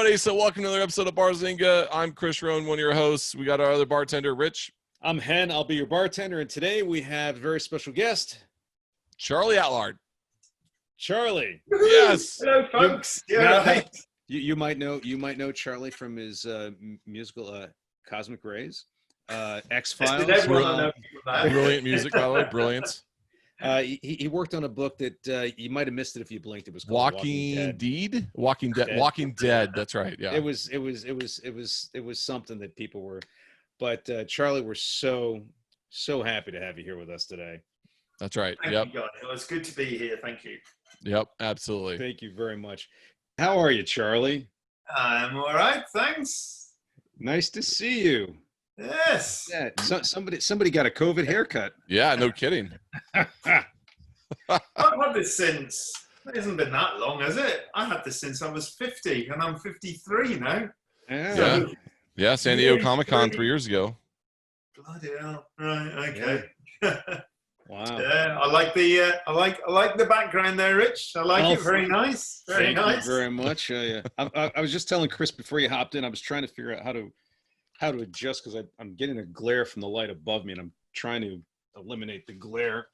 everybody. So welcome to another episode of Barzinga. I'm Chris Rohn, one of your hosts. We got our other bartender, Rich. I'm Hen. I'll be your bartender. And today we have a very special guest, Charlie Adlard. Charlie. Yes. Hello, folks. You might know Charlie from his musical Cosmic Rays, X-Files. Brilliant music, by the way. Brilliant. He worked on a book that you might have missed it if you blinked. It was called Walking Dead. That's right. Yeah. It was something that people were. But Charlie, we're so happy to have you here with us today. That's right. Thank Yep. you, God. It's good to be here. Thank you. Yep. Absolutely. Thank you very much. How are you, Charlie? I'm all right. Thanks. Nice to see you. Yes. Yeah. Somebody got a COVID haircut. Yeah. No kidding. I've had this since. It hasn't been that long, has it? I had this since I was 50, and I'm 53 now. Yeah. Yeah. San Diego Comic-Con 3 years ago. Bloody hell! Right. Okay. Yeah. Wow. Yeah. I like the background there, Rich. I like it. Very nice. Very nice. Thank you very much. I was just telling Chris before you hopped in. I was trying to figure out how to adjust because I'm getting a glare from the light above me, and I'm trying to eliminate the glare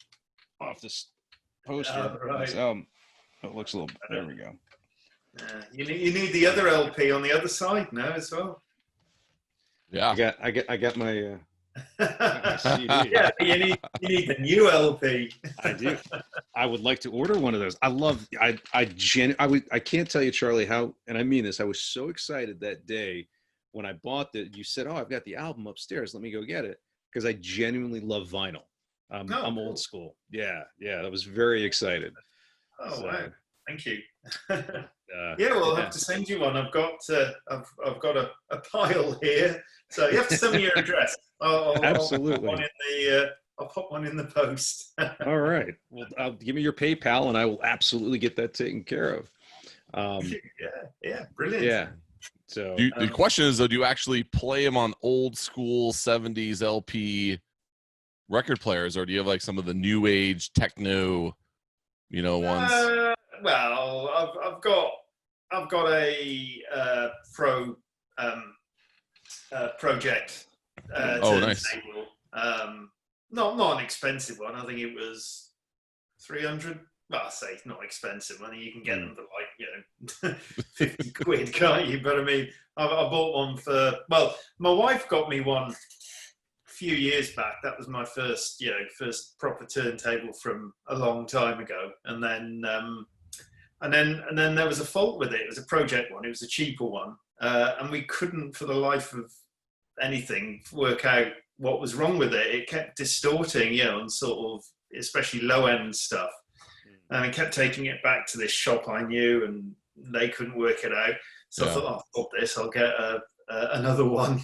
off this poster. Right. So, it looks a little. There we go. You need the other LP on the other side now as well. Yeah. I got my CD. Yeah, you need the new LP. I do. I would like to order one of those. I can't tell you, Charlie, how, and I mean this, I was so excited that day when I bought you said, "Oh, I've got the album upstairs. Let me go get it." Because I genuinely love vinyl. I'm cool. old school. Yeah. I was very excited. Oh, wow. Thank you. Yeah, I'll have to send you one. I've got a pile here, so you have to send me your address. Absolutely. I'll put one in the post. All right. Well, give me your PayPal, and I will absolutely get that taken care of. Yeah, brilliant. Yeah. So The question is, though, do you actually play them on old school 70s LP record players, or do you have like some of the new age techno, ones? Well, I've got a pro project. Nice. Not an expensive one. I think it was 300. Well, I say it's not expensive. I think you can get them for like 50 quid, can't you? But I mean, I bought one for. Well, my wife got me one a few years back. That was my first proper turntable from a long time ago. And then there was a fault with it. It was a project one. It was a cheaper one, and we couldn't, for the life of anything, work out what was wrong with it. It kept distorting, and sort of, especially low end stuff. And I kept taking it back to this shop I knew, and they couldn't work it out. So I thought, I've got this. I'll get another one.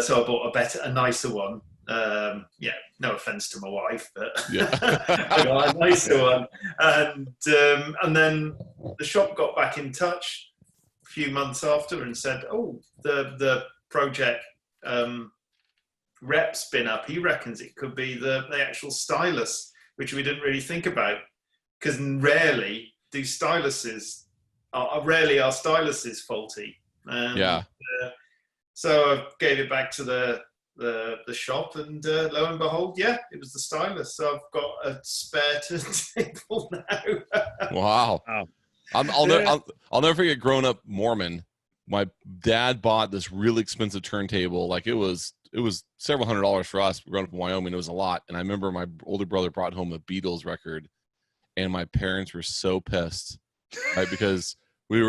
So I bought a nicer one. No offense to my wife, but I got a nicer one. And then the shop got back in touch a few months after and said, "Oh, the project rep's been up. He reckons it could be the actual stylus," which we didn't really think about, because rarely our styluses faulty. So I gave it back to the shop, and lo and behold, it was the stylus. So I've got a spare turntable now. Wow. I'll never forget growing up Mormon. My dad bought this really expensive turntable. Like it was several $100s for us. Growing up in Wyoming, it was a lot. And I remember my older brother brought home a Beatles record, and my parents were so pissed, right? Because we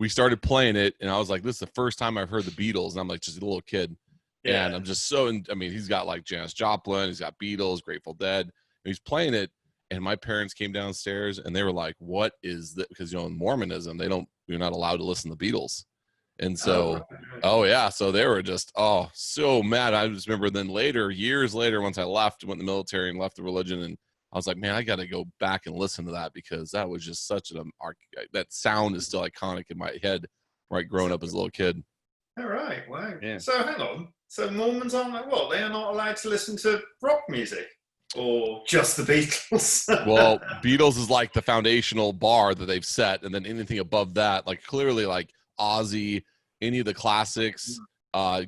started playing it, and I was like, "This is the first time I've heard the Beatles," and I'm like just a little kid. Yeah. And I'm just he's got like Janis Joplin, he's got Beatles, Grateful Dead, and he's playing it. And my parents came downstairs and they were like, "What is that?" Because, in Mormonism, you're not allowed to listen to the Beatles. And so, so they were just, so mad. I just remember then years later, once I went in the military and left the religion, and I was like, man, I got to go back and listen to that, because that was just such that sound is still iconic in my head, right? Growing up as a little kid. All right. Wow. Yeah. So hang on. So Mormons aren't they are not allowed to listen to rock music, or just the Beatles? Well, Beatles is like the foundational bar that they've set, and then anything above that, like clearly, like Ozzy, any of the classics.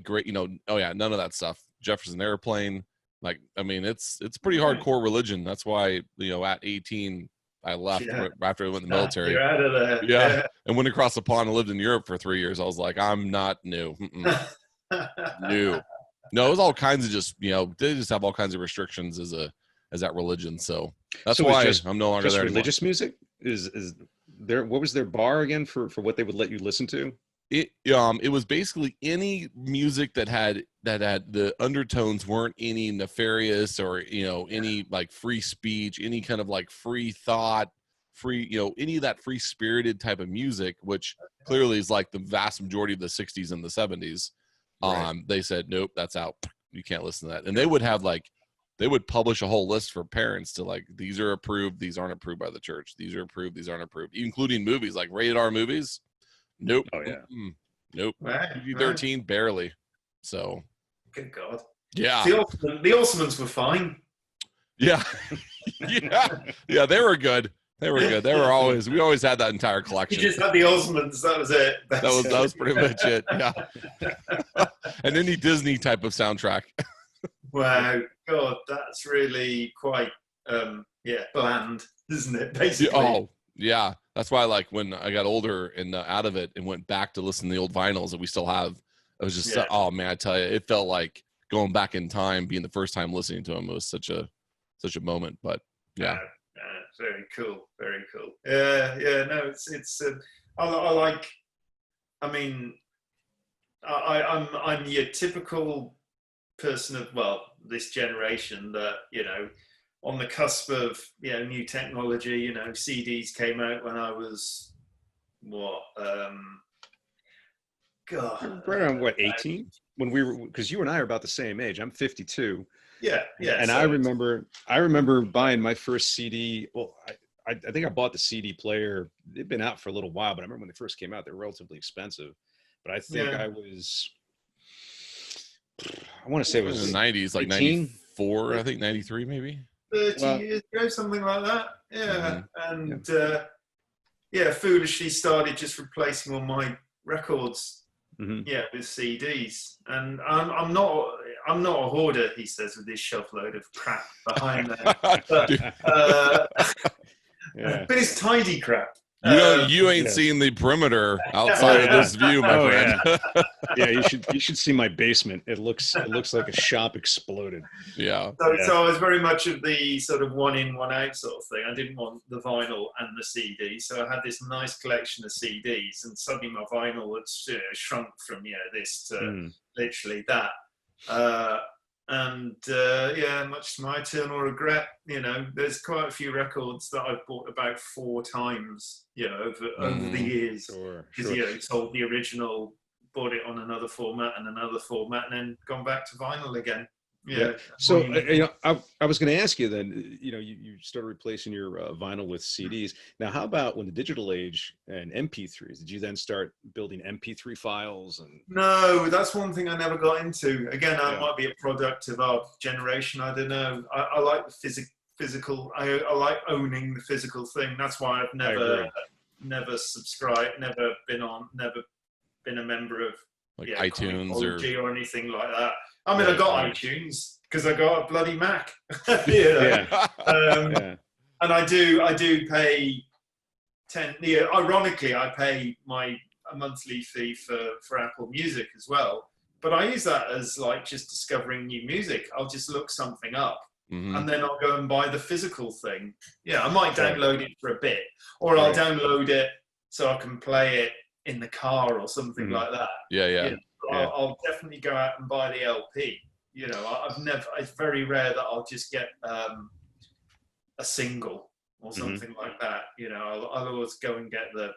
Great, oh yeah, none of that stuff. Jefferson Airplane. Like, I mean, it's pretty hardcore religion. That's why, at 18, I left after I went in the military. You're out of there. Yeah. And went across the pond and lived in Europe for 3 years. I was like, I'm not new. New. No, it was all kinds of just, they just have all kinds of restrictions as that religion. So that's why I'm no longer there. Religious music is there. What was their bar again for what they would let you listen to? It was basically any music that had the undertones weren't any nefarious or any like free speech, any kind of like free thought, any of that free spirited type of music, which clearly is like the vast majority of the 60s and the 70s. Right. They said nope, that's out. You can't listen to that. And they would publish a whole list for parents to like, these are approved, these aren't approved by the church. These are approved, these aren't approved, including movies like rated R movies. Nope. Oh yeah. Nope. PG-13 barely. So. Good God. Yeah. The Osmonds were fine. Yeah. Yeah. They were good. We always had that entire collection. You just had the Osmonds. That was it. That was pretty much it. Yeah. And any Disney type of soundtrack. Wow. God, that's really quite, bland, isn't it? Basically. Oh, yeah. That's why, like, when I got older and out of it and went back to listen to the old vinyls that we still have, it was just, oh man, I tell you, it felt like going back in time, being the first time listening to them. It was such a moment. But yeah. Very cool. Very cool. Yeah. No, it's. I like. I mean, I'm your typical person of this generation that on the cusp of new technology. CDs came out when I was right around 18 when we were, because you and I are about the same age. I'm 52. Yeah. And I remember buying my first CD. Well, I think I bought the CD player. They'd been out for a little while, but I remember when they first came out, they were relatively expensive. But I think I want to say it was in the 90s, like 94, I think 93 maybe. 30 years ago, something like that. Yeah. Mm-hmm. And foolishly started just replacing all my records. Mm-hmm. Yeah, with CDs, and I'm not a hoarder, he says, with this shelf load of crap behind there. But it's tidy crap. You ain't seen the perimeter outside of this view, my friend. Yeah, you should see my basement. It looks like a shop exploded. Yeah. So I was very much of the sort of one in, one out sort of thing. I didn't want the vinyl and the CD, so I had this nice collection of CDs, and suddenly my vinyl had shrunk from this to literally that. Much to my eternal regret, there's quite a few records that I've bought about 4 times, over the years. Because, sold the original, bought it on another format, and then gone back to vinyl again. Yeah. So, I was going to ask you then, you started replacing your vinyl with CDs. Now, how about when the digital age and MP3s, did you then start building MP3 files? No, that's one thing I never got into. Again, I might be a product of our generation. I don't know. I like the physical. I like owning the physical thing. That's why I've never subscribed, never been a member of iTunes or anything like that. I mean, I got iTunes because I got a bloody Mac. And I do pay ironically, I pay a monthly fee for Apple Music as well. But I use that as like just discovering new music. I'll just look something up, and then I'll go and buy the physical thing. Yeah, I might download it for a bit, or I'll download it so I can play it in the car or something like that. Yeah. I'll definitely go out and buy the LP. It's very rare that I'll just get a single or something like that. I'll always go and get the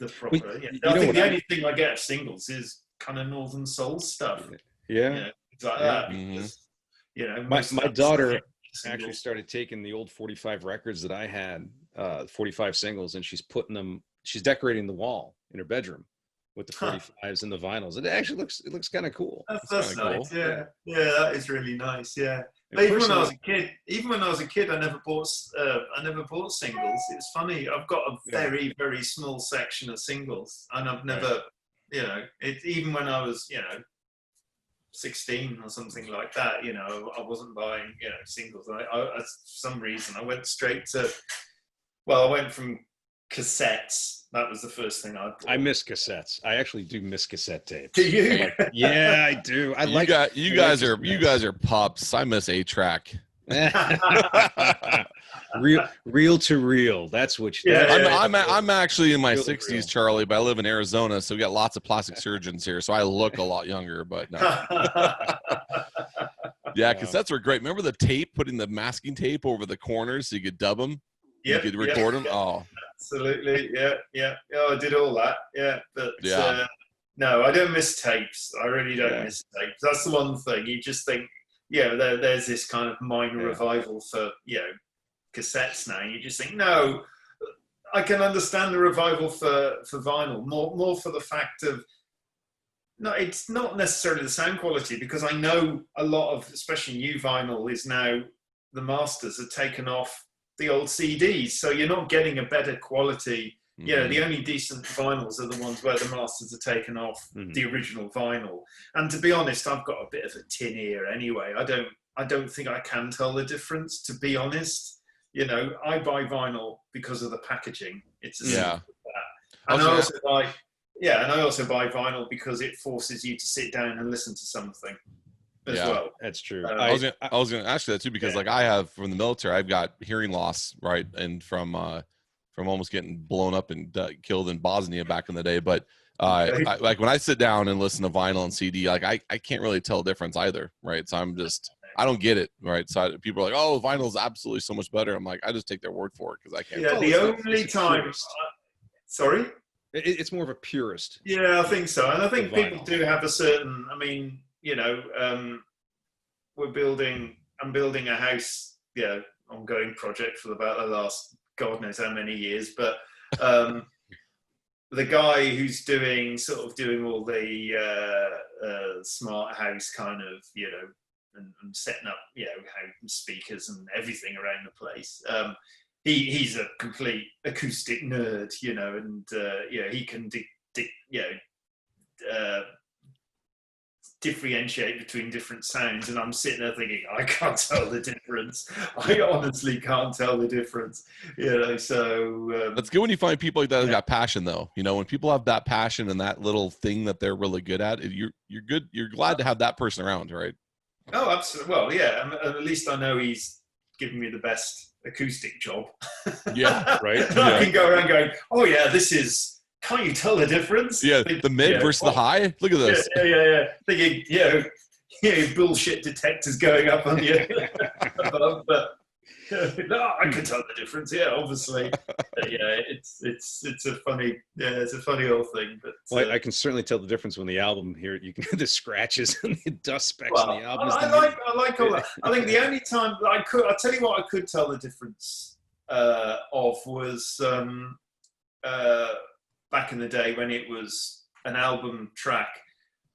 proper. I think the only thing I get of singles is kind of Northern Soul stuff. Yeah. Things like that. Because, my daughter actually started taking the old 45 records that I had, 45 singles, and she's decorating the wall in her bedroom with the 45s and the vinyls. It actually looks kind of cool. That's nice. Cool. Yeah, that is really nice. Yeah. Even when I was a kid, I never bought singles. It's funny. I've got a very, very small section of singles, and I've never, even when I was, 16 or something like that, I wasn't buying, singles. I for some reason, I went straight to, I went from cassettes. That was the first thing I bought. I miss cassettes. I actually do miss cassette tapes. Do you? Yeah, I do. You guys are pups. I miss 8-track. Reel to reel. That's what you I'm actually in my Reel to 60s, reel. Charlie, but I live in Arizona, so we got lots of plastic surgeons here, so I look a lot younger, but no. Yeah, cassettes were great. Remember the tape, putting the masking tape over the corners so you could dub them? You could record them? Oh. Absolutely. Yeah. Oh, I did all that. Yeah. But no, I don't miss tapes. I really don't miss tapes. That's the one thing. You just think, there's this kind of minor revival for, cassettes now. You just think, no, I can understand the revival for vinyl, more for the fact of, no, it's not necessarily the sound quality, because I know a lot of, especially new vinyl, is now the masters are taken off the old CDs, so you're not getting a better quality. The only decent vinyls are the ones where the masters are taken off the original vinyl. And to be honest, I've got a bit of a tin ear anyway. I don't think I can tell the difference, to be honest. I buy vinyl because of the packaging. It's as simple as that. And I also buy vinyl because it forces you to sit down and listen to something as well. That's true. I was going to ask you that too, because like I have from the military, I've got hearing loss, right, and from almost getting blown up and killed in Bosnia back in the day. But like when I sit down and listen to vinyl and CD, like I can't really tell the difference either, right? So I don't get it, right? So people are like, "Oh, vinyl is absolutely so much better." I'm like, I just take their word for it because I can't. Yeah, the only time. Sorry. It's more of a purist. Yeah, I think so, and I think people do have a certain. I mean, I'm building a house, ongoing project for about the last God knows how many years, but the guy who's doing all the smart house kind of, and setting up, how speakers and everything around the place. He's a complete acoustic nerd, and he can differentiate between different sounds, and I'm sitting there thinking, I can't tell the difference. I honestly can't tell the difference. So that's good when you find people like that who got passion, though. When people have that passion and that little thing that they're really good at, you're good. You're glad to have that person around, right? Oh, absolutely. Well, yeah. At least I know he's giving me the best acoustic job. Yeah, right. I can go around going, oh yeah, this is. Can't you tell the difference? Yeah, the mid versus the high. Look at this. Yeah. Thinking, bullshit detectors going up on you above, but no, I can tell the difference. Yeah, obviously. It's a funny old thing. But I can certainly tell the difference when the album here. You can the scratches and the dust specks on the album. I like all that. I think the only time I'll tell you what I could tell the difference of was. Back in the day when it was an album track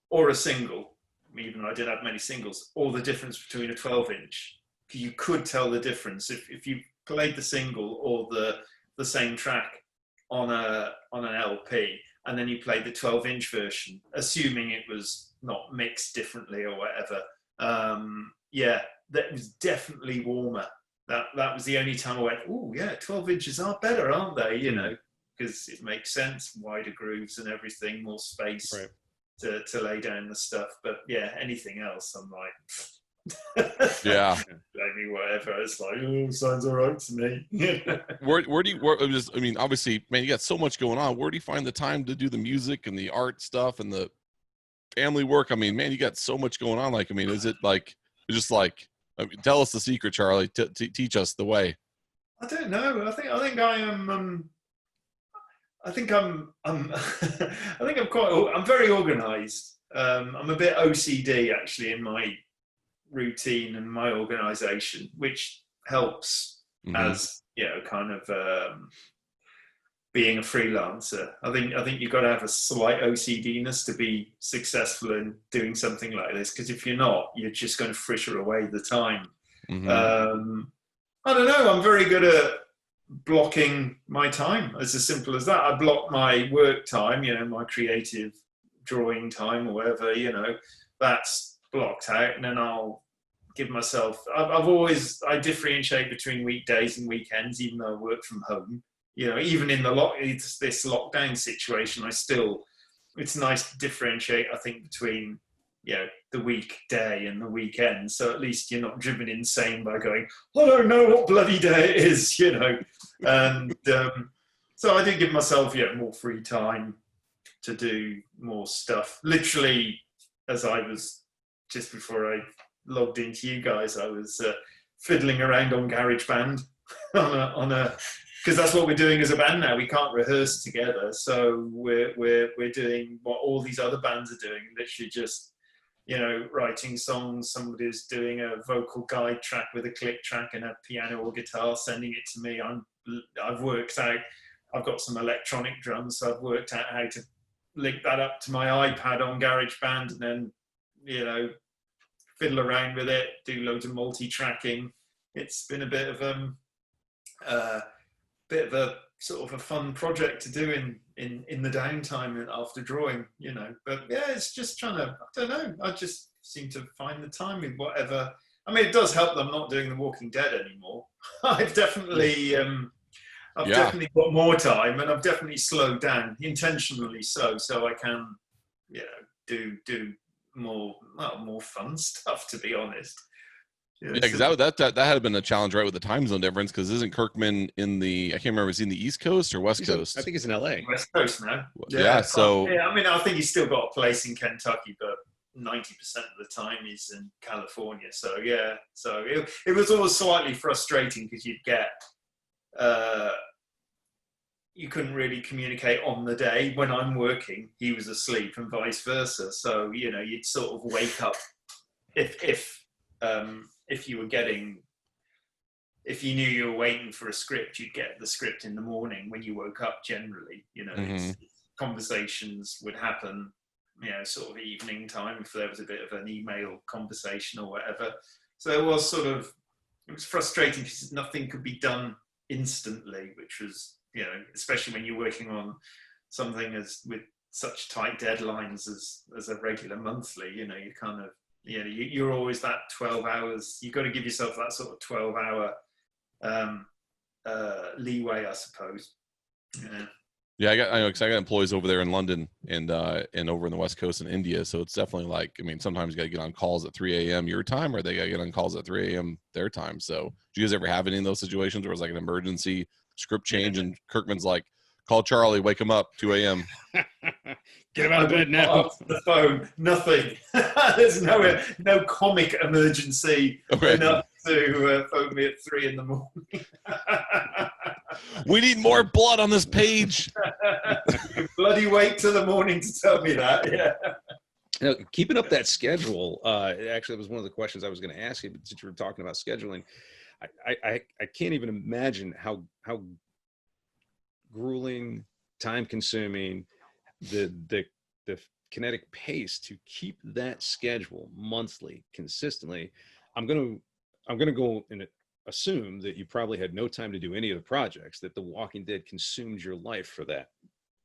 or a single, even though I didn't have many singles, or the difference between a 12-inch. You could tell the difference if you played the single or the same track on an LP, and then you played the 12-inch version, assuming it was not mixed differently or whatever. That was definitely warmer. That was the only time I went, oh yeah, 12 inches are better, aren't they? Because it makes sense, wider grooves and everything, more space to lay down the stuff. But yeah, anything else, I'm like, maybe whatever. It's like, sounds all right to me. Where do you? Obviously, man, you got so much going on. Where do you find the time to do the music and the art stuff and the family work? I mean, man, you got so much going on. Is it tell us the secret, Charlie. Teach us the way. I don't know. I think I am. I think I'm I'm very organized. I'm a bit OCD actually in my routine and my organization, which helps as kind of being a freelancer. I think you've got to have a slight OCD-ness to be successful in doing something like this, because if you're not, you're just going to fritter away the time. I don't know. I'm very good at blocking my time. It's as simple as that. I block my work time, my creative drawing time or whatever, that's blocked out, and then I'll give myself. I differentiate between weekdays and weekends, even though I work from home. Even in this lockdown situation, it's nice to differentiate, I think, between the weekday and the weekend. So at least you're not driven insane by going, I don't know what bloody day it is, And so I do give myself more free time to do more stuff. Literally, as I was just before I logged into you guys, I was fiddling around on GarageBand on a because that's what we're doing as a band now. We can't rehearse together, so we're doing what all these other bands are doing. Literally just writing songs. Somebody's doing a vocal guide track with a click track and a piano or guitar, sending it to me. I've worked out. I've got some electronic drums, so I've worked out how to link that up to my iPad on GarageBand, and then fiddle around with it, do loads of multi-tracking. It's been a bit of a sort of a fun project to do in the downtime after drawing, But yeah, it's just trying to, I don't know, I just seem to find the time in whatever. I mean, it does help that I'm not doing The Walking Dead anymore. I've definitely got more time, and I've definitely slowed down intentionally, so I can, do more fun stuff, to be honest. Yeah, because that had been a challenge, right, with the time zone difference. Because isn't Kirkman I can't remember, is he in the East Coast or West Coast? I think he's in LA. West Coast now. Yeah, so I mean, I think he's still got a place in Kentucky, but 90% of the time he's in California. So yeah, so it was always slightly frustrating because you'd get you couldn't really communicate on the day. When I'm working, he was asleep, and vice versa. So you'd sort of wake up if you knew you were waiting for a script, you'd get the script in the morning when you woke up. Generally, conversations would happen, sort of evening time if there was a bit of an email conversation or whatever. So it was frustrating because nothing could be done instantly, which was, especially when you're working on something with such tight deadlines as a regular monthly, you kind of, you're always that 12 hours. You've got to give yourself that sort of 12-hour leeway, I suppose. Yeah, I know because I got employees over there in London and over in the West Coast in India. So it's definitely like, I mean, sometimes you got to get on calls at 3 a.m. your time, or they got to get on calls at 3 a.m. their time. So do you guys ever have any of those situations where it's like an emergency script change and Kirkman's like, call Charlie, wake him up, 2 a.m. Get him out of bed now. The phone, nothing. There's no comic emergency enough to phone me at 3 a.m. We need more blood on this page. Bloody wait till the morning to tell me that. Yeah. Now, keeping up that schedule, actually, was one of the questions I was going to ask you, but since you were talking about scheduling, I can't even imagine how grueling, time-consuming, the kinetic pace to keep that schedule monthly, consistently. I'm gonna go and assume that you probably had no time to do any of the projects, that The Walking Dead consumed your life for that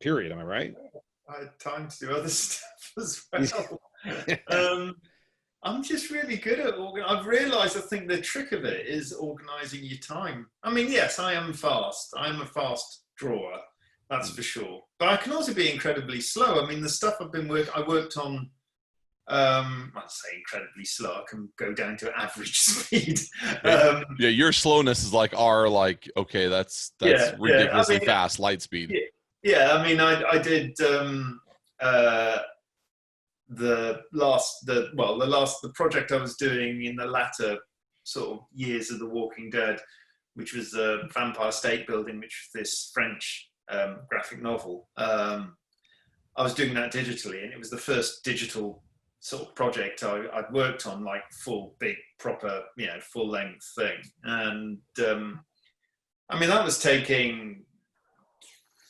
period. Am I right? I had time to do other stuff as well. I'm just really good at I've realized, I think the trick of it is organizing your time. I mean, yes, I am fast. I'm a fast drawer, that's for sure. But I can also be incredibly slow. I mean, the stuff I worked on, I'd say incredibly slow. I can go down to average speed. Yeah, your slowness is like okay, that's ridiculously fast, light speed. Yeah, I mean, I did the project I was doing in the latter sort of years of The Walking Dead, which was the Vampire State Building, which was this French graphic novel. I was doing that digitally, and it was the first digital sort of project I'd worked on, like full, big, proper, full length thing. And I mean, that was taking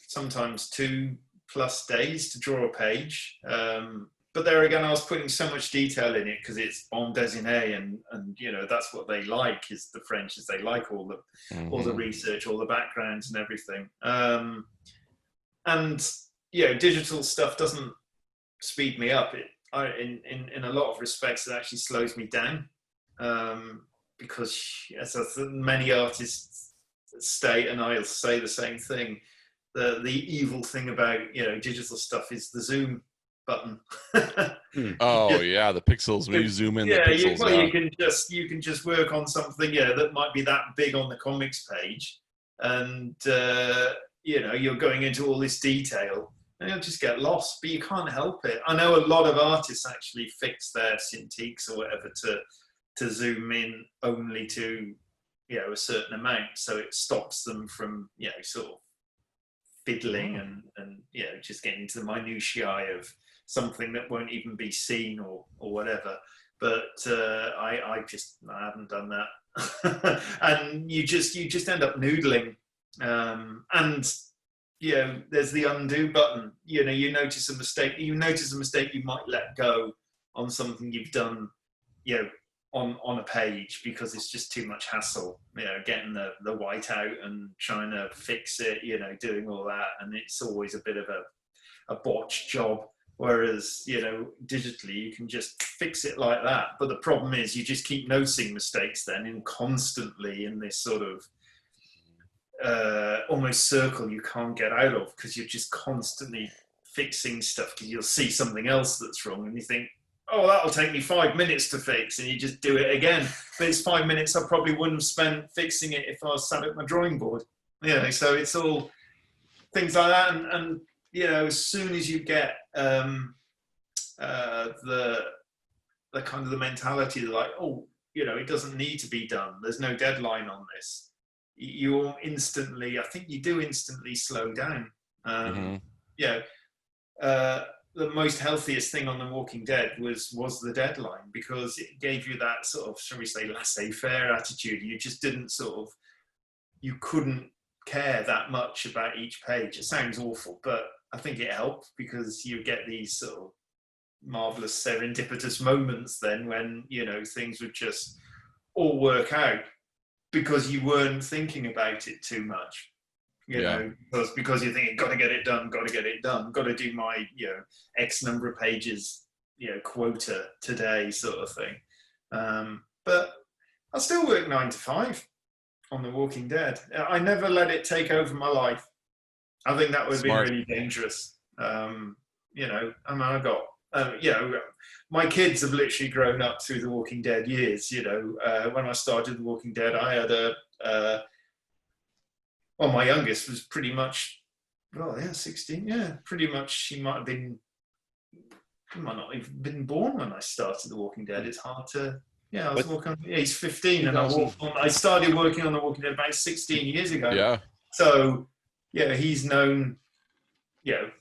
sometimes 2+ days to draw a page. but there again, I was putting so much detail in it because it's bande dessinée, and that's what they like, is the French, is they like all the research, all the backgrounds and everything. And digital stuff doesn't speed me up. In a lot of respects, it actually slows me down, because as many artists state, and I'll say the same thing, the evil thing about digital stuff is the zoom button. Oh yeah, the pixels. When you zoom in, the pixels. You can just work on something that might be that big on the comics page, and you're going into all this detail, and you'll just get lost. But you can't help it. I know a lot of artists actually fix their Cintiqs or whatever to zoom in only to a certain amount, so it stops them from sort of fiddling and just getting into the minutiae of something that won't even be seen or whatever. But I haven't done that. And you just end up noodling, and there's the undo button. You notice a mistake you might let go on something you've done on a page, because it's just too much hassle, getting the white out and trying to fix it, doing all that, and it's always a bit of a botched job. Whereas, digitally, you can just fix it like that. But the problem is you just keep noticing mistakes then, and constantly in this sort of almost circle you can't get out of, because you're just constantly fixing stuff, because you'll see something else that's wrong and you think, oh, that'll take me 5 minutes to fix, and you just do it again. But it's 5 minutes I probably wouldn't have spent fixing it if I was sat at my drawing board. So it's all things like that. And as soon as you get the kind of the mentality like, oh, it doesn't need to be done, there's no deadline on this, you instantly slow down. The most healthiest thing on The Walking Dead was the deadline, because it gave you that sort of, shall we say, laissez-faire attitude. You just didn't you couldn't care that much about each page. It sounds awful, but I think it helped, because you get these sort of marvelous serendipitous moments then when, things would just all work out because you weren't thinking about it too much. Because you're thinking, got to get it done, got to do my, X number of pages, quota today, sort of thing. But I still work 9 to 5 on The Walking Dead. I never let it take over my life. I think that would be really dangerous. I got, my kids have literally grown up through The Walking Dead years. When I started The Walking Dead, I had my youngest was pretty much, 16. Pretty much. He might not have been born when I started The Walking Dead. It's hard to. I was working on. He's 15, and I started working on The Walking Dead about 16 years ago. Yeah. So, he's known,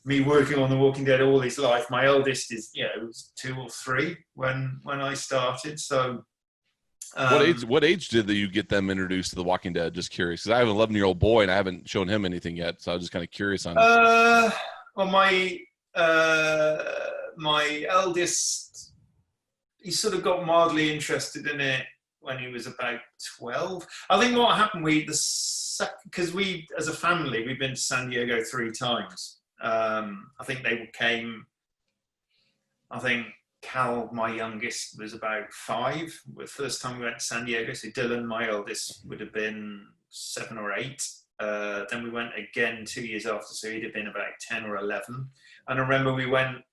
me working on The Walking Dead all his life. My eldest is, was 2 or 3 when I started. So. What age did you get them introduced to The Walking Dead? Just curious, because I have an 11-year-old boy and I haven't shown him anything yet, so I was just kind of curious on it. Well, my eldest, he sort of got mildly interested in it when he was about 12. I think what happened, because we as a family, we've been to San Diego 3 times. I think they came. I think Cal, my youngest, was about 5 the first time we went to San Diego. So Dylan, my eldest, would have been 7 or 8. Then we went again 2 years after, so he'd have been about 10 or 11. And I remember we went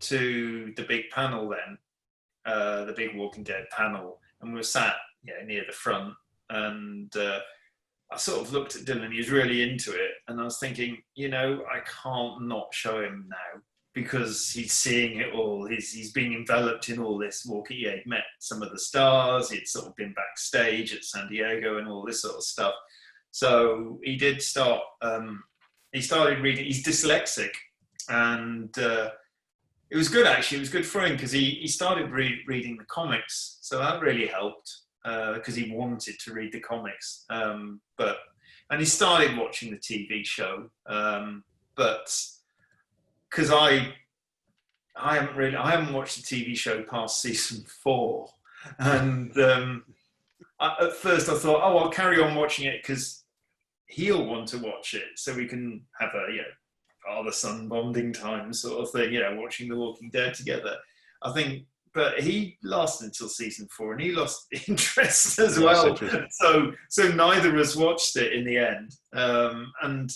to the big panel then, the big Walking Dead panel, and we were sat near the front. And I sort of looked at Dylan, he was really into it. And I was thinking, I can't not show him now, because he's seeing it all. He's being enveloped in all this walking. He'd met some of the stars. He'd sort of been backstage at San Diego and all this sort of stuff. So he did start. He started reading. He's dyslexic, and it was good actually. It was good for him because he started reading the comics. So that really helped because he wanted to read the comics. And he started watching the TV show, but. Because I haven't watched the TV show past season 4, and at first I thought, oh, I'll carry on watching it because he'll want to watch it, so we can have a father-son bonding time sort of thing, watching The Walking Dead together. I think, but he lasted until season 4, and he lost interest as well. So neither of us watched it in the end, and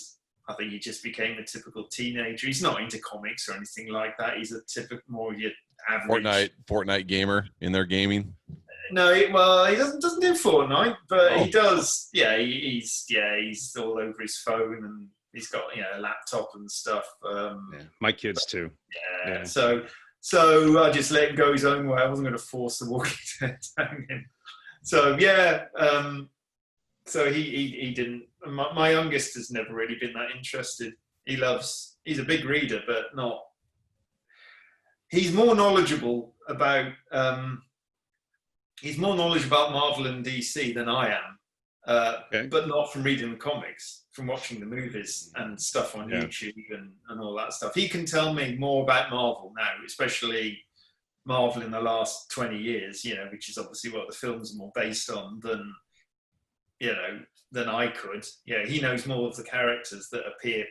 I think he just became a typical teenager. He's not into comics or anything like that. He's a typical, more your average Fortnite gamer in their gaming. No, he doesn't do Fortnite, but he does. Yeah, he's all over his phone, and he's got a laptop and stuff. My kids too. Yeah. So I just let him go his own way. I wasn't going to force The Walking Dead down him. So so he didn't. My youngest has never really been that interested. He's a big reader, but not. He's more knowledgeable about. He's more knowledgeable about Marvel and DC than I am, but not from reading the comics, from watching the movies and stuff on YouTube and all that stuff. He can tell me more about Marvel now, especially Marvel in the last 20 years, which is obviously what the films are more based on than I could. He knows more of the characters that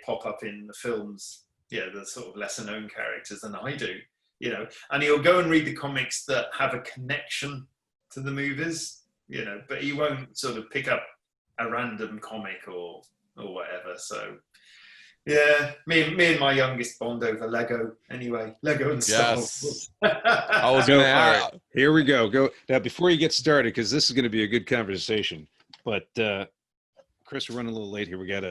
pop up in the films, the sort of lesser known characters than I do, and he'll go and read the comics that have a connection to the movies, but he won't sort of pick up a random comic or whatever. So me and my youngest bond over Lego anyway. Lego and Star Wars. I was going to ask. Right. Here we go. Now, before you get started, because this is going to be a good conversation, but Chris, we're running a little late here. We got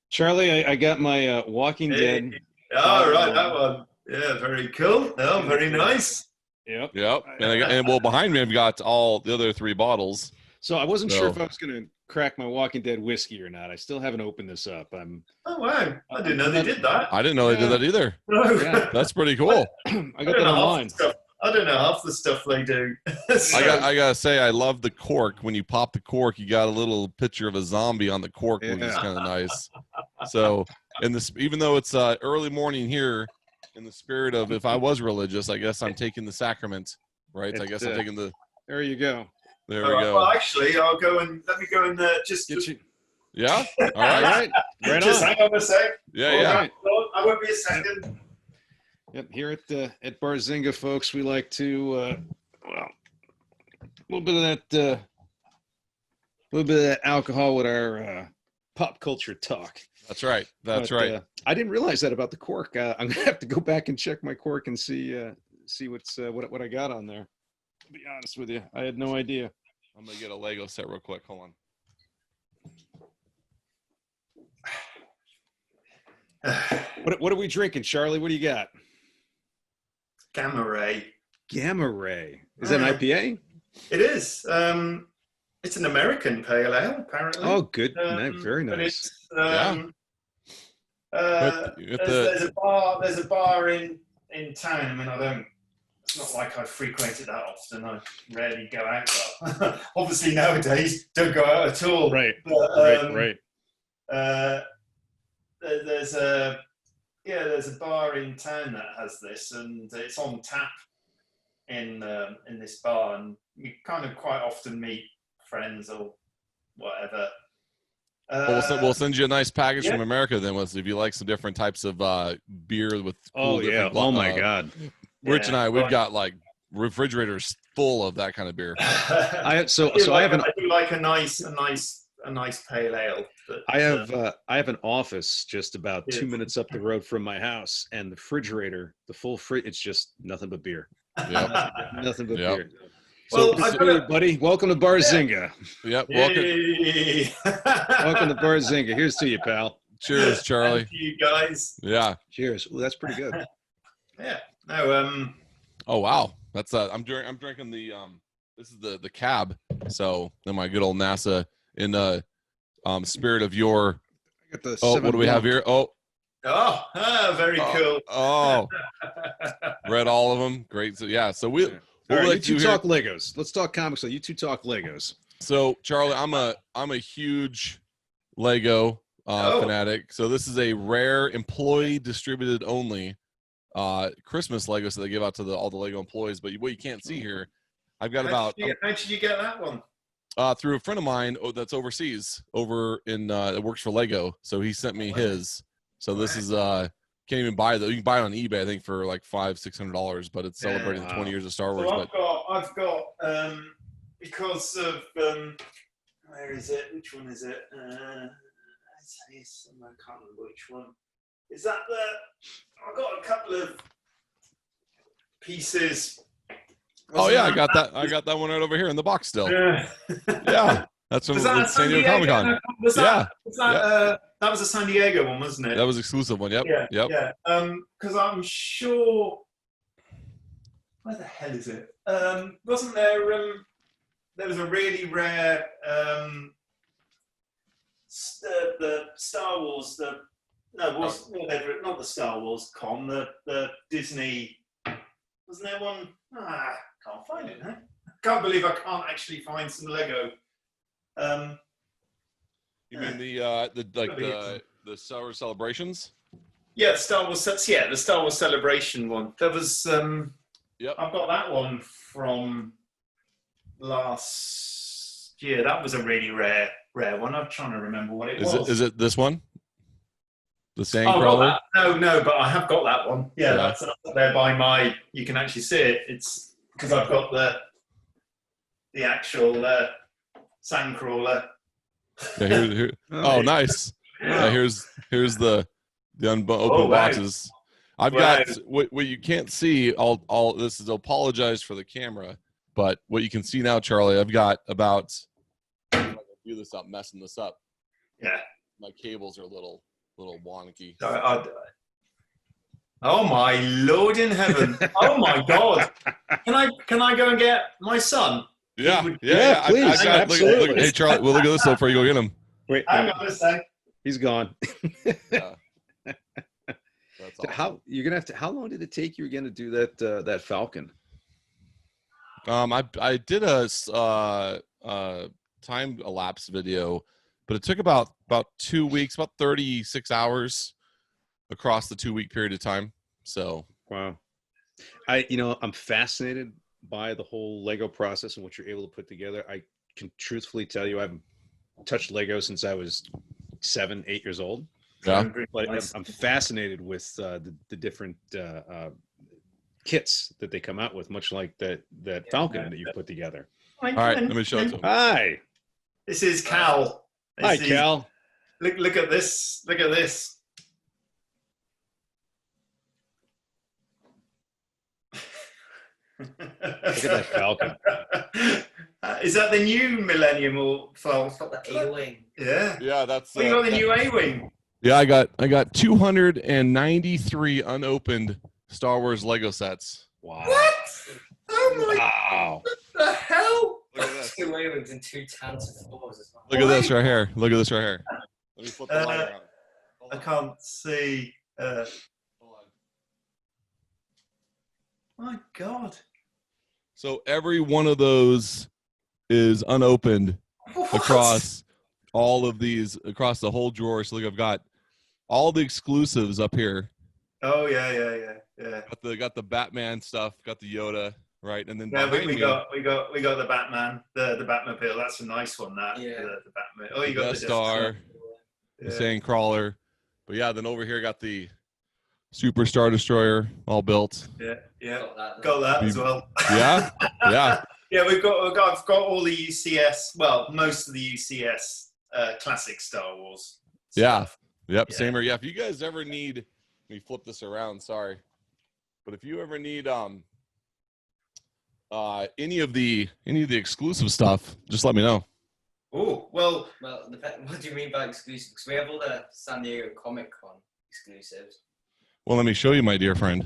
Charlie, I got my Walking Dead. Oh, right, that one. Yeah, very cool. Oh, very nice. Yep. And well, behind me, I've got all the other 3 bottles. So I wasn't sure if I was going to crack my Walking Dead whiskey or not. I still haven't opened this up. Oh, wow. I didn't know they did that. I didn't know they did that either. No. That's pretty cool. I got that online. I don't know half the stuff they do. So. I got to say, I love the cork. When you pop the cork, you got a little picture of a zombie on the cork, which is kind of nice. So, even though it's early morning here, in the spirit of if I was religious, I guess I'm taking the sacrament, right? I guess I'm taking the. There you go. There we go. Well, actually, let me go and just. Yeah. All right. Right just on. hang on a sec. Yeah. Right. I won't be a second. Yep. Here at Barzinga, folks, we like to a little bit of that alcohol with our pop culture talk. That's right. That's right. I didn't realize that about the cork. I'm gonna have to go back and check my cork and see what's what I got on there. To be honest with you, I had no idea. I'm gonna get a Lego set real quick. Hold on. What are we drinking, Charlie? What do you got? Gamma Ray. Gamma Ray. Is that an IPA? It is. It's an American pale ale, apparently. Oh, good. Very nice. There's a bar in town. I mean, it's not like I frequent it that often. I rarely go out. Well, obviously nowadays don't go out at all. Right. But, right. There's a bar in town that has this, and it's on tap in this bar, and you kind of quite often meet friends or whatever. We'll send you a nice package from America then, if you like some different types of beer with. Oh my God! Rich and we've got like refrigerators full of that kind of beer. I do like a nice pale ale. But, I have an office just about 2 minutes up the road from my house, and the refrigerator, the full fridge, it's just nothing but beer. Yep. Nothing but beer. Well, buddy, welcome to Barzinga. Yep. Welcome to Barzinga. Here's to you, pal. Cheers, Charlie. Thank you guys. Yeah. Cheers. Well, that's pretty good. Yeah. No. Oh wow, that's I'm drinking the this is the cab. So in my good old NASA in spirit of your. I got the what do we have here? Very cool. Oh, read all of them. Great. So yeah. So we. All right, you two talk Legos. Let's talk comics. So you two talk Legos. So Charlie, I'm a huge Lego fanatic. So this is a rare employee distributed only Christmas Legos that they give out to all the Lego employees. But what you can't see here, I've got How about did you get that one? through a friend of mine that's overseas, over in that works for Lego. So he sent me his. So this is can't even buy though. You can buy it on eBay, I think, for like $500-600, but it's celebrating the 20 years of Star Wars. So I've got because of where is it? Which one is it? It's somewhere, I can't remember which one. Is that I've got a couple of pieces. I got that. I got that one right over here in the box still. Yeah. Yeah, that's from San Diego Comic Con. That was a San Diego one, wasn't it? That was exclusive one. Yep. Yeah. Yep. Yeah. Because I'm sure. Where the hell is it? Wasn't there? There was a really rare the Star Wars. Whatever. Not the Star Wars con. The Disney. Wasn't there one? Can't find it. Huh? Can't believe I can't actually find some Lego. You mean the Star Wars Celebrations? Yeah, the Star Wars Celebration one. There was Yep. I've got that one from last year. That was a really rare one. I'm trying to remember what it was. Is it this one? The Sandcrawler? No, but I have got that one. Yeah, that's up there by my. You can actually see it. It's because I've got the actual Sandcrawler. Yeah, oh, nice. Yeah, here's the open boxes. I've got what you can't see. All this is apologize for the camera, but what you can see now, Charlie, I've got about. I'm gonna do this up, messing this up. Yeah, my cables are a little wonky. Oh my Lord in heaven! Oh my God! Can I go and get my son? Yeah, please, absolutely. Look, hey, Charlie, we'll look at this though before you go get him. Wait, hang on a sec. He's gone. That's awesome. How long did it take you again to do that Falcon? I did a time elapse video, but it took about 2 weeks, about 36 hours across the 2 week period of time. So wow, I'm fascinated by the whole Lego process and what you're able to put together. I can truthfully tell you, I haven't touched Lego since I was 7-8 years old. Yeah, but I'm fascinated with the different kits that they come out with, much like that Falcon that you put together. All right, let me show it to him. Hi. This is Cal. Hi, Cal. Look at this. Look at this. Look at that Falcon. Is that the new Millennium or A-Wing? Yeah. Yeah, that's. You got the new A-Wing. Yeah, I got 293 unopened Star Wars Lego sets. Wow. What? Oh my! Wow. What the hell? Look at this. 2 A-Wings and 2 Tantive 4s as well. Look at this right here. Look at this right here. Let me flip the light around. I can't see. Hold on. My God. So every one of those is unopened What? across all of these, across the whole drawer. So look, I've got all the exclusives up here. Oh yeah. Got the Batman stuff, got the Yoda, right, and then Yeah, behind we me, got the Batman, the Batmobile. That's a nice one. That Yeah. the Batmobile. Oh, you the got Death the Star, Yeah. the Sandcrawler, but yeah, then over here got the Super Star Destroyer all built. Yeah. Got That as well. Yeah, yeah. Yeah, I've got all the UCS. Well, most of the UCS classic Star Wars. Yeah. Stuff. Yep, Yeah. same here. Yeah, if you guys ever need, let me flip this around. Sorry, but if you ever need any of the exclusive stuff, just let me know. Oh well. Well, what do you mean by exclusive? Because we have all the San Diego Comic Con exclusives. Well, let me show you, my dear friend.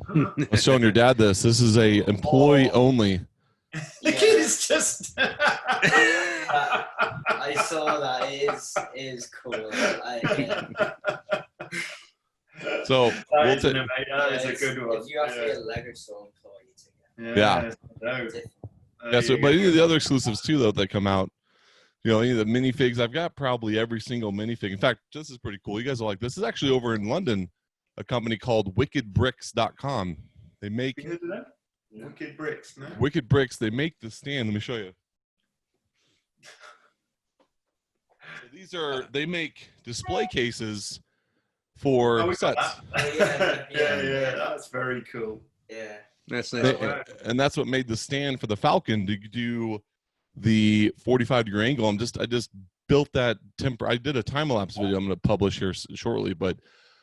I was showing your dad this. This is a employee only. The kid is just. I saw that. It is cool. So That we'll is a good one. If you have to be a Lego store employee to get Yeah. Yeah, so but any of the other exclusives too, though, that come out, any of the minifigs, I've got probably every single minifig. In fact, this is pretty cool. You guys are like, this is actually over in London. a company called wickedbricks.com. They make You heard of that? Wicked Bricks, no? Wicked Bricks. They make the stand. Let me show you. So they make display cases for we got sets. that. Yeah, that's very cool. Yeah. That's They- nice. and that's what made the stand for the Falcon to do the 45-degree angle. I just built that I did a time lapse video I'm going to publish here shortly, but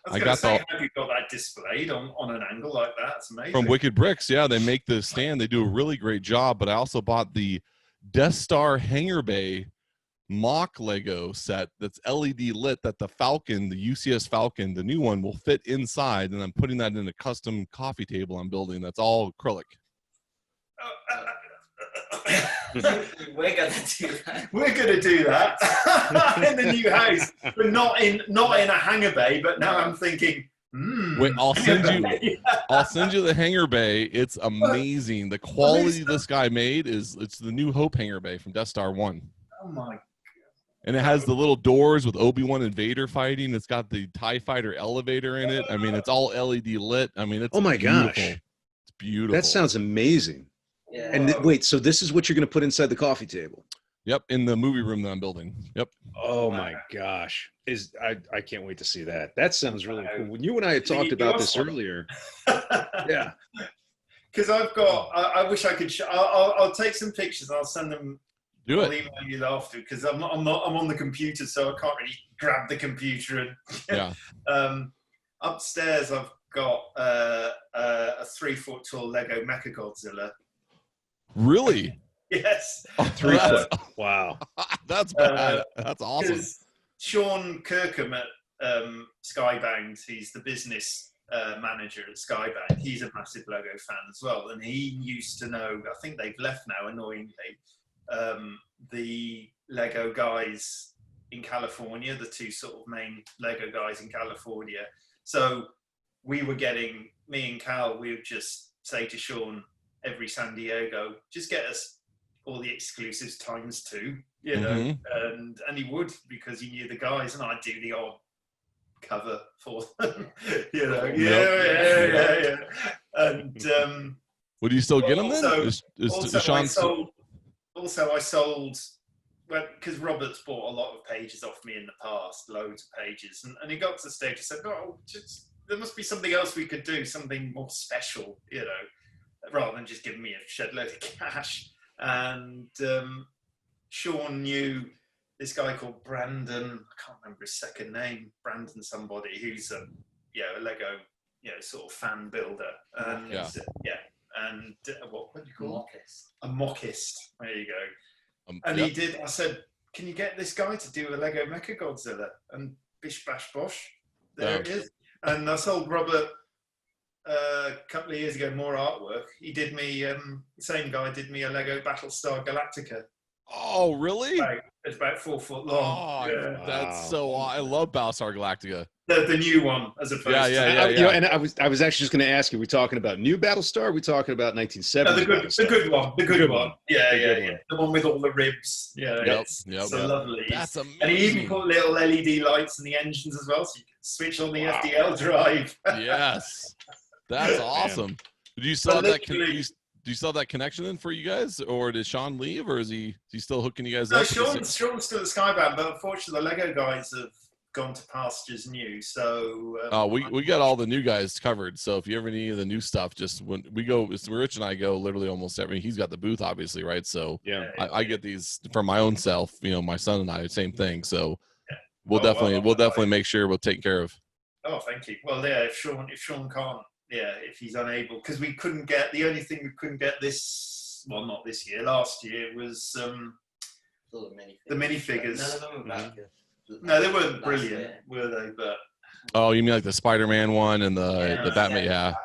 I got how you got that displayed on an angle like that? It's amazing. from Wicked Bricks. Yeah, they make the stand. They do a really great job, but I also bought the Death Star Hangar Bay mock Lego set that's LED lit that the Falcon, the UCS Falcon, the new one, will fit inside, and I'm putting that in a custom coffee table I'm building that's all acrylic. We're gonna do that. We're gonna do that in the new house, but not in a hangar bay. But now I'm thinking, wait, I'll send you the hangar bay. It's amazing. The quality this guy made it's the New Hope hangar bay from Death Star 1. Oh my! And it has the little doors with Obi-Wan and Vader fighting. It's got the TIE fighter elevator in it. I mean, it's all LED lit. I mean, it's Oh my beautiful. gosh. It's beautiful. That sounds amazing. Yeah. And wait, so this is what you're going to put inside the coffee table? Yep, in the movie room that I'm building. Yep. Oh my gosh. I can't wait to see that. That sounds really cool. When you and I had talked about this earlier. Yeah. Because I've got. I wish I could. I'll take some pictures. I'll send them. Do I'll it. email you after because I'm on the computer, so I can't really grab the computer and. Yeah. Upstairs, I've got a 3-foot tall Lego Mechagodzilla. Really? Yes. 3 foot. Wow. That's bad. That's awesome. Because Sean Kirkham at Skybound, he's the business manager at Skybound. He's a massive Lego fan as well, and he used to know. I think they've left now, annoyingly. The Lego guys in California, the two sort of main Lego guys in California. So we and Cal, we would just say to Sean every San Diego, just get us all the exclusives �2, you know, and he would because he knew the guys, and I'd do the odd cover for them, you know. Yeah. And would you still get them then? I sold. Well, because Robert's bought a lot of pages off me in the past, loads of pages, and he got to the stage. He said, "No, there must be something else we could do, something more special, you know, rather than just giving me a shed load of cash." And Sean knew this guy called Brandon. I can't remember his second name. Brandon somebody who's a Lego sort of fan builder. And and what do you call it? A mockist. There you go. And he did. I said, "Can you get this guy to do a Lego Mechagodzilla?" And bish bash bosh, there it is. And I sold Robert a couple of years ago more artwork. He did me. The same guy did me a Lego Battlestar Galactica. Oh, really? It's about 4 foot long. Oh, that's so. I love Battlestar Galactica. The new one, as opposed to You know, and I was actually just going to ask you: are we talking about new Battlestar? Or are we talking about 1970s? The good one. The good one. Yeah. The one with all the ribs. Yeah, it's lovely. That's amazing. And he even put little LED lights in the engines as well, so you can switch on the FDL drive. Yes, that's awesome. Do you still have that? Do you still have that connection in for you guys, or did Sean leave, or is he still hooking you guys up? No, Sean's still at Skybound, but unfortunately, the Lego guys have gone to pastures new. So we got all the new guys covered. So if you ever need the new stuff, just when we go, Rich and I go literally almost every. He's got the booth, obviously, right? So I get these for my own self. You know, my son and I, same thing. So we'll definitely make sure we'll take care of. Oh, thank you. Well, yeah, if Sean can't. Yeah, if he's unable, because we couldn't get the only thing we couldn't get not this year, last year was the minifigures. None of them were that good. No, they weren't brilliant, were they? But you mean like the Spider-Man one and the Batman? Yeah.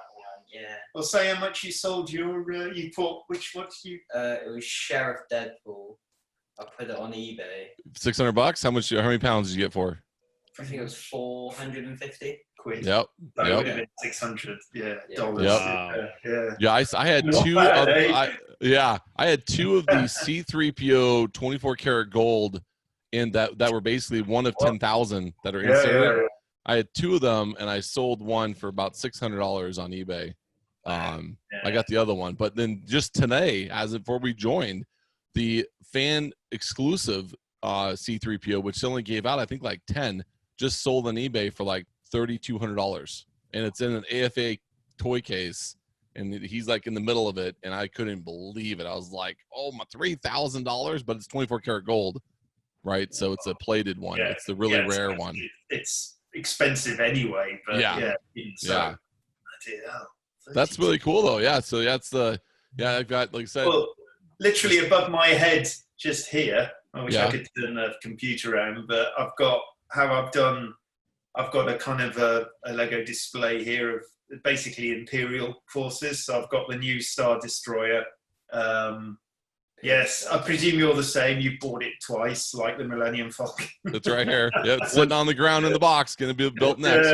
Well, say how much you sold your. You put which what you? It was Sheriff Deadpool. I put it on eBay. $600. How many pounds did you get for? I think it was 450 quid. Yep. That would have been 600. Dollars. Yep. Yeah. I had two. I had two of the C3PO 24 karat gold, and that were basically one of 10,000 that are inserted. I had 2 of them, and I sold one for about $600 on eBay. I got the other one, but then just today, before we joined, the fan exclusive C3PO, which only gave out I think like 10, just sold on eBay for like $3,200, and it's in an AFA toy case, and he's like in the middle of it, and I couldn't believe it. I was like, oh my, $3,000, but it's 24 karat gold, right? So it's a plated one. Yeah. It's the really rare one. It's expensive anyway, but Yeah. so That's really cool though. Yeah. So that's I've got, like I said, well, literally above my head, just here. I wish Yeah. I could turn the computer around, but I've got a kind of a Lego display here of basically Imperial forces. So I've got the new Star Destroyer. Yes, I presume you're the same. You bought it twice, like the Millennium Falcon. it's right here. Yeah, it's sitting on the ground in the box, going to be built next.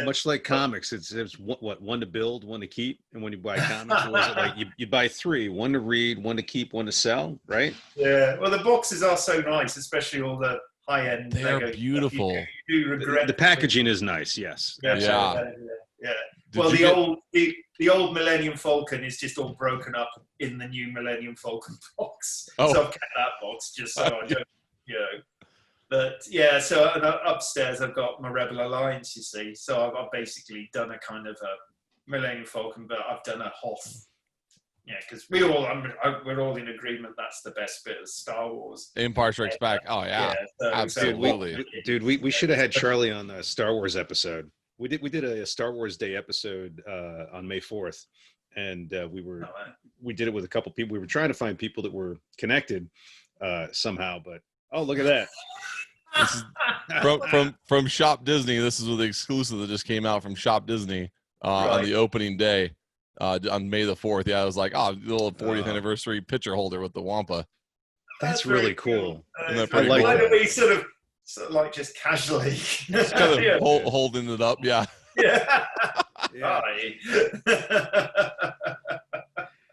Much like comics, it's one to build, one to keep, and when you buy comics, what was it like? You buy 3, one to read, one to keep, one to sell, right? Yeah. Well, the boxes are so nice, especially all the high-end. They're Lego beautiful. stuff. You do regret The packaging is nice, yes. Yeah. Well, the old Millennium Falcon is just all broken up in the new Millennium Falcon box. Oh. So I've kept that box just so I don't, But yeah, so upstairs I've got my Rebel Alliance, you see. So I've basically done a kind of a Millennium Falcon, but I've done a Hoth. Yeah, because we're all in agreement that's the best bit of Star Wars. Empire Strikes Back. Oh yeah, absolutely. Dude, we should have had Charlie on the Star Wars episode. We did a Star Wars Day episode on May 4th, and we did it with a couple people. We were trying to find people that were connected somehow, but look at that. This is from Shop Disney. This is the exclusive that just came out from Shop Disney on the opening day on May the 4th. Yeah, I was like, the little 40th anniversary picture holder with the Wampa. That's really cool. Isn't that pretty Why cool? don't we sort of like just casually Just kind of holding it up, yeah. Yeah. Yeah.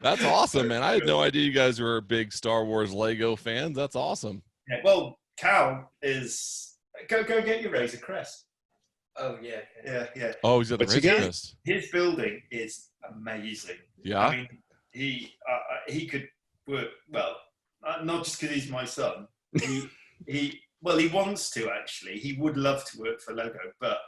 That's awesome, man. I had no idea you guys were big Star Wars Lego fans. That's awesome. Yeah, well, Cal is go get your Razor Crest. Oh yeah. Yeah. Oh, he's got the What's he Razor got? Crest. His building is amazing. Yeah. I mean, he could work well, not just because he's my son. He wants to actually. He would love to work for Lego, but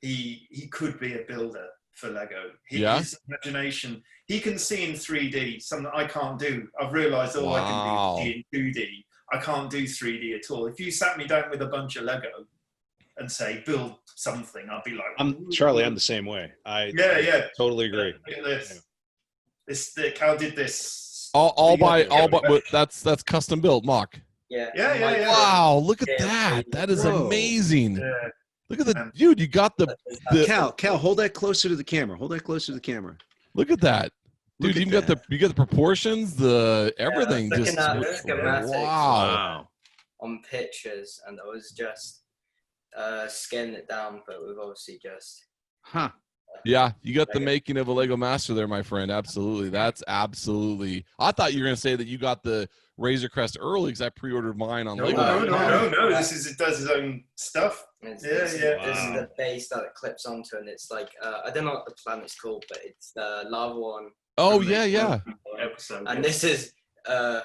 he could be a builder for Lego. His imagination, he can see in 3D something I can't do. I've realised all I can do is see in 2D. I can't do 3D at all. If you sat me down with a bunch of Lego and say build something, I'd be like, Charlie, I'm the same way. I totally agree. Look at this. Cal did this. That's custom built, Mock. Yeah. Yeah. Wow, look at that. That is amazing. Yeah. Look at the dude. You got the Cal, hold that closer to the camera. Look at that. Dude, you got the proportions, the everything. Looking at the schematics wow. on pictures, and I was just scaling it down, but we've obviously just. Yeah, you got the making of a Lego Master there, my friend. Absolutely. That's absolutely. I thought you were going to say that you got the Razor Crest early because I pre-ordered mine on Lego. No. It does his own stuff. This is the base that it clips onto, and it's like I don't know what the planet's called, but it's the lava one. Oh yeah. Episode, and this is the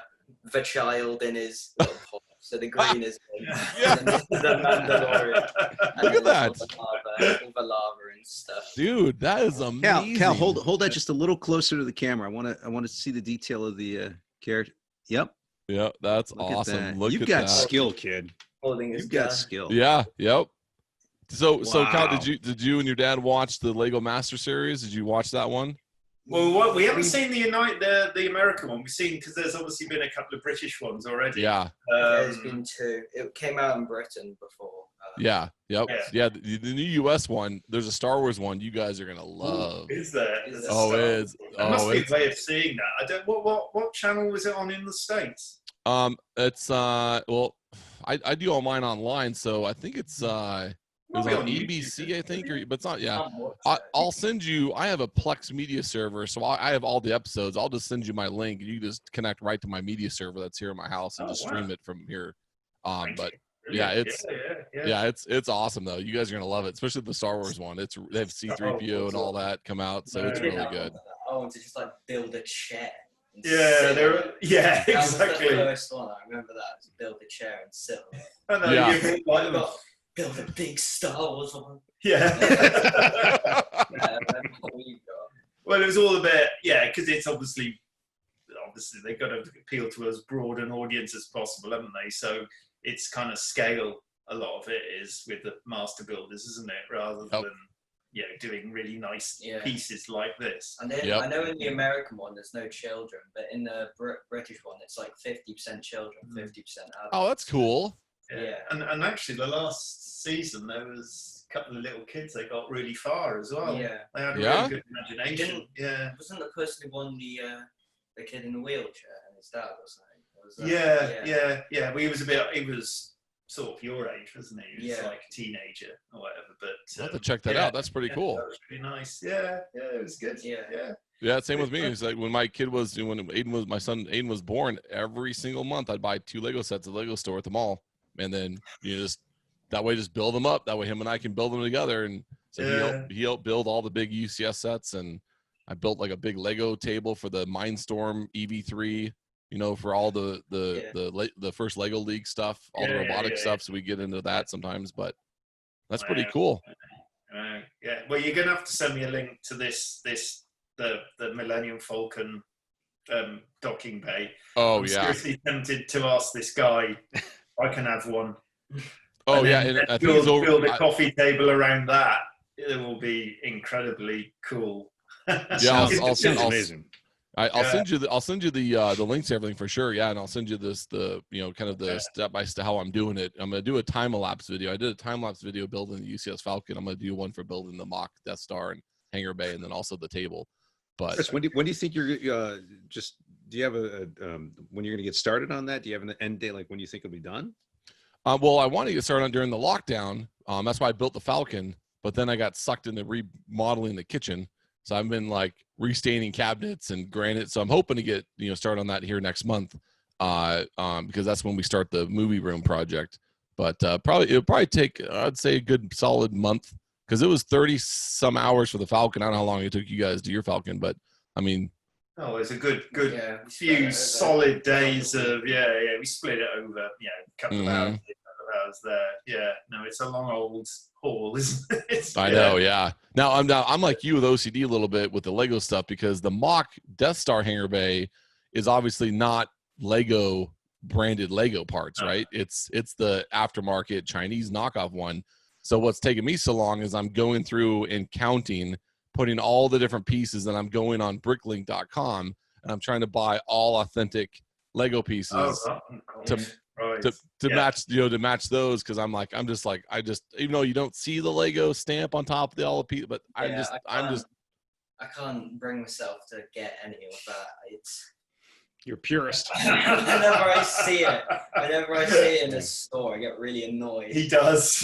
child in his little pot. So the green is him. Yeah. And this is the Mandalorian. Look at that. All the lava and stuff. Dude, that is amazing. Cal, hold that just a little closer to the camera. I want to see the detail of the character. Yep. Yeah, that's Look awesome. At that. Look You've at got that. skill, kid. You've got skill. Yeah. Yep. So Wow. Cal, did you and your dad watch the Lego Master series? Did you watch that one? Well, we haven't seen the American one. We've seen because there's obviously been a couple of British ones already. Yeah. There's been 2. It came out in Britain before. Yeah. Yep. Yeah. The new US one. There's a Star Wars one. You guys are gonna love. Is there? Oh, it is. There must be a way of seeing that. I don't. What channel was it on in the States? It's well, I do all mine online, so I think it's it was on EBC, I think, but it's not. Yeah, I'll send you. I have a Plex media server, so I have all the episodes. I'll just send you my link, and you just connect right to my media server that's here in my house and just stream it from here. But Yeah, it's yeah. it's awesome though. You guys are gonna love it, especially the Star Wars one. They have C-3PO and all that come out, so it's really good. I want to just like build a chair. Yeah, That was the exactly. first one. I remember that. To build a chair and sit on it. I know, Yeah. Build a big Star Wars one. Yeah. Yeah, that's what we got. Well, it was all a bit, because it's obviously they've got to appeal to as broad an audience as possible, haven't they? So it's kind of scale. A lot of it is with the master builders, isn't it? Rather than doing really nice pieces like this. And then I know in the American one there's no children, but in the British one it's like 50% children, 50% adults. Oh, that's cool. Yeah. And actually the last season there was a couple of little kids that got really far as well. Yeah. They had a really good imagination. Wasn't the person who won the kid in the wheelchair and his dad or something? Yeah. Well, he was sort of your age, wasn't he? He was like a teenager or whatever. But I'll have to check that out. That's pretty cool. That was pretty nice. Yeah, it was good. Yeah, same with me. It's like when my kid was my son Aiden was born, every single month I'd buy 2 Lego sets at the Lego store at the mall. And then just build them up. That way him and I can build them together. And so he helped build all the big UCS sets, and I built like a big Lego table for the Mindstorm EV3, for all the first Lego League stuff, all the robotic stuff. So we get into that sometimes, but that's pretty cool. Well, you're gonna have to send me a link to the Millennium Falcon docking bay. I'm seriously tempted to ask this guy if I can have one. Oh, and I think build a coffee table around that. It will be incredibly cool. Yeah, amazing. I'll send you the links to everything for sure. Yeah, and I'll send you kind of the step by step how I'm doing it. I'm gonna do a time lapse video. I did a time lapse video building the UCS Falcon. I'm gonna do one for building the mock Death Star and hangar bay, and then also the table. But Chris, when do you think you're do you have when you're gonna get started on that? Do you have an end date, like when you think it'll be done? Well, I wanted to get started on during the lockdown. That's why I built the Falcon, but then I got sucked into remodeling the kitchen. So I've been like restaining cabinets and granite. So I'm hoping to get, started on that here next month, because that's when we start the movie room project. But it'll probably take, I'd say, a good solid month, because it was 30 some hours for the Falcon. I don't know how long it took you guys to do your Falcon, but I mean. Oh, it's a good few solid days of we split it over a couple of hours there. Yeah, no, it's a long old haul, isn't it? I know, yeah. Now I'm like you with OCD a little bit with the Lego stuff, because the mock Death Star hangar bay is obviously not Lego branded Lego parts, right? It's the aftermarket Chinese knockoff one. So what's taking me so long is I'm going through and counting, putting all the different pieces, and I'm going on bricklink.com and I'm trying to buy all authentic Lego pieces to match, to match those. Cause I just, even though you don't see the Lego stamp on top of all the pieces, but I can't bring myself to get any of that. You're purist. Whenever I see it in the store, I get really annoyed. He does.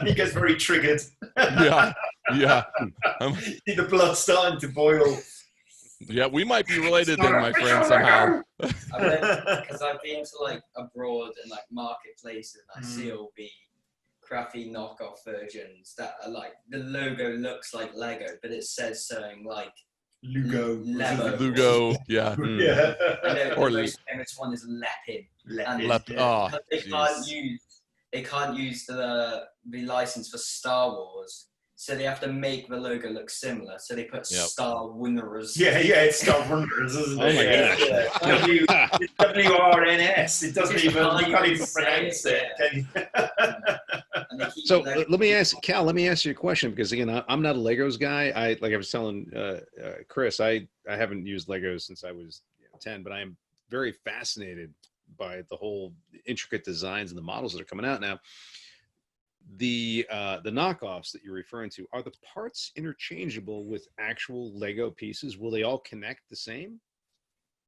He gets very triggered. Yeah. The blood's starting to boil. Yeah, we might be related then, my friend, somehow. Because I've been to like abroad and like marketplaces, and I see all the crappy knockoff versions that are like, the logo looks like Lego, but it says something like Lugo, yeah. Yeah. I know the most famous one is Lepid. Oh, they can't use the license for Star Wars, so they have to make the logo look similar. So they put Star Wonders. Yeah, it's Star Wonders, isn't it? Oh my gosh. It's WRNS. It doesn't even, you can't even pronounce it. So let me ask you a question, because again, I'm not a Legos guy. I was telling Chris, I haven't used Legos since I was 10, but I am very fascinated by the whole intricate designs and the models that are coming out now. The knockoffs that you're referring to, are the parts interchangeable with actual Lego pieces? Will they all connect the same?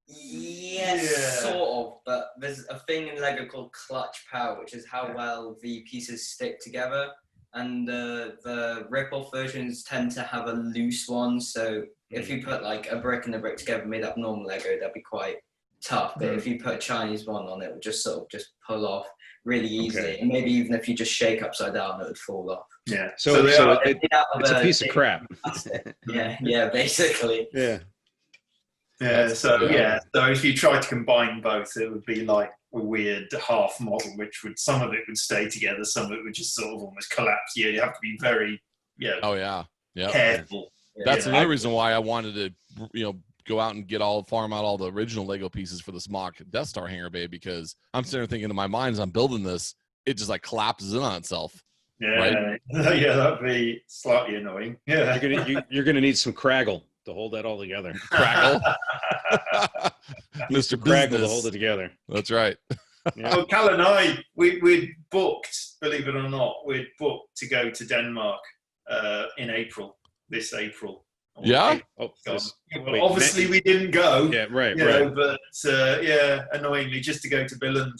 Yes, sort of, but there's a thing in Lego called clutch power, which is how well the pieces stick together, and the rip-off versions tend to have a loose one, so if you put like a brick and a brick together made up normal Lego, they'll be quite tough. But if you put a Chinese one on, it would just sort of just pull off really easily. And maybe even if you just shake upside down, it would fall off. Yeah. So it's a piece of big crap. plastic. Yeah, basically. Yeah. Yeah. So if you try to combine both, it would be like a weird half model, which would some of it would stay together, some of it would just sort of almost collapse. Yeah, you have to be very careful. That's another reason why I wanted to go out and farm out all the original Lego pieces for this mock Death Star hangar bay, because I'm sitting there thinking in my mind as I'm building this, it just like collapses in on itself. Yeah, right? Yeah, that'd be slightly annoying. Yeah, you're gonna need some Craggle to hold that all together. Craggle, Mr. Craggle Business. to hold it together. That's right. Yeah. Well, Cal and I, we'd booked, believe it or not, we'd booked to go to Denmark in April, this April. Yeah. Obviously, we didn't go. Yeah, right. But annoyingly, just to go to Billund.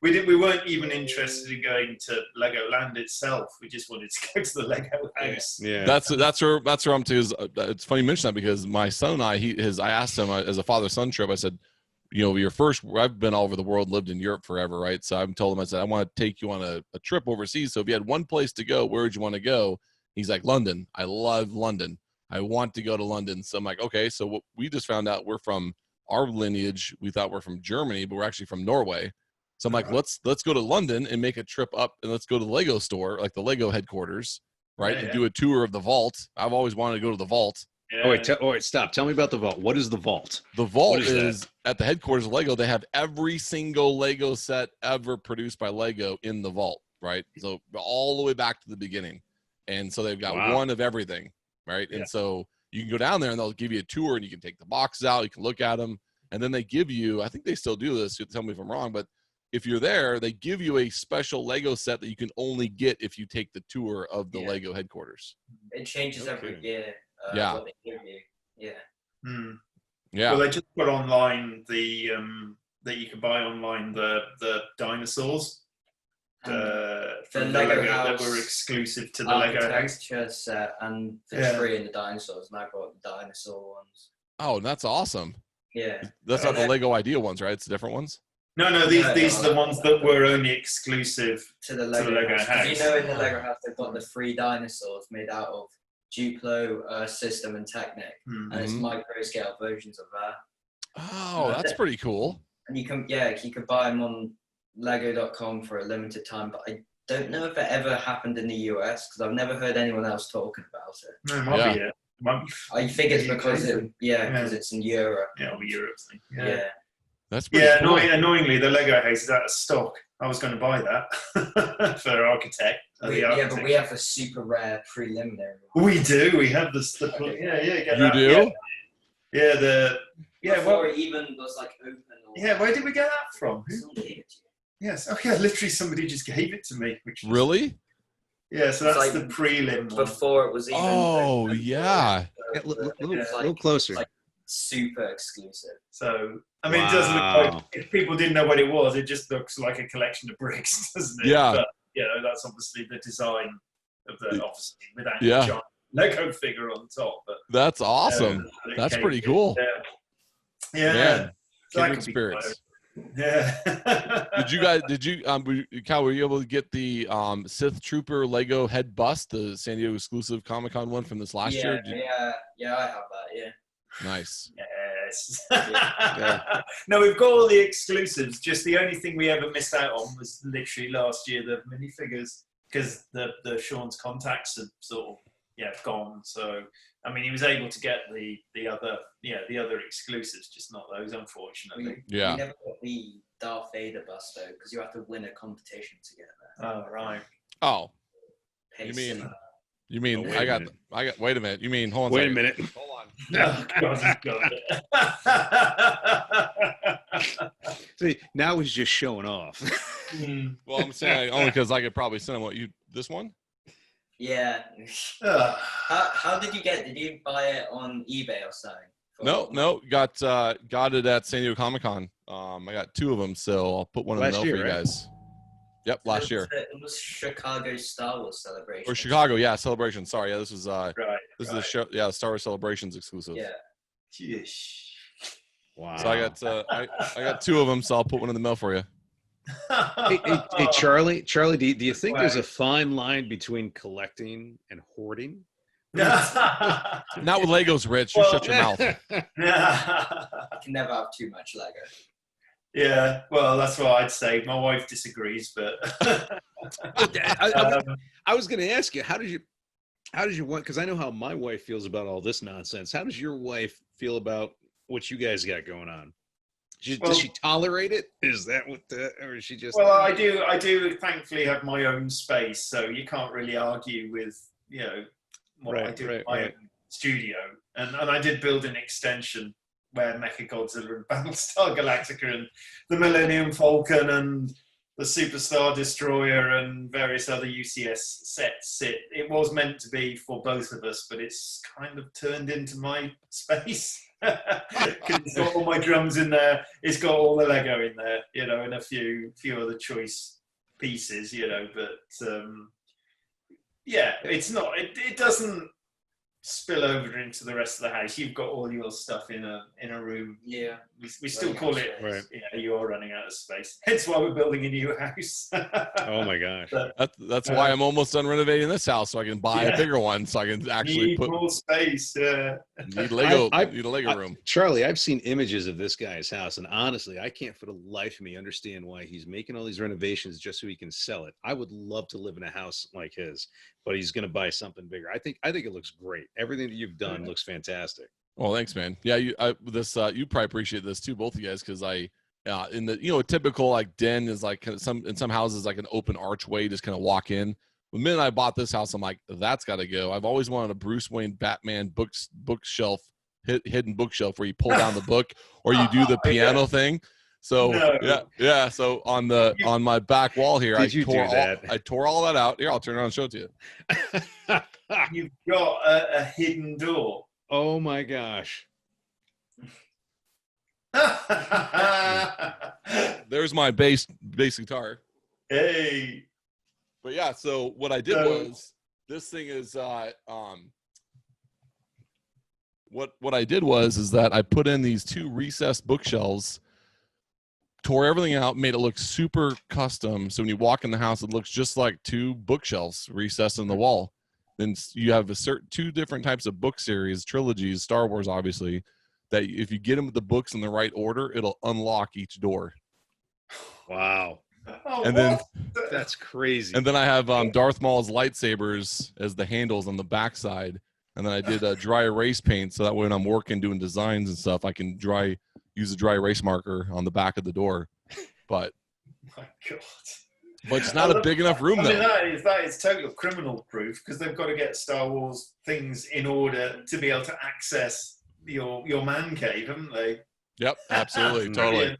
We weren't even interested in going to Legoland itself. We just wanted to go to the Lego house. Yeah. That's where I'm to. It's funny you mention that, because my son and I asked him as a father-son trip. I said, I've been all over the world, lived in Europe forever, right? So I told him, I said, I want to take you on a trip overseas. So if you had one place to go, where would you want to go? He's like, London. I love London. I want to go to London. So I'm like, okay. So what we just found out, we're from our lineage. We thought we're from Germany, but we're actually from Norway. So I'm like, let's go to London and make a trip up, and let's go to the Lego store, like the Lego headquarters, right? And do a tour of the vault. I've always wanted to go to the vault. Yeah. Wait, stop. Tell me about the vault. What is the vault? The vault is at the headquarters of Lego. They have every single Lego set ever produced by Lego in the vault, right? So all the way back to the beginning. And so they've got one of everything, right? Yeah. And so you can go down there and they'll give you a tour, and you can take the boxes out, you can look at them, and then they give you, I think they still do this, you tell me if I'm wrong, but if you're there, they give you a special Lego set that you can only get if you take the tour of the Lego headquarters. It changes every year. What they give you. Yeah. Yeah. Well, they just put online that you can buy online the dinosaurs. The Lego house that were exclusive to the Lego house set, and for free in the dinosaurs, and I bought the dinosaur ones. Oh, that's awesome. Yeah. That's not the Lego Idea ones, right? It's different ones? No, these are the ones that were only exclusive to the Lego house. You know, in the Lego house, they've got the 3 dinosaurs made out of Duplo, System, and Technic, and it's micro-scale versions of that. Oh, that's pretty cool. And you can buy them on Lego.com for a limited time, but I don't know if it ever happened in the US, because I've never heard anyone else talking about it. No, it might be it. I think it's because it's in Europe. Yeah, it'll be Europe thing. Yeah. That's pretty cool. Annoyingly, the Lego house is out of stock. I was going to buy that for Architect. But we have a super rare preliminary one. We do. We have this. You do? Yeah. Before it even was like open. Where did we get that from? Someone gave it to you. Yes. Oh yeah, literally somebody just gave it to me. Really? Yeah. So that's the prelim one. Before it was even. Oh yeah. A little closer. Like super exclusive. So I mean, it doesn't look like, if people didn't know what it was, it just looks like a collection of bricks, doesn't it? Yeah. But, that's obviously the design of the office without a giant Lego figure on top. But that's awesome. That's pretty cool. Yeah. Kindred spirits. Yeah. Cal, were you able to get the Sith Trooper Lego head bust, the San Diego exclusive Comic-Con one from this last year? Yeah, I have that, yeah. Nice. Yes. No, we've got all the exclusives. Just the only thing we ever missed out on was literally last year, the minifigures, because the Sean's contacts had sort of gone. So I mean, he was able to get the other exclusives, just not those, unfortunately. Yeah. You never got the Darth Vader bust though, because you have to win a competition to get that. Oh right. Oh. Pace You mean I got wait a minute. You mean hold on. Wait a minute. Hold on. Oh, God. See, now he's just showing off. Well, I'm saying only because I could probably send him this one? Yeah. How did you get? Did you buy it on eBay or something? No. Got it at San Diego Comic-Con. I got 2 of them, so I'll put one in the mail for you guys. Yep, last year. It was Chicago Star Wars Celebration. Or Chicago, Celebration. Sorry, this was This is the show. Yeah, Star Wars Celebrations exclusive. Yeah. Jeez. Wow. So I got 2 of them, so I'll put one in the mail for you. Hey, Charlie, do you think there's Wow. a fine line between collecting and hoarding? Not with Legos, Rich. You Well, shut your mouth. I can never have too much Lego. Yeah, well, that's what I'd say. My wife disagrees, but I was going to ask you, how does your wife? Because I know how my wife feels about all this nonsense. How does your wife feel about what you guys got going on? Does she tolerate it? Is that what or is she just? well, I do. Thankfully, have my own space, so you can't really argue with what I do in my own studio. And I did build an extension where Mechagodzilla and Battlestar Galactica and the Millennium Falcon and the Superstar Destroyer and various other UCS sets sit. It was meant to be for both of us, but it's kind of turned into my space. It's got all my drums in there. It's got all the Lego in there, and a few other choice pieces, But it's not. It doesn't spill over into the rest of the house. You've got all your stuff in a room. Yeah. We still call it. Right. You are running out of space. Hence why we're building a new house. Oh my gosh. That's why I'm almost done renovating this house, so I can buy a bigger one, so I can actually need more space. Need Lego. Need a Lego room. Charlie, I've seen images of this guy's house, and honestly, I can't for the life of me understand why he's making all these renovations just so he can sell it. I would love to live in a house like his, but he's going to buy something bigger. I think it looks great. Everything that you've done looks fantastic. Well, thanks, man. Yeah, you probably appreciate this too, both of you guys, because in the a typical like den is like in some houses like an open archway, just kind of walk in. The minute I bought this house, I'm like, that's got to go. I've always wanted a Bruce Wayne Batman bookshelf, hidden bookshelf where you pull down the book or you do the piano thing. So yeah. So on my back wall here, I tore all that out. Here, I'll turn around and show it to you. You've got a hidden door. Oh my gosh. There's my bass guitar. Hey. But yeah, so what I did was this thing is what I did was that I put in these 2 recessed bookshelves, tore everything out, made it look super custom. So when you walk in the house, it looks just like 2 bookshelves recessed in the wall. Then you have 2 different types of book series, trilogies, Star Wars, obviously, that if you get them with the books in the right order, it'll unlock each door. Wow. Oh, and then that's crazy. And then I have Darth Maul's lightsabers as the handles on the backside. And then I did dry erase paint, so that way when I'm working doing designs and stuff, I can use a dry erase marker on the back of the door. But my God. But it's not a big enough room, though. That is total criminal proof, because they've got to get Star Wars things in order to be able to access your man cave, haven't they? Yep, absolutely, totally.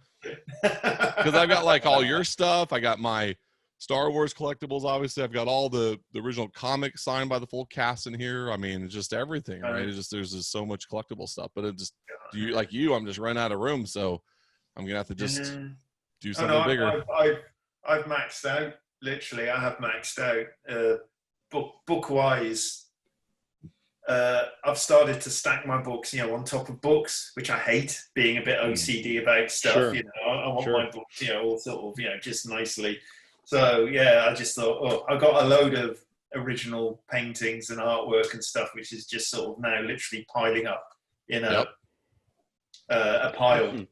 Because I've got like all your stuff. I got my Star Wars collectibles, obviously. I've got all the original comics signed by the full cast in here. I mean, it's just everything, right? There's just so much collectible stuff. But it just I'm just running out of room, so I'm gonna have to just do something bigger. I've maxed out. Literally, I have maxed out book wise. I've started to stack my books, on top of books, which I hate, being a bit OCD about stuff. Sure. I want my books, all sort of, just nicely. So yeah, I just thought, I got a load of original paintings and artwork and stuff, which is just sort of now literally piling up in a pile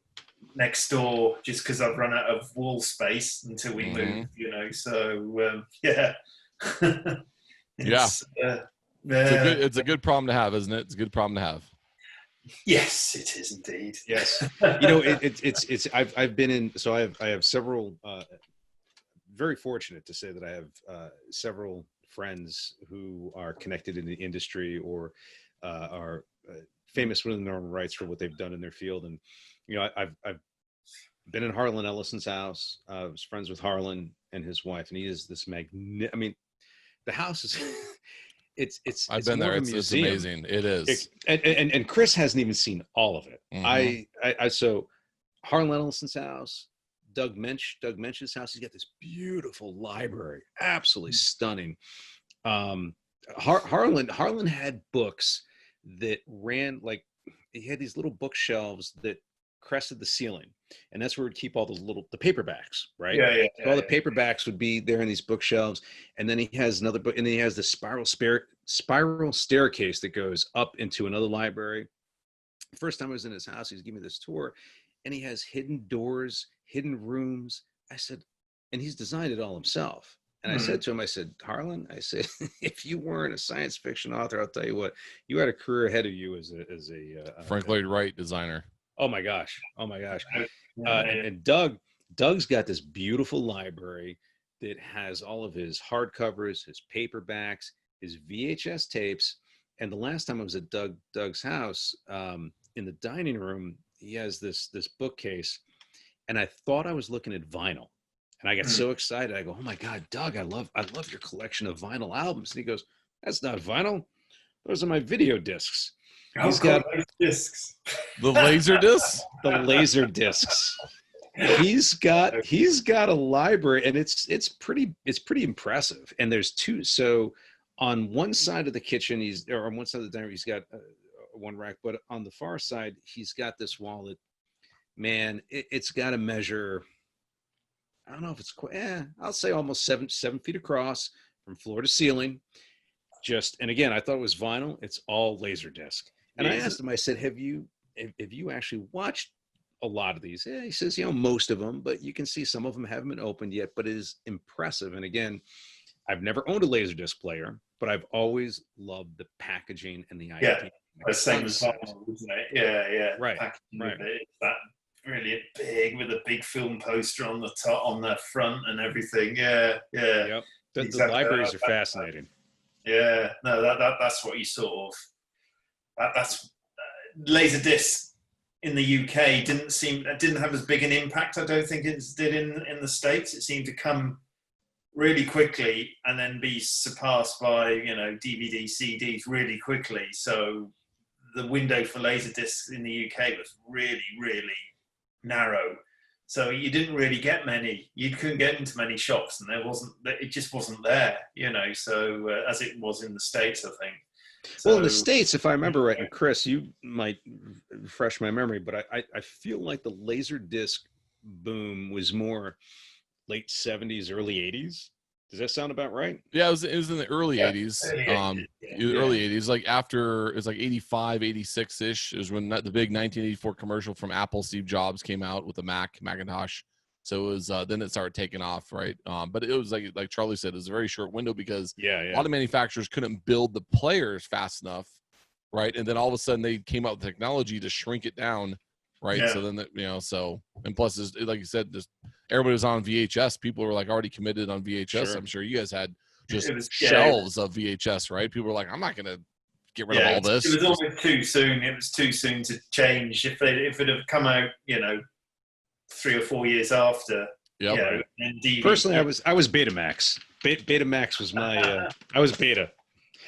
next door, just because I've run out of wall space until we move. So yeah. It's a good problem to have, isn't it? It's a good problem to have. Yes, it is indeed. Yes. It's I've been in, so I have several, very fortunate to say that I have several friends who are connected in the industry or are famous within their own rights for what they've done in their field. And, I've been in Harlan Ellison's house. I was friends with Harlan and his wife, and he is this the house is, I've been there. It's amazing. It is. And Chris hasn't even seen all of it. Mm-hmm. So Harlan Ellison's house, Doug Mensch's house, he's got this beautiful library, absolutely stunning. Harlan had books that ran, like, he had these little bookshelves that crested the ceiling, and that's where we'd keep all the paperbacks, right? Yeah. So all the paperbacks would be there in these bookshelves, and then he has another book, and then he has the spiral staircase that goes up into another library. The first time I was in his house, he's giving me this tour, and he has hidden doors, hidden rooms. I said, and he's designed it all himself. And I said to him, I said, Harlan, I said, if you weren't a science fiction author, I'll tell you what, you had a career ahead of you as a Frank Lloyd Wright designer. Oh my gosh. And Doug's got this beautiful library that has all of his hardcovers, his paperbacks, his VHS tapes. And the last time I was at Doug's house, in the dining room, he has this bookcase, and I thought I was looking at vinyl. And I got so excited. I go, "Oh my God, Doug, I love your collection of vinyl albums." And he goes, "That's not vinyl. Those are my video discs." He's got discs. The laser discs? The laser discs. He's got a library, and it's pretty impressive. And there's two. So on one side of the kitchen, or on one side of the dining room, he's got one rack, but on the far side, he's got this wall that, man, it's got to measure. I don't know if it's I'll say almost 7 feet across from floor to ceiling. And again, I thought it was vinyl. It's all laser disc. And I asked him, I said, have you actually watched a lot of these? Yeah, he says, most of them, but you can see some of them haven't been opened yet, but it is impressive. And again, I've never owned a laser disc player, but I've always loved the packaging and the idea. Yeah, the same as vinyl, isn't it? Yeah. Right. Right. That really big with a big film poster on the top, on the front, and everything. Yeah. Yep. The libraries are fascinating. Yeah. No, that's what you sort of. That's Laserdisc in the UK didn't have as big an impact. I don't think it did in the States. It seemed to come really quickly and then be surpassed by DVD, CDs really quickly. So the window for Laserdiscs in the UK was really, really narrow. So you didn't really get many. You couldn't get into many shops, and it just wasn't there. So as it was in the States, I think. Well, in the States, if I remember right, and Chris, you might refresh my memory, but I feel like the laser disc boom was more late 70s, early 80s. Does that sound about right? Yeah, it was in the early 80s. Early 80s, like after, it was like 85, 86-ish is when the big 1984 commercial from Apple, Steve Jobs, came out with the Macintosh. So it was then it started taking off, right? But it was like Charlie said, it was a very short window because a lot of manufacturers couldn't build the players fast enough, right? And then all of a sudden they came out with technology to shrink it down, right? Yeah. So then and plus, like you said, just everybody was on VHS. People were like already committed on VHS. Sure. I'm sure you guid had just shelves of VHS, right? People were like, I'm not gonna get rid of all this. It was almost too soon. It was too soon to change. If it had come out, 3 or 4 years after. Yeah. Personally, I was Betamax. Betamax was my. I was Beta.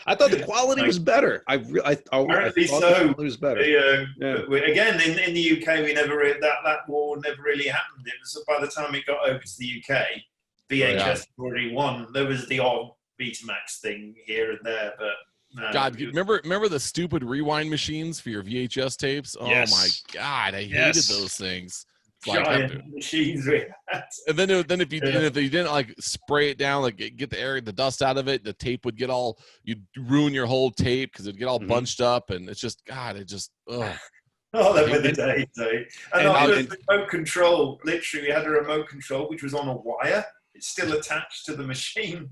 I thought the quality was better. I thought the quality was better. Again, in the UK, we never that war never really happened. It was by the time it got over to the UK, VHS already won. There was the odd Betamax thing here and there, but. God, remember the stupid rewind machines for your VHS tapes? Oh my God, I hated those things. Giant machines. And then if you didn't like spray it down, like get the dust out of it, the tape would get you'd ruin your whole tape because it'd get all bunched up, and it's just ugh. Oh, that were the days, eh? And the remote control. Literally, we had a remote control which was on a wire. It's still attached to the machine.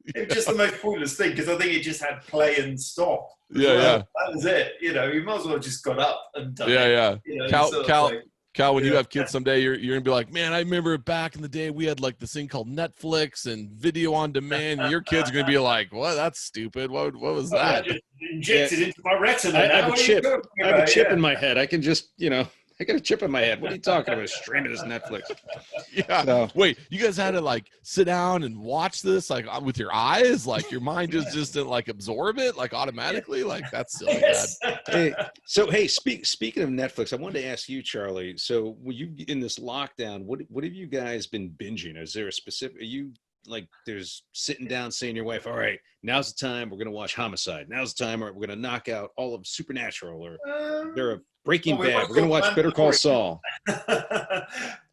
It was just the most pointless thing because I think it just had play and stop. That was it. You might as well have just got up and done it. Cal, when you have kids someday, you're gonna be like, man, I remember back in the day we had like this thing called Netflix and video on demand. And your kids are gonna be like, what? That's stupid. What was that? I just injected into my retina. I have a chip. I have a chip in my head. I can just, I got a chip in my head. What are you talking about? Streaming this Netflix. Yeah. So, wait, you guys had to like sit down and watch this like with your eyes? Like your mind just didn't like absorb it like automatically? Like that's silly, Dad. Speaking of Netflix, I wanted to ask you, Charlie. So when you in this lockdown, what have you guys been binging? Is there a specific? Are you like there's sitting down saying to your wife, all right, now's the time we're gonna watch Homicide. Now's the time we're gonna knock out all of Supernatural, or there a Breaking Well, we Bad. We're gonna watch Better Call Saul.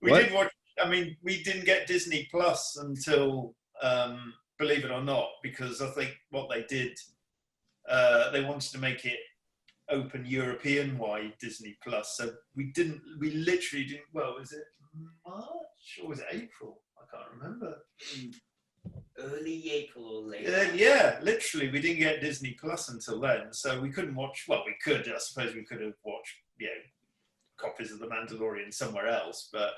we What? did watch. I mean, we didn't get Disney Plus until, believe it or not, because I think what they did, they wanted to make it open European-wide Disney Plus. So we literally didn't. Well, was it March or was it April? I can't remember. Early April or late. Yeah, literally, we didn't get Disney Plus until then, so we couldn't watch. Well, we could. I suppose we could have watched, copies of The Mandalorian somewhere else, but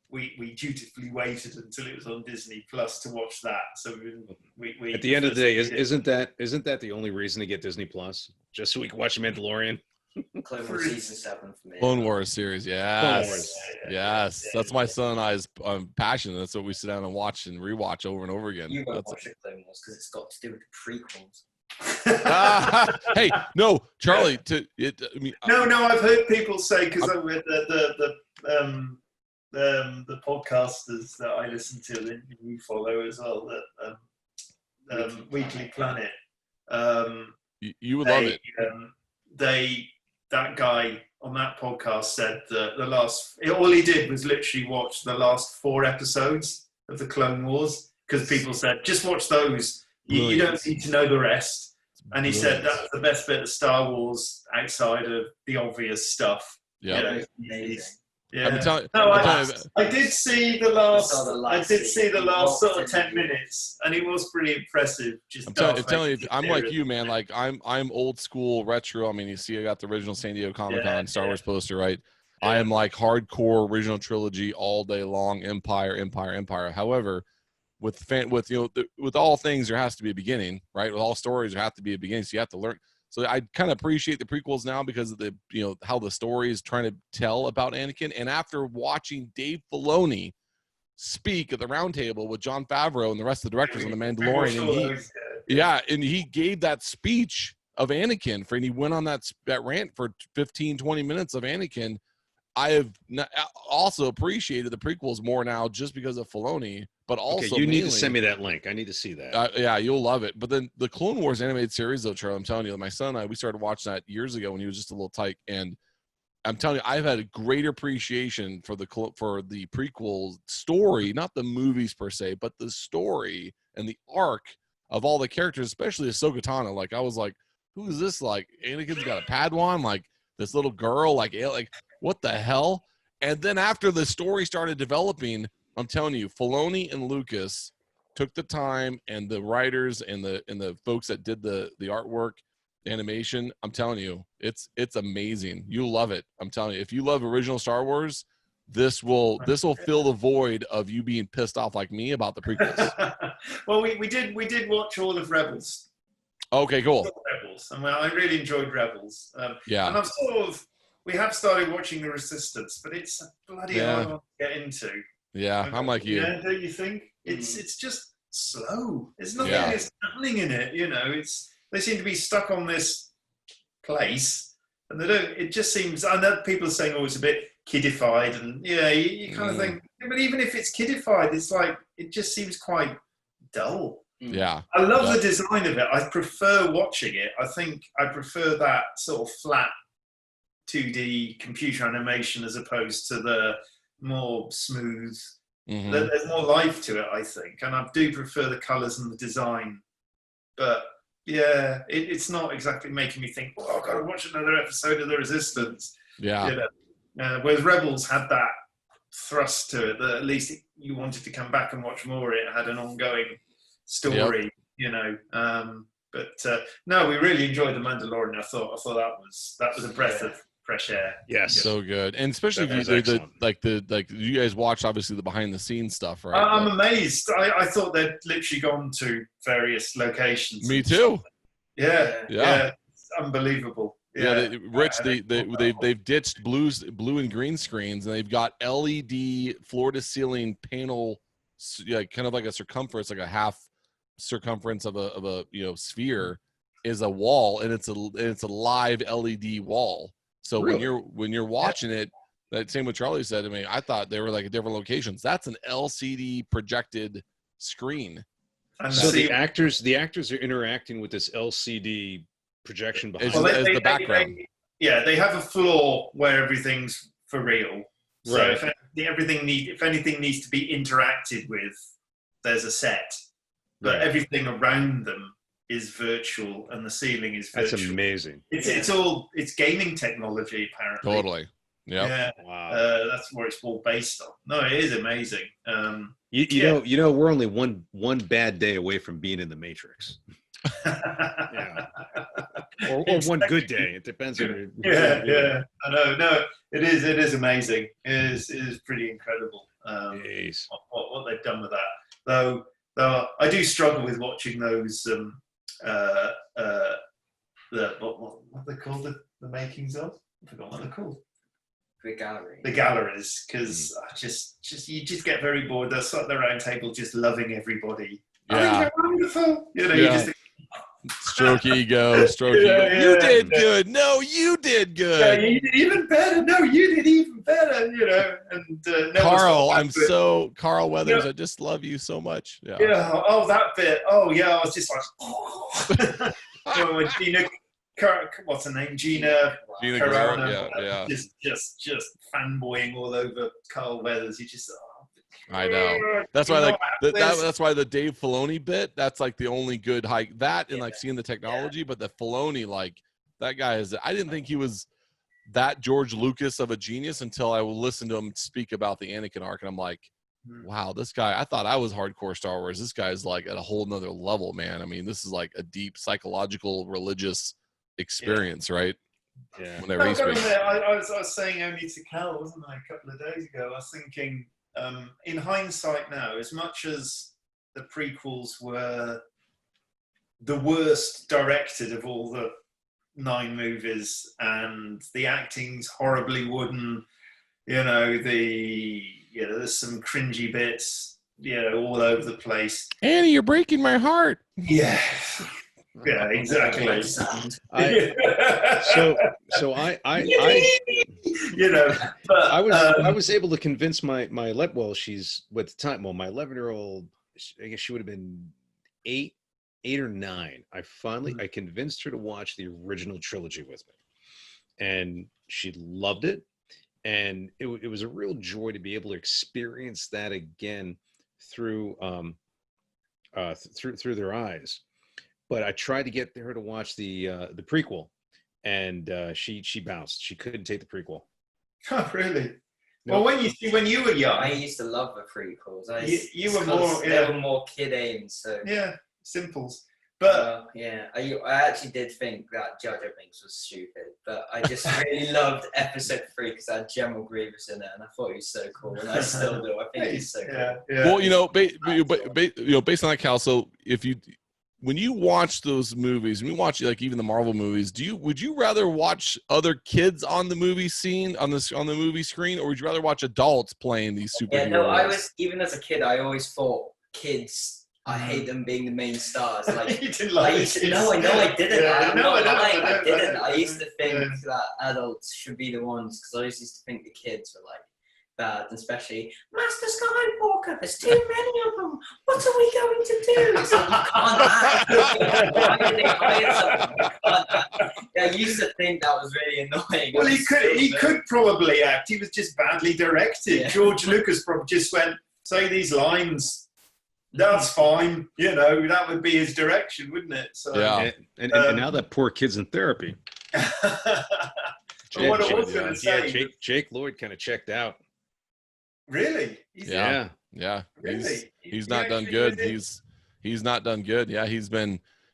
we dutifully waited until it was on Disney Plus to watch that. So we At the end of the day, isn't that the only reason to get Disney Plus? Just so we can watch Mandalorian? Clone Wars season 7 for me. Clone Wars series, yes, Clone Wars. yes. That's my son and I's passion. That's what we sit down and watch and rewatch over and over again. You won't That's watch the Clone Wars because it's got to do with the prequels. Hey, no, Charlie. No, I've heard people say, because I read the podcasters that I listen to that you follow as well, that Weekly Planet. You would love it. That guy on that podcast said that all he did was literally watch the last 4 episodes of the Clone Wars, because people said, just watch those. You don't need to know the rest. And he said that's the best bit of Star Wars outside of the obvious stuff. Yeah. Amazing. I did see the last sort of 10 minutes, and it was pretty impressive. I'm telling you, I'm like you, man. Like I'm old school retro. I mean, you see, I got the original San Diego Comic-Con Star Wars poster, right? Yeah. I am like hardcore original trilogy all day long. Empire. However, with all things, there has to be a beginning, right? With all stories, there has to be a beginning. So you have to learn. So I kind of appreciate the prequels now because of the, how the story is trying to tell about Anakin. And after watching Dave Filoni speak at the roundtable with Jon Favreau and the rest of the directors on The Mandalorian, and he gave that speech of Anakin and he went on that rant for 15, 20 minutes of Anakin. I have also appreciated the prequels more now just because of Filoni, but also you need to send me that link. I need to see that. Yeah, you'll love it. But then the Clone Wars animated series, though, Charlie, I'm telling you, my son and I, we started watching that years ago when he was just a little tyke, and I'm telling you, I've had a great appreciation for the prequel story, not the movies per se, but the story and the arc of all the characters, especially Ahsoka Tano. Like, I was like, who is this? Like, Anakin's got a Padawan, like this little girl, like what the hell? And then after the story started developing, I'm telling you, Filoni and Lucas took the time, and the writers and the folks that did the artwork, the animation, I'm telling you, it's amazing. You'll love it. I'm telling you, if you love original Star Wars, this will fill the void of you being pissed off like me about the prequels. Well, we did watch all of Rebels. Okay, cool. Rebels. I mean, I really enjoyed Rebels. Yeah. And we have started watching The Resistance, but it's a bloody hard one to get into. Yeah, I'm like you. Yeah, don't you think? It's just slow. There's nothing that's happening in it. They seem to be stuck on this place, and they don't. It just seems. I know people are saying, "Oh, it's a bit kiddified," and you kind of think. But even if it's kiddified, it's like it just seems quite dull. Yeah, I love the design of it. I prefer watching it. I think I prefer that sort of flat 2D computer animation as opposed to the more smooth. There's more life to it, I think, and I do prefer the colours and the design. But yeah, it's not exactly making me think, "Oh, I've got to watch another episode of The Resistance." Yeah. Whereas Rebels had that thrust to it that at least you wanted to come back and watch more. It had an ongoing story, But no, we really enjoyed The Mandalorian. I thought that was a breath of fresh air. Yes, so good, and especially if you guys watch obviously the behind the scenes stuff, right? I'm amazed. I thought they'd literally gone to various locations. Me too. Yeah. It's unbelievable. Rich, they've ditched blue and green screens, and they've got LED floor to ceiling panel, kind of like a circumference, like a half circumference of a sphere is a wall, and it's a live LED wall. So really? when you're watching it, that same what Charlie said to me, I thought they were like at different locations. That's an LCD projected screen. So the actors are interacting with this LCD projection behind as the background. they have a floor where everything's for real. So Right. if anything needs to be interacted with, there's a set. But Right. everything around them is virtual, and the ceiling is virtual. That's amazing. It's gaming technology, apparently. Totally. Yep. Yeah. Wow. That's what it's all based on. No, it is amazing. You know, we're only one bad day away from being in the Matrix. Yeah. Or one good day. It depends on Yeah. I know. No, it is amazing. It is pretty incredible. Jeez. What they've done with that. Though I do struggle with watching those what they called the makings of. I forgot what they're called. The galleries, because you just get very bored. They're sat at the round table just loving everybody. Yeah. I think they're wonderful. You know, Yeah. you just think, Stroke ego, stroke ego. You did good. No, you did good. yeah, you did even better. No, you did even better. You know, and Carl, Carl Weathers. I just love you so much. Yeah. Yeah. Oh, that bit. Oh, yeah. I was just like, oh. When Gina, what's her name? Gina Guerrero, Carano, yeah. just fanboying all over Carl Weathers. You just, I know. That's why, like, that's why the Dave Filoni bit. That's like the only good hike. That and like seeing the technology, but the Filoni, like that guy is. I didn't think he was that George Lucas of a genius until I listened to him speak about the Anakin arc, and I'm like, wow, this guy. I thought I was hardcore Star Wars. This guy is like at a whole nother level, man. I mean, this is like a deep psychological, religious experience, right? Yeah. Whenever he speaks. I was saying only to Cal, wasn't I, a couple of days ago? I was thinking, in hindsight now, as much as the prequels were the worst directed of all the 9 movies, and the acting's horribly wooden, there's some cringy bits, all over the place. Annie, you're breaking my heart. Yeah. Yeah, exactly. So I but I was able to convince my she's at the time, my 11-year-old, I guess she would have been 8 or 9. I convinced her to watch the original trilogy with me, and she loved it. And it was a real joy to be able to experience that again through their eyes. But I tried to get her to watch the prequel, and she bounced. She couldn't take the prequel. Oh, really? No. Well, when you were young, I used to love the prequels. You were more, they were more kid aimed, so simples. But I actually did think that Jar Jar Binks was stupid, but I just really loved Episode 3 because I had General Grievous in it, and I thought he was so cool, and I still do. I think he's so cool. Well, based on that, Cal. So when you watch those movies, when you watch like even the Marvel movies, would you rather watch other kids on the movie scene on the movie screen, or would you rather watch adults playing these superheroes? Yeah, no, I was, even as a kid, I always thought kids, I hate them being the main stars. Like you didn't like I didn't. I'm not lying. I didn't. I used to think that adults should be the ones, because I always used to think the kids were like bad, especially Master Skywalker. There's too many of them. What are we going to do? It's like, you can't act. Why did they hire someone who can't act? Yeah, I used to think that was really annoying. Well, he could probably act. He was just badly directed. Yeah. George Lucas probably just went, say these lines. That's fine. That would be his direction, wouldn't it? So, yeah. And now that poor kid's in therapy. Jake Lloyd kind of checked out. Really? Yeah. Really? He's not done good. He's not done good. Yeah, he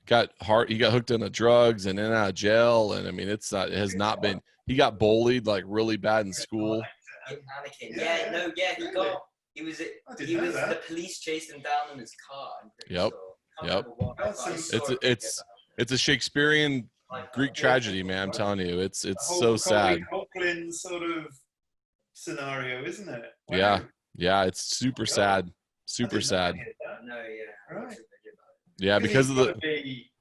got hooked into drugs and in and out of jail, and I mean it has not been. He got bullied like really bad in school. Anakin. He was the police chased him down in his car. I'm pretty sure. It's a Shakespearean Greek tragedy, man. I'm telling you, it's so sad. Coughlin sort of scenario, isn't it? Wow. Yeah, it's super sad. Super sad. No, right. Yeah, because of the.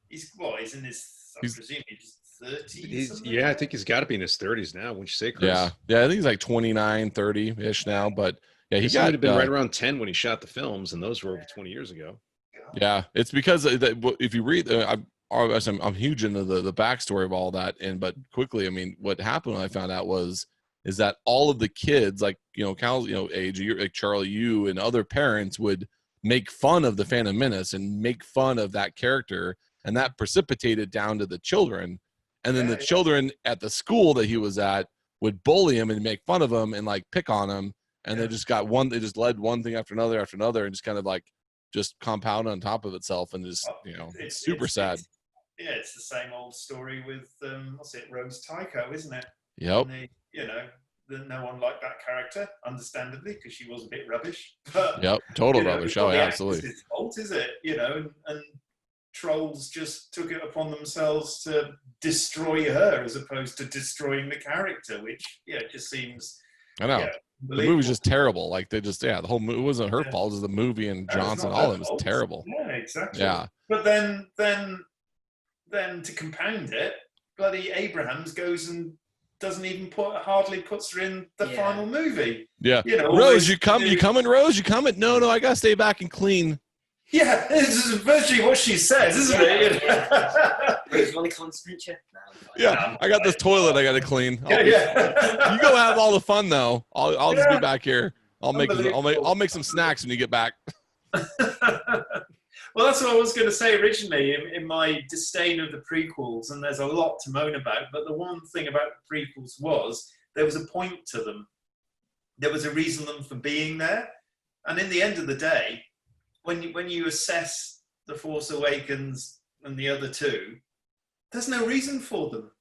He's in his. I presume he's 30. I think he's got to be in his 30s now. Wouldn't you say, Chris? Yeah. I think he's like 29, 30-ish now, but. Yeah, he might have been right around 10 when he shot the films, and those were over 20 years ago. Yeah, it's because if you read, I'm huge into the backstory of all that, but quickly, I mean, what happened when I found out is that all of the kids, like, Cal's, age, like Charlie, you and other parents would make fun of the Phantom Menace and make fun of that character, and that precipitated down to the children, and then the children at the school that he was at would bully him and make fun of him and like pick on him, and they just led one thing after another, and just kind of like just compound on top of itself, and just it's super sad. It's the same old story with Rose Tycho, isn't it? Yep. No one liked that character, understandably, because she was a bit rubbish. But, yep, total rubbish. Oh, yeah, absolutely. It's fault, is it? And trolls just took it upon themselves to destroy her as opposed to destroying the character, which it just seems. I know. The movie was just terrible. Like they just the whole movie, it wasn't her fault. It was the movie and Johnson. All of it was terrible. Yeah, exactly. Yeah. But then to compound it, bloody Abrahams goes and doesn't even hardly puts her in the final movie. Yeah. Rose, you coming, Rose? You coming? No, I gotta stay back and clean. Yeah, this is virtually what she says, isn't it? Rose, want to concentrate? I got this toilet I gotta clean. You go have all the fun though. I'll just be back here. I'll make some snacks when you get back. Well, that's what I was going to say originally in my disdain of the prequels, and there's a lot to moan about, but the one thing about the prequels was there was a point to them. There was a reason for being there. And in the end of the day, when you assess The Force Awakens and the other two, there's no reason for them.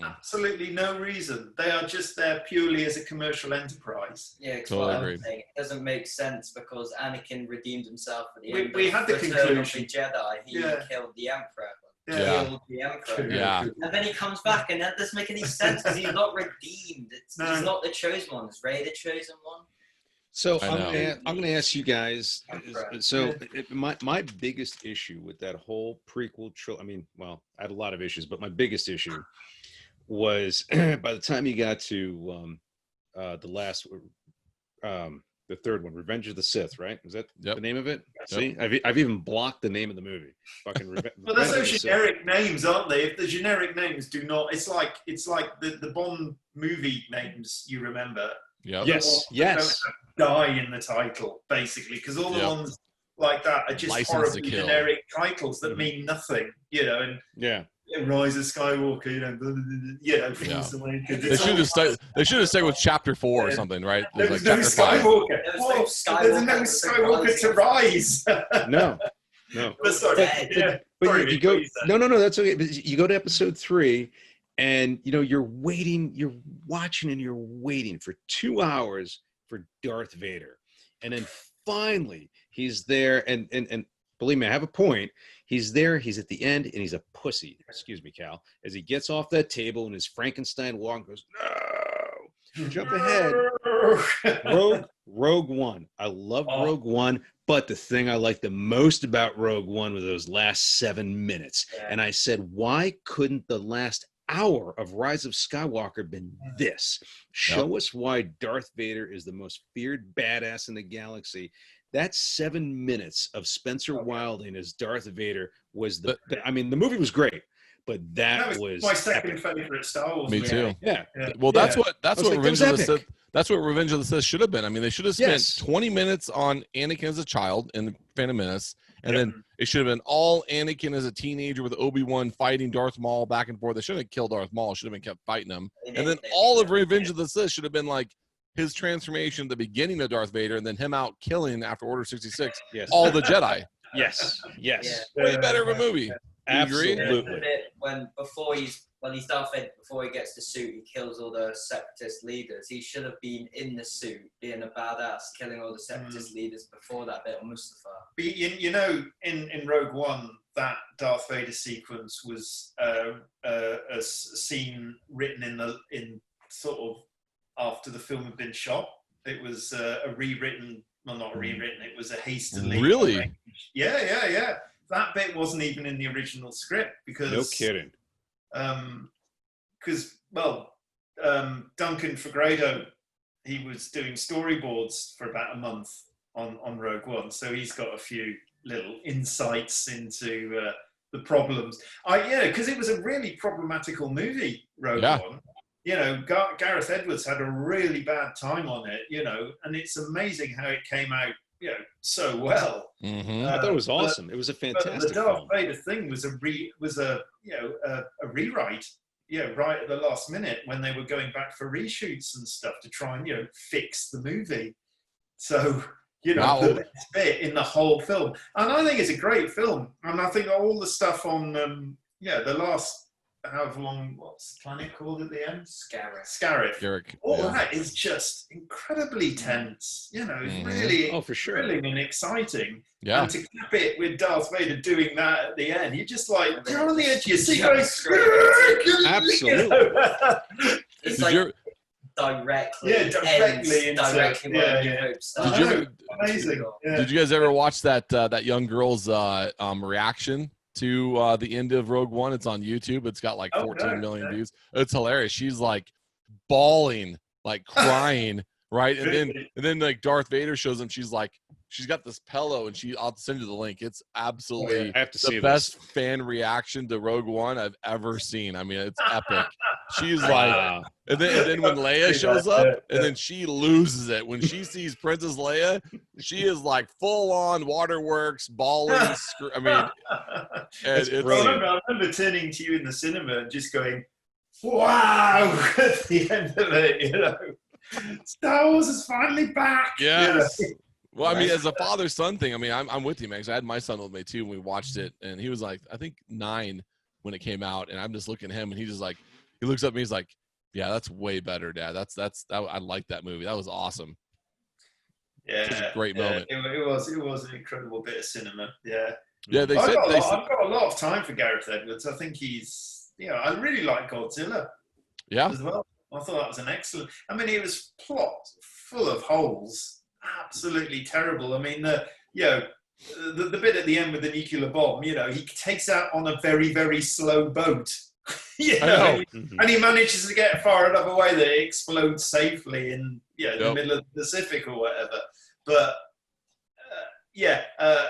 Absolutely no reason. They are just there purely as a commercial enterprise. Yeah, because I'm saying, it doesn't make sense because Anakin redeemed himself at the end. We had the conclusion. Of the Jedi. He killed the Emperor. Yeah. The Emperor. Yeah. And then he comes back, and that doesn't make any sense because he's not redeemed. He's not the chosen one. Is Rey the chosen one? So I'm going to ask you guys. So my biggest issue with that whole prequel trilogy. I had a lot of issues, but my biggest issue was by the time you got to the third one, Revenge of the Sith, right? Is that the name of it? Yep. See, I've even blocked the name of the movie. Fucking Well, they're so generic names, aren't they? If the generic names do not, it's like the Bond movie names you remember. Yeah. Yes. Don't die in the title, basically, because all the ones like that are just horribly generic titles that mean nothing, And Rise of Skywalker, Force Awakens. They should have stuck with Chapter 4 or something, right? There's no Skywalker. There's no Skywalker to rise. No. But sorry. But you go. No. That's okay. But you go to Episode 3, and you're watching, and you're waiting for 2 hours for Darth Vader, and then finally he's there, and believe me, I have a point. He's there. He's at the end, and he's a pussy. Excuse me, Cal. As he gets off that table, and his Frankenstein walk goes, no. Jump ahead. Rogue One. I love Rogue One, but the thing I like the most about Rogue One was those last 7 minutes. And I said, why couldn't the last hour of Rise of Skywalker been this? Show us why Darth Vader is the most feared badass in the galaxy. That 7 minutes of Spencer Wilding as Darth Vader was the movie was great, but that was my second favorite Star Wars. Me too. Yeah. Well, that's what Revenge of the Sith. That's what Revenge of the Sith should have been. I mean, they should have spent 20 minutes on Anakin as a child in the Phantom Menace, and then it should have been all Anakin as a teenager with Obi-Wan fighting Darth Maul back and forth. They shouldn't have killed Darth Maul. Should have been kept fighting him. And then all of Revenge of the Sith should have been like his transformation at the beginning of Darth Vader, and then him out killing after Order 66 all the Jedi. Yes. Way better of a movie. Absolutely. When he's Darth Vader, before he gets the suit, he kills all the Separatist leaders. He should have been in the suit, being a badass, killing all the Separatist leaders before that bit on Mustafar. But in Rogue One, that Darth Vader sequence was a scene written in sort of after the film had been shot. It was a rewritten. Well, not rewritten. It was a hastily. Really? Arranged. Yeah. That bit wasn't even in the original script because. No kidding. Because Duncan Fegredo, he was doing storyboards for about a month on Rogue One, so he's got a few little insights into the problems. Because it was a really problematical movie, Rogue One. Gareth Edwards had a really bad time on it, and it's amazing how it came out, so well. I thought it was awesome. It was a fantastic the Darth film. Vader thing was a rewrite, right at the last minute when they were going back for reshoots and stuff to try and fix the movie. So the best bit in the whole film, and I think it's a great film. And I think all the stuff on the last. However long, what's the planet called at the end? Scarif. All that is just incredibly tense. It's really for sure. thrilling and exciting. Yeah. And to cap it with Darth Vader doing that at the end, you're just like, you're on the edge of your seat going, absolutely. It's like directly amazing. Did you guys ever watch that young girl's reaction to the end of Rogue One? It's on YouTube. It's got like 14 million views. It's hilarious. She's like bawling, like crying, right? And then like Darth Vader shows him. She's got this pillow, and I'll send you the link. It's absolutely I have to see the best fan reaction to Rogue One I've ever seen. I mean, it's epic. She's like, and then when Leia shows up, and then she loses it. When she sees Princess Leia, she is like full on waterworks, bawling. I mean, I remember turning to you in the cinema and just going, "Wow!" at the end of it, Star Wars is finally back. Yes. Well, I mean, as a father-son thing, I mean, I'm with you, man. 'Cause I had my son with me too when we watched it, and he was like, I think 9 when it came out, and I'm just looking at him, and he's just like, he looks up at me, he's like, "Yeah, that's way better, Dad. I like that movie. That was awesome." Yeah, such a great moment. It was an incredible bit of cinema. Yeah. Yeah, I've got a lot of time for Gareth Edwards. I think he's, I really like Godzilla. Yeah. As well. I thought that was an excellent. I mean, it was plot full of holes. Absolutely terrible. I mean, the bit at the end with the nuclear bomb, he takes out on a very, very slow boat. And he manages to get far enough away that it explodes safely in the middle of the Pacific or whatever. But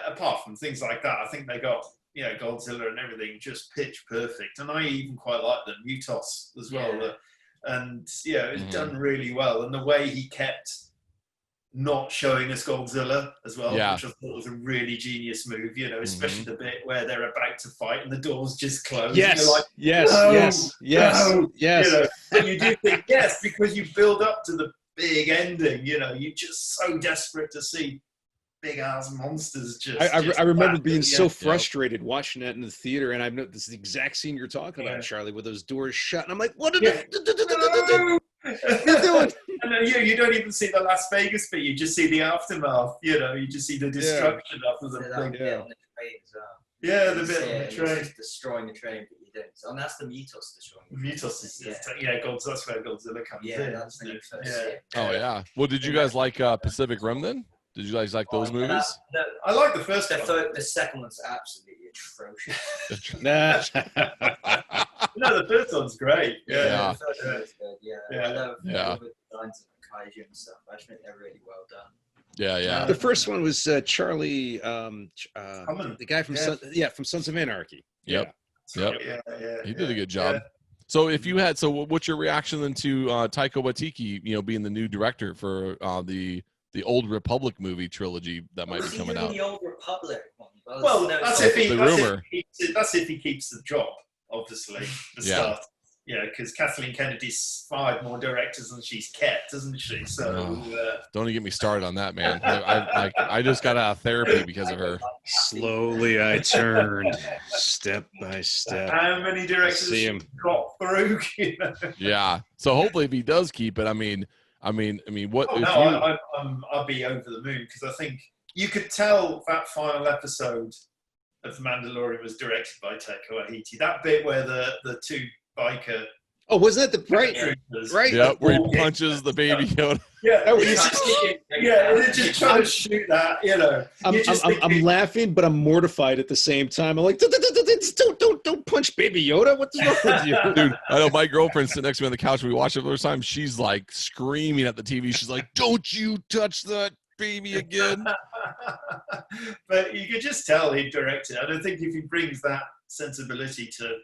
apart from things like that, I think they got Godzilla and everything just pitch perfect. And I even quite like the Mutos as well. And it was done really well. And the way he kept not showing us Godzilla as well, which I thought was a really genius move, especially the bit where they're about to fight and the doors just close. Yes, and you're like, yes. And you do think, yes, because you build up to the big ending, you're just so desperate to see big ass monsters just. I remember being so frustrated watching that in the theater, and I've noticed this is the exact scene you're talking about, Charlie, with those doors shut, and I'm like, what are they doing? And you don't even see the Las Vegas bit. You just see the aftermath. You just see the destruction of the thing. Yeah, the bit on the train. Just destroying the train, but you don't. And that's the Mutos destroying the train. Mutos is, that's where Godzilla comes in. That's the first. Oh, yeah. Well, did you guys like Pacific Rim then? Did you guys like those movies? I like the first one. The second one's absolutely atrocious. No, the first one's great. The first one is good. I love the designs of the kaiju and stuff. I think they're really well done. Yeah. The first one was Charlie, the guy from from Sons of Anarchy. Yep. Yeah. He did a good job. Yeah. So if you had, what's your reaction then to Taika Waititi, being the new director for the Old Republic movie trilogy that might be coming out? The Old Republic one. Well, that's if he keeps the job, obviously. To start. Yeah, because Kathleen Kennedy's fired more directors than she's kept, hasn't she? So don't even get me started on that, man. I just got out of therapy because of her. Slowly I turned, step by step. How many directors she got through? Yeah. So hopefully, if he does keep it, I mean, what? I'll be over the moon because I think you could tell that final episode of The Mandalorian was directed by Taika Waititi. That bit where the two biker. Oh, wasn't that the right? Yeah, where he punches the baby Yoda. They're just trying to shoot that. I'm laughing, but I'm mortified at the same time. I'm like, don't punch Baby Yoda. What's wrong with you, dude? I know my girlfriend's sitting next to me on the couch. We watched it the first time. She's like screaming at the TV. She's like, "Don't you touch that baby again. But you could just tell he directed. I don't think if he brings that sensibility to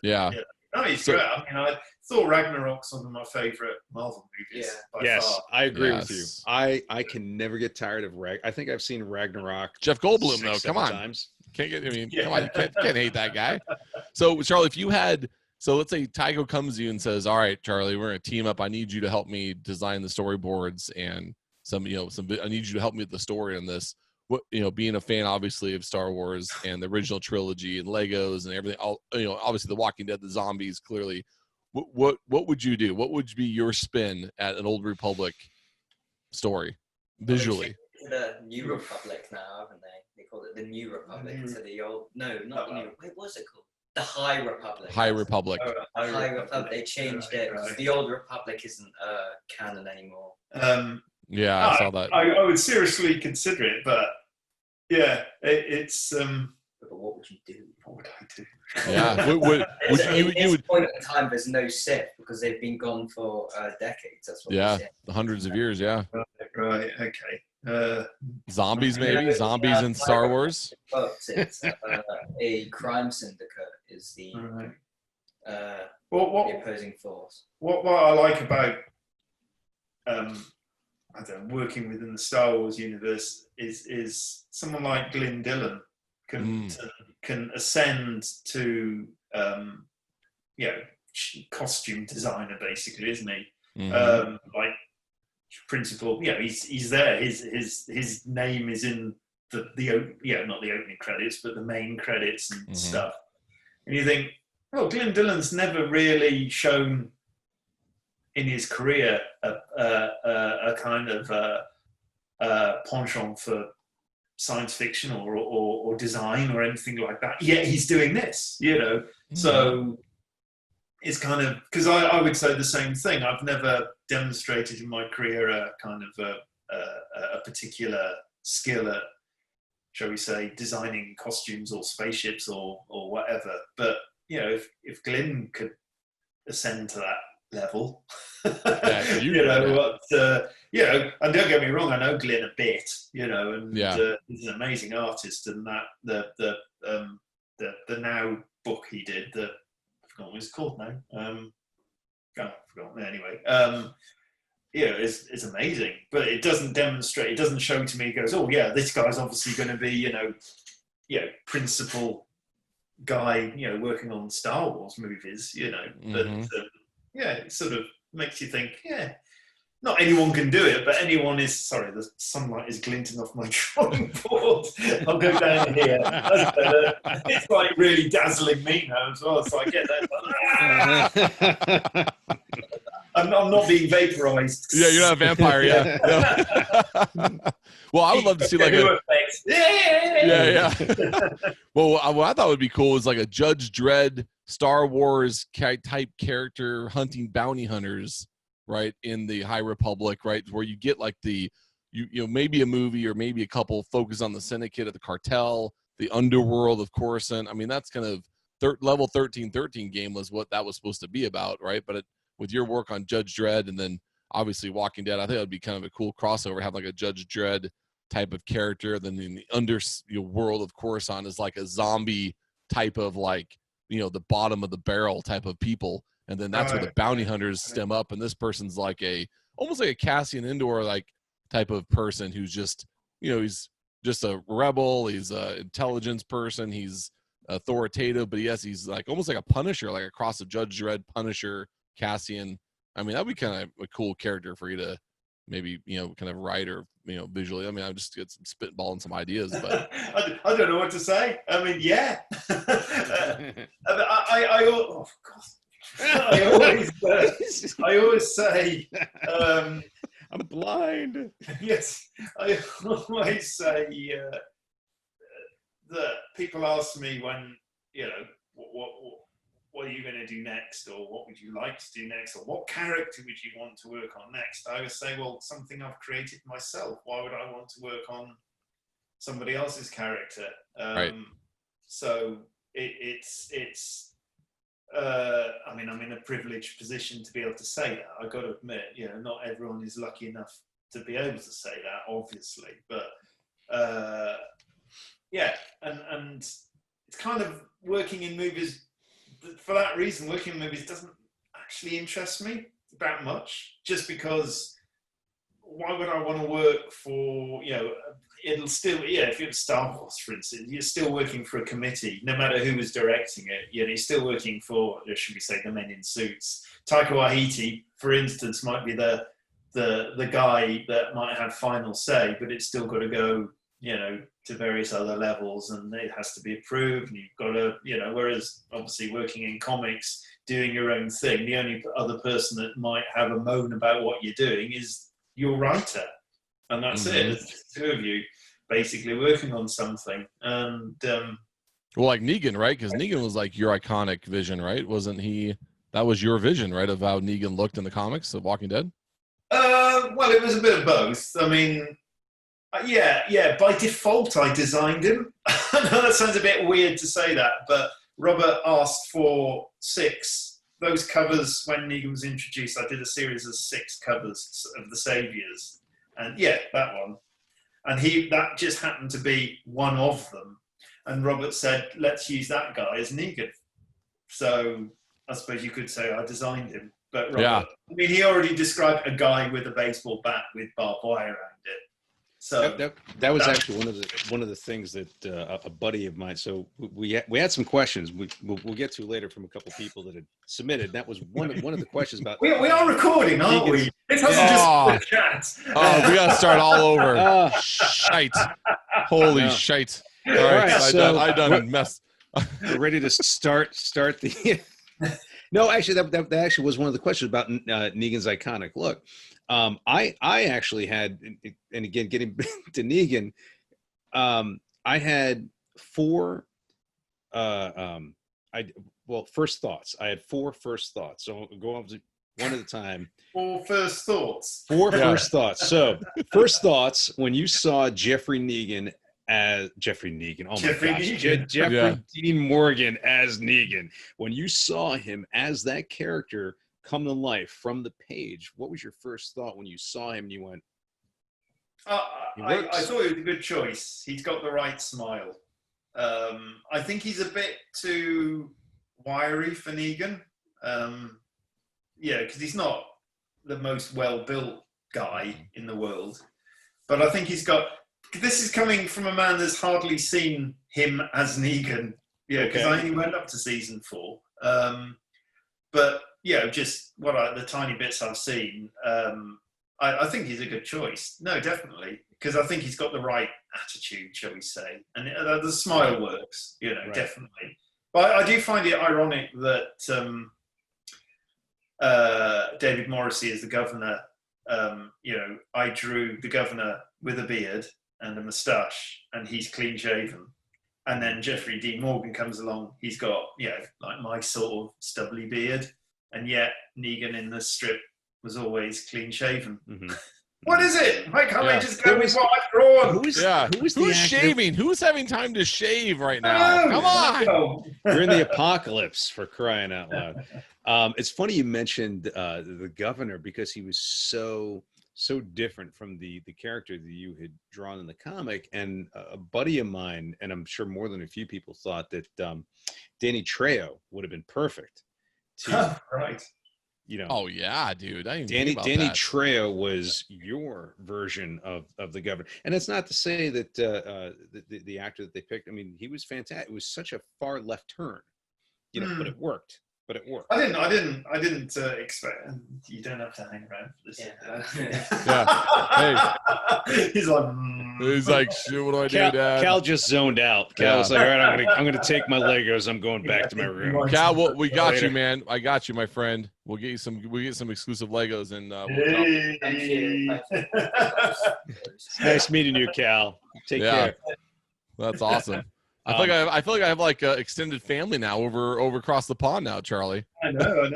no, he's great. I mean, I thought Ragnarok's one of my favorite Marvel movies. By far. I agree with you. I can never get tired of I think I've seen Ragnarok. Jeff Goldblum, though, come on. Times. Can't get. I mean, come on, you can't hate that guy. So, Charlie, if you had, so let's say Tycho comes to you and says, "All right, Charlie, we're gonna team up. I need you to help me design the storyboards and some. I need you to help me with the story on this." What, being a fan obviously of Star Wars and the original trilogy and Legos and everything, obviously the Walking Dead, the zombies, clearly. What would you do? What would be your spin at an Old Republic story visually? The New Republic now, haven't they? They call it the New Republic to the old. No, not the New. Wait, what's it called? The High Republic. High Republic. High Republic. They changed it because the Old Republic isn't canon anymore. Yeah, I saw that. I would seriously consider it, but yeah, it's. But what would you do? What would I do? Yeah, you would. Point at the time, there's no Sith because they've been gone for decades. That's what. Yeah, the hundreds of years. Yeah. Right. Okay. Zombies, maybe zombies in Star Wars. But it's a crime syndicate is the the opposing force. What I like about working within the Star Wars universe is someone like Glyn Dillon can ascend to costume designer, basically, isn't he? Like principal, he's there. His name is in the not the opening credits, but the main credits and stuff. And you think, well, Glyn Dillon's never really shown in his career a kind of penchant for science fiction or design or anything like that. Yet he's doing this, So it's kind of, because I would say the same thing. I've never demonstrated in my career a kind of a particular skill at, shall we say, designing costumes or spaceships or whatever. But if Glyn could ascend to that level, and don't get me wrong, I know Glyn a bit, and he's an amazing artist, and that the Now book he did, I forgot what it's called now. I forgot. Anyway, it's amazing, but it doesn't demonstrate. It doesn't show to me. It goes, oh yeah, this guy's obviously going to be, principal guy, working on Star Wars movies, But it sort of makes you think, not anyone can do it, but anyone is. Sorry, the sunlight is glinting off my drawing board. I'll go down here. That's better. It's like really dazzling me now as well. So I get that. I'm not being vaporized. Yeah, you're not a vampire. Well, I would love to see like Well, what I thought would be cool is like a Judge Dredd Star Wars type character hunting bounty hunters, right, in the High Republic, right, where you get like the maybe a movie or maybe a couple focus on the syndicate of the cartel, the underworld of Coruscant. I mean, that's kind of level 1313 game was what that was supposed to be about, right? But with your work on Judge Dredd and then obviously Walking Dead, I think it would be kind of a cool crossover, have like a Judge Dredd type of character. Then in the world of Coruscant is like a zombie type of like, the bottom of the barrel type of people. And then that's where the bounty hunters stem up. And this person's like almost like a Cassian Andor like type of person who's just, he's just a rebel. He's a intelligence person. He's authoritative, but he's like almost like a Punisher, like a cross of Judge Dredd, Punisher, Cassian. I mean, that'd be kind of a cool character for you to maybe, kind of write or, visually. I mean, I'm just spitballing some ideas, but I don't know what to say. I mean, yeah. I always say, I'm blind. Yes, I always say that people ask me when, what are you going to do next, or what would you like to do next, or what character would you want to work on next? I would say, well, something I've created myself. Why would I want to work on somebody else's character? Right. So it's. I'm in a privileged position to be able to say that. I've got to admit, not everyone is lucky enough to be able to say that, obviously. But yeah, and it's kind of working in movies for that reason. Working in movies doesn't actually interest me that much, just because why would I want to work for, it'll still, if it was Star Wars, for instance, you're still working for a committee, no matter who was directing it. You're still working for, or should we say, the men in suits. Taika Waititi, for instance, might be the guy that might have final say, but it's still got to go, to various other levels, and it has to be approved, and you've got to, whereas obviously working in comics, doing your own thing, the only other person that might have a moan about what you're doing is your writer, and that's it. It's just two of you basically working on something. And well, like Negan, right? Because Negan was like your iconic vision, right? Wasn't he? That was your vision, right, of how Negan looked in the comics of Walking Dead? Well, it was a bit of both. I mean, yeah. By default, I designed him. I know that sounds a bit weird to say that, but Robert asked for 6. Those covers, when Negan was introduced, I did a series of 6 covers of the Saviors. And yeah, that one. And that just happened to be one of them. And Robert said, let's use that guy as Negan. So I suppose you could say I designed him. But Robert, I mean, he already described a guy with a baseball bat with barbed wire around it. So that was actually one of the things that a buddy of mine. So we had some questions we'll get to later from a couple people that had submitted. That was one of the questions about. We are recording, aren't we? It hasn't just been a chat. Oh, we gotta start all over. Shite! Holy shite! All right, so I done mess. We're ready to start the. No, actually, that actually was one of the questions about Negan's iconic look. I actually had, and again, getting to Negan, I had 4. First thoughts. I had 4 first thoughts. So I'll go on to one at a time. 4 first thoughts. 4 first thoughts. So first thoughts when you saw Jeffrey Negan as Jeffrey Negan. Oh my gosh, Jeffrey Dean Morgan as Negan. When you saw him as that character come to life from the page, what was your first thought when you saw him and you went, I thought it was a good choice. He's got the right smile. I think he's a bit too wiry for Negan. Because he's not the most well-built guy in the world. But I think this is coming from a man that's hardly seen him as Negan. Yeah, because I only went up to season 4. But just the tiny bits I've seen, I think he's a good choice. No, definitely, because I think he's got the right attitude, shall we say, and the smile works. Definitely. But I do find it ironic that David Morrissey is the governor. I drew the governor with a beard and a moustache, and he's clean shaven. And then Jeffrey Dean Morgan comes along. He's got like my sort of stubbly beard. And yet Negan in the strip was always clean shaven. Mm-hmm. What is it? Why can't I just go with what I've drawn? Who's shaving? Who's having time to shave right now? Come on. We're in the apocalypse, for crying out loud. It's funny you mentioned the governor, because he was so different from the character that you had drawn in the comic. And a buddy of mine, and I'm sure more than a few people, thought that Danny Trejo would have been perfect. Right. Oh yeah, dude. Danny Trejo was your version of the governor, and it's not to say that the actor that they picked. I mean, he was fantastic. It was such a far left turn, but it worked. I didn't expect. You don't have to hang around for this. Hey. He's like, shoot, what do I do, Dad? Cal just zoned out. Cal was like, all right, I'm gonna take my Legos. I'm going back to my room. Cal, we got you, man. I got you, my friend. We'll get some exclusive Legos, and Nice meeting you, Cal. Take care. That's awesome. I feel like I have like extended family now over across the pond now, Charlie. I know.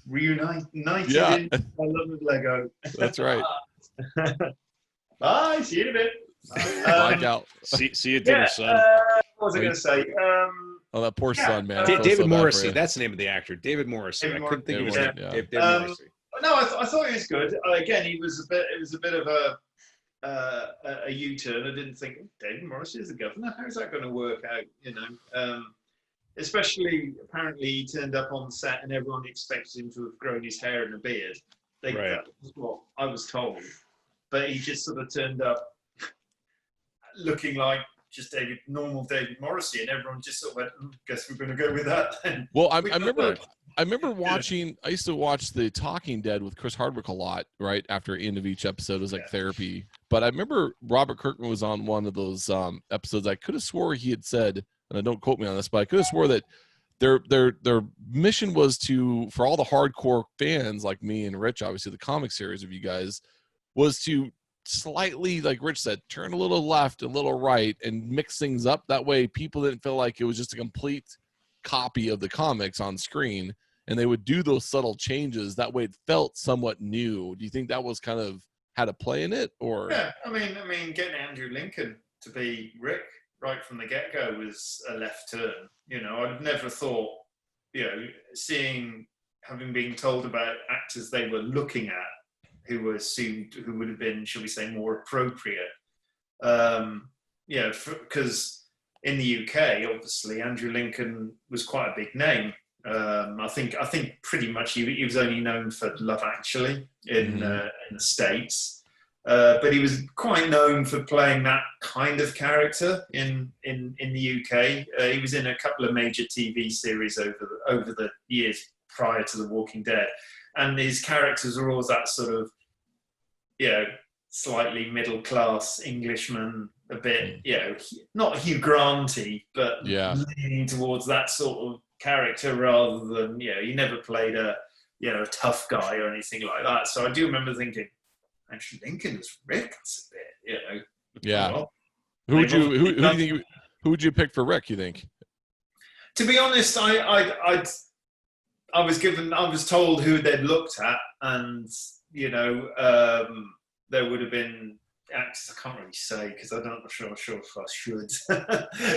Reunited. Yeah. I love the Lego. That's right. Bye. See you in a bit. Bye, Cal. See you at dinner, son. What was I going to say? That poor son, man. David Morrissey. That's the name of the actor. David Morrissey. I couldn't think of his name. David Morrissey. No, I thought he was good. Again, he was a bit. It was a bit of a U-turn. I didn't think David Morrissey is the governor. How's that going to work out? You know, especially apparently he turned up on set and everyone expected him to have grown his hair and a beard. That was what I was told, but he just sort of turned up looking like just normal David Morrissey, and everyone just sort of went, "Guess we're going to go with that." Then. Well, I remember watching. I used to watch The Talking Dead with Chris Hardwick a lot. Right after the end of each episode, it was like therapy. But I remember Robert Kirkman was on one of those episodes. I could have swore he had said, and don't quote me on this, but I could have swore that their mission was for all the hardcore fans like me and Rich, obviously the comic series of you guys, was to slightly, like Rich said, turn a little left, a little right, and mix things up. That way people didn't feel like it was just a complete copy of the comics on screen, and they would do those subtle changes. That way it felt somewhat new. Do you think that was kind of had a play in it? Or yeah, I mean getting Andrew Lincoln to be Rick right from the get-go was a left turn. You know, I'd never thought, you know, having been told about actors they were looking at who would have been, shall we say, more appropriate. Because in the UK, obviously, Andrew Lincoln was quite a big name. I think pretty much he was only known for Love Actually in the States, but he was quite known for playing that kind of character in the UK. He was in a couple of major TV series over the years prior to The Walking Dead, and his characters were always that sort of, you know, slightly middle class Englishman, a bit, you know, not Hugh Granty, but leaning towards that sort of character rather than, you know, he never played a tough guy or anything like that. So I do remember thinking, actually, Lincoln is Rick. That's a bit, you know. Yeah. Well, who would you pick for Rick? You think? To be honest, I was told who they'd looked at, and you know, there would have been actors I can't really say because I'm not sure if I should.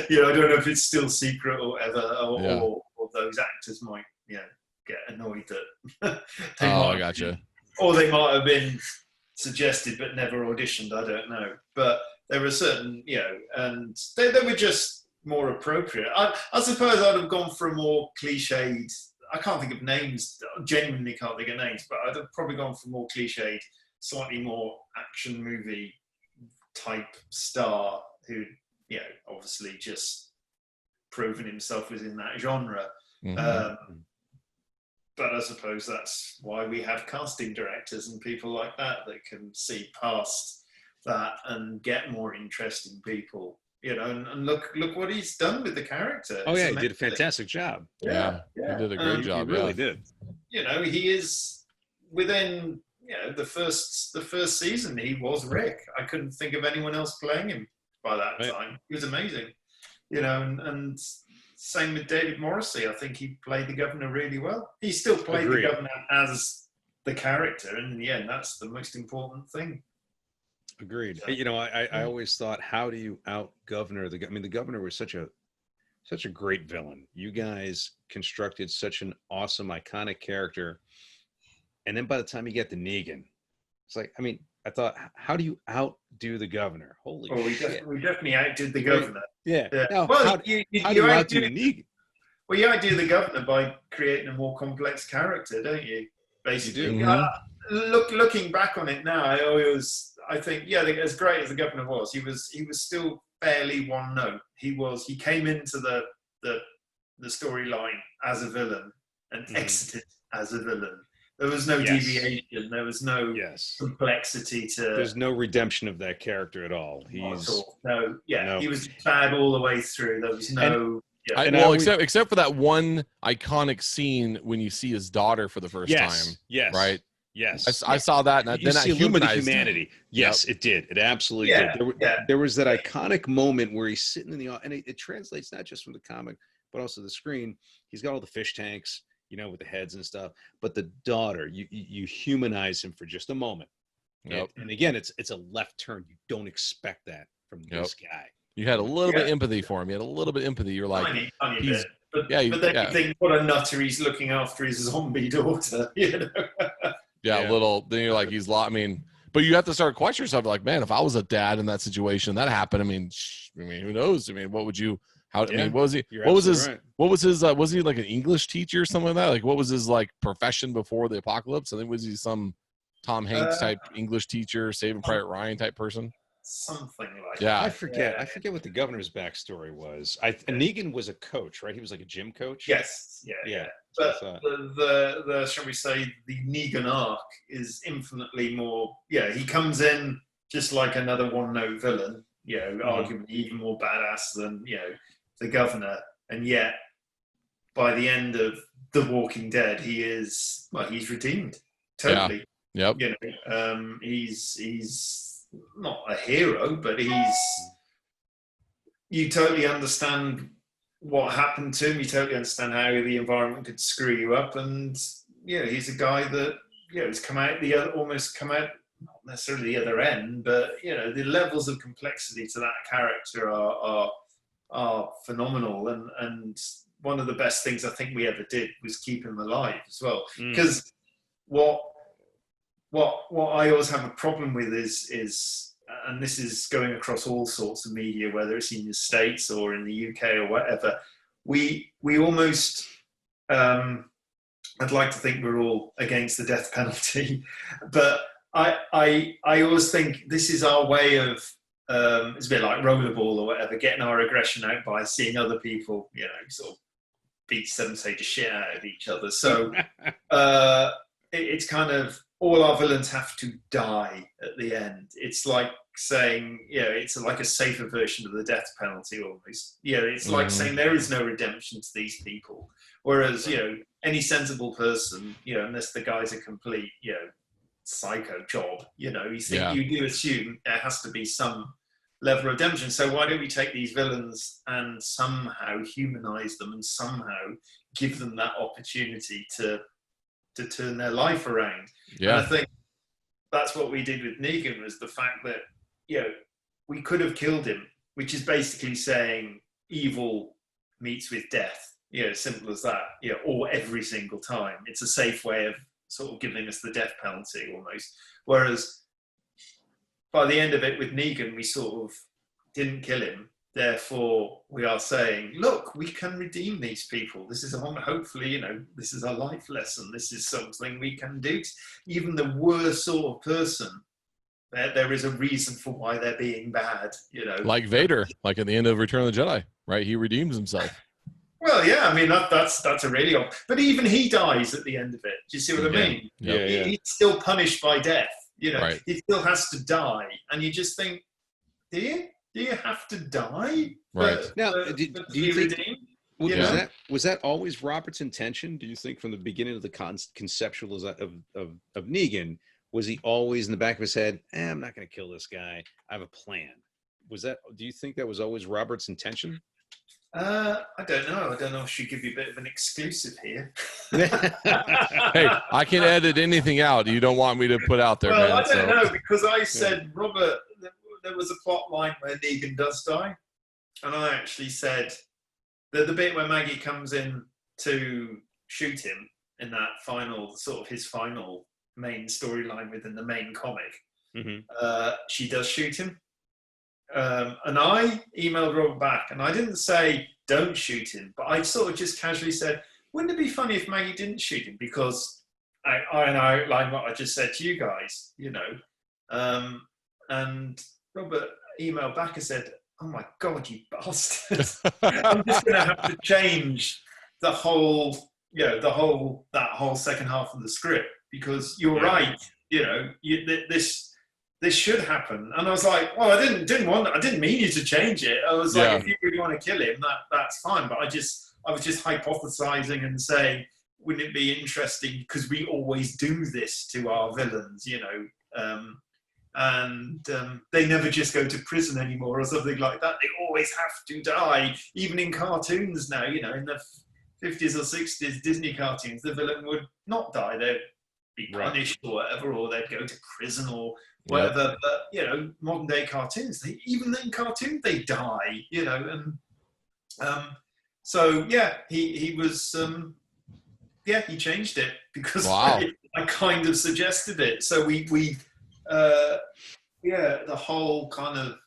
You know, I don't know if it's still secret or whatever, or those actors might, you know, get annoyed that I gotcha. Or they might have been suggested but never auditioned. I don't know, but there were certain, you know, and they were just more appropriate. I suppose I'd have gone for a more cliched. I can't think of names. Genuinely can't think of names, but I'd have probably gone for more cliched, slightly more action movie type star who, you know, obviously just proven himself within that genre. But I suppose that's why we have casting directors and people like that can see past that and get more interesting people. You know, and look what he's done with the character. Oh, yeah, he did a fantastic job. Yeah. He did a great job. He really did. You know, he is within, you know, the first season, he was Rick. I couldn't think of anyone else playing him by that time. He was amazing. You know, and same with David Morrissey. I think he played the governor really well. He still played the governor as the character, and in the end, that's the most important thing. Agreed. You know, I always thought, how do you out-governor the? I mean, the governor was such a great villain. You guys constructed such an awesome, iconic character, and then by the time you get to Negan, it's like, I mean, I thought, how do you outdo the governor? Holy shit! We definitely outdid the governor. Yeah. Now, well, how do you outdo Negan? Well, you outdo the governor by creating a more complex character, don't you? Basically, You do. Looking back on it now, I think, yeah, as great as the governor was, he was still fairly one note. He came into the storyline as a villain and exited as a villain. There was no deviation. There was no complexity to. There's no redemption of that character at all. He was bad all the way through. There was no. Except for that one iconic scene when you see his daughter for the first time. Yes. Right. Yes. I saw that, and then I humanized humanity. Yes, it did. It absolutely did. There was that iconic moment where he's sitting in the and it translates not just from the comic but also the screen. He's got all the fish tanks, you know, with the heads and stuff. But the daughter, you humanize him for just a moment. Yep. And again, it's a left turn. You don't expect that from this guy. You had a little bit of empathy for him. You had a little bit of empathy. You're like, tiny bit. But then you think, what a nutter, he's looking after his zombie daughter, you know. Yeah, Yeah. little. Then you're like, he's I mean, but you have to start questioning yourself. Like, man, if I was a dad in that situation, that happened. I mean, who knows? I mean, what would you? How? I Yeah, mean, what was he? you're What was his? absolutely right. What was his? Was he like an English teacher or something like that? Like, what was his like profession before the apocalypse? I think was he some Tom Hanks type English teacher, Saving Private Ryan type person? Something like Yeah. I forget. I forget what the governor's backstory was. Negan was a coach, right? He was like a gym coach. Yes, yeah. Yeah. But the shall we say, the Negan arc is infinitely more. Yeah, he comes in just like another one-note villain. You know, arguably even more badass than the governor, and yet by the end of The Walking Dead, he's redeemed totally. Yep. He's not a hero, but you totally understand what happened to him. You totally understand how the environment could screw you up, and he's a guy that has come out not necessarily the other end, but the levels of complexity to that character are phenomenal, and one of the best things I think we ever did was keep him alive as well. Because what I always have a problem with is and this is going across all sorts of media, whether it's in the States or in the UK or whatever, we almost I'd like to think we're all against the death penalty, but I always think this is our way of it's a bit like rollerball or whatever, getting our aggression out by seeing other people sort of beat the shit out of each other. So it's kind of all our villains have to die at the end. It's like saying, it's like a safer version of the death penalty almost. It's like saying there is no redemption to these people. Whereas, any sensible person, unless the guy's a complete, psycho job, you do assume there has to be some level of redemption. So why don't we take these villains and somehow humanize them and somehow give them that opportunity to turn their life around? Yeah. And I think that's what we did with Negan, was the fact that, we could have killed him, which is basically saying evil meets with death, simple as that, or every single time. It's a safe way of sort of giving us the death penalty almost. Whereas by the end of it with Negan, we sort of didn't kill him. Therefore, we are saying, look, we can redeem these people. This is hopefully, this is a life lesson. This is something we can do. Even the worst sort of person, there is a reason for why they're being bad, Like Vader, like at the end of Return of the Jedi, right? He redeems himself. Well, yeah, I mean, that's a really odd. But even he dies at the end of it. Do you see what I mean? Yeah. He's still punished by death. Right. He still has to die. And you just think, do you have to die? Right. Now, do you think redeemed? was that always Robert's intention? Do you think from the beginning of the conceptual of Negan, was he always in the back of his head, I'm not going to kill this guy, I have a plan? Do you think that was always Robert's intention? I don't know. I don't know if I should give you a bit of an exclusive here. Hey, I can edit anything out you don't want me to put out there, well, man. I don't know, because I said, Robert, there was a plot line where Negan does die. And I actually said that the bit where Maggie comes in to shoot him in that final, sort of his final main storyline within the main comic, she does shoot him. And I emailed Robert back, and I didn't say don't shoot him, but I sort of just casually said, wouldn't it be funny if Maggie didn't shoot him? Because I outlined what I just said to you guys, and Robert emailed back and said, oh my God, you bastard. I'm just going to have to change that whole second half of the script, because you're right, this should happen. And I was like, well, I didn't mean you to change it. I was like, if you really want to kill him, that's fine. But I was just hypothesizing and saying, wouldn't it be interesting, because we always do this to our villains, and they never just go to prison anymore or something like that. They always have to die, even in cartoons now, in the 50s or 60s Disney cartoons, the villain would not die. They'd be punished or whatever, or they'd go to prison or whatever. But modern day cartoons, even in cartoons they die, and so he was he changed it, because I kind of suggested it. So the whole kind of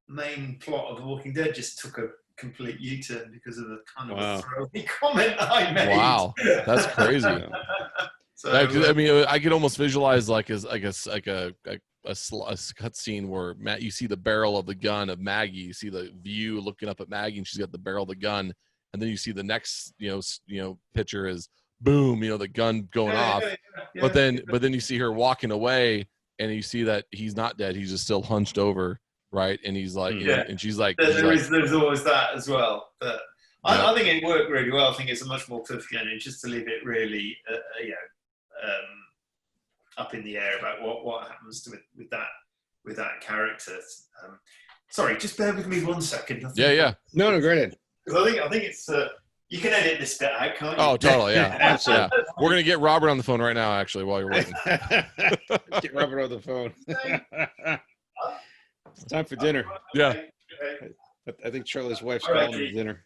main plot of The Walking Dead just took a complete U-turn because of the kind of a throwaway comment I made. Wow, that's crazy. So, I mean, I could almost visualize like a cut scene where you see the barrel of the gun of Maggie, you see the view looking up at Maggie, and she's got the barrel of the gun, and then you see the next picture is boom, the gun going off, but then you see her walking away, and you see that he's not dead, he's just still hunched over, right, and he's like, and she's like, there's always that as well, but I think it worked really well. I think it's a much more perfect ending, just to leave it really up in the air about what happens with that character. Sorry, just bear with me 1 second. Yeah. No, go ahead. I think it's you can edit this bit out, can't you? Oh, totally, yeah. Absolutely. Yeah. We're gonna get Robert on the phone right now, actually, while you're waiting. Get Robert on the phone. It's time for dinner. Yeah. Okay. I think Charlie's wife's calling for dinner.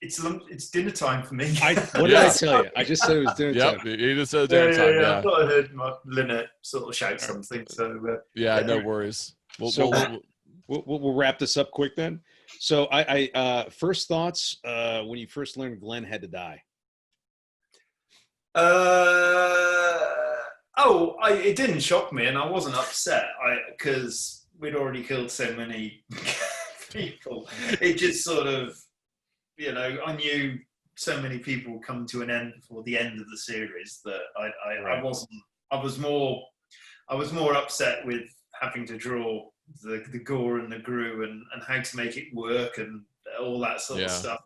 It's dinner time for me. What did I tell you? I just said it was dinner time. Yep, you just said dinner time. Yeah. I thought I heard Lynette sort of shout something. So no worries. We'll wrap this up quick then. So I first thoughts when you first learned Glenn had to die. It didn't shock me, and I wasn't upset because we'd already killed so many people. It just sort of, I knew so many people come to an end before the end of the series that I was more upset with having to draw the gore and the gru and how to make it work and all that sort of stuff.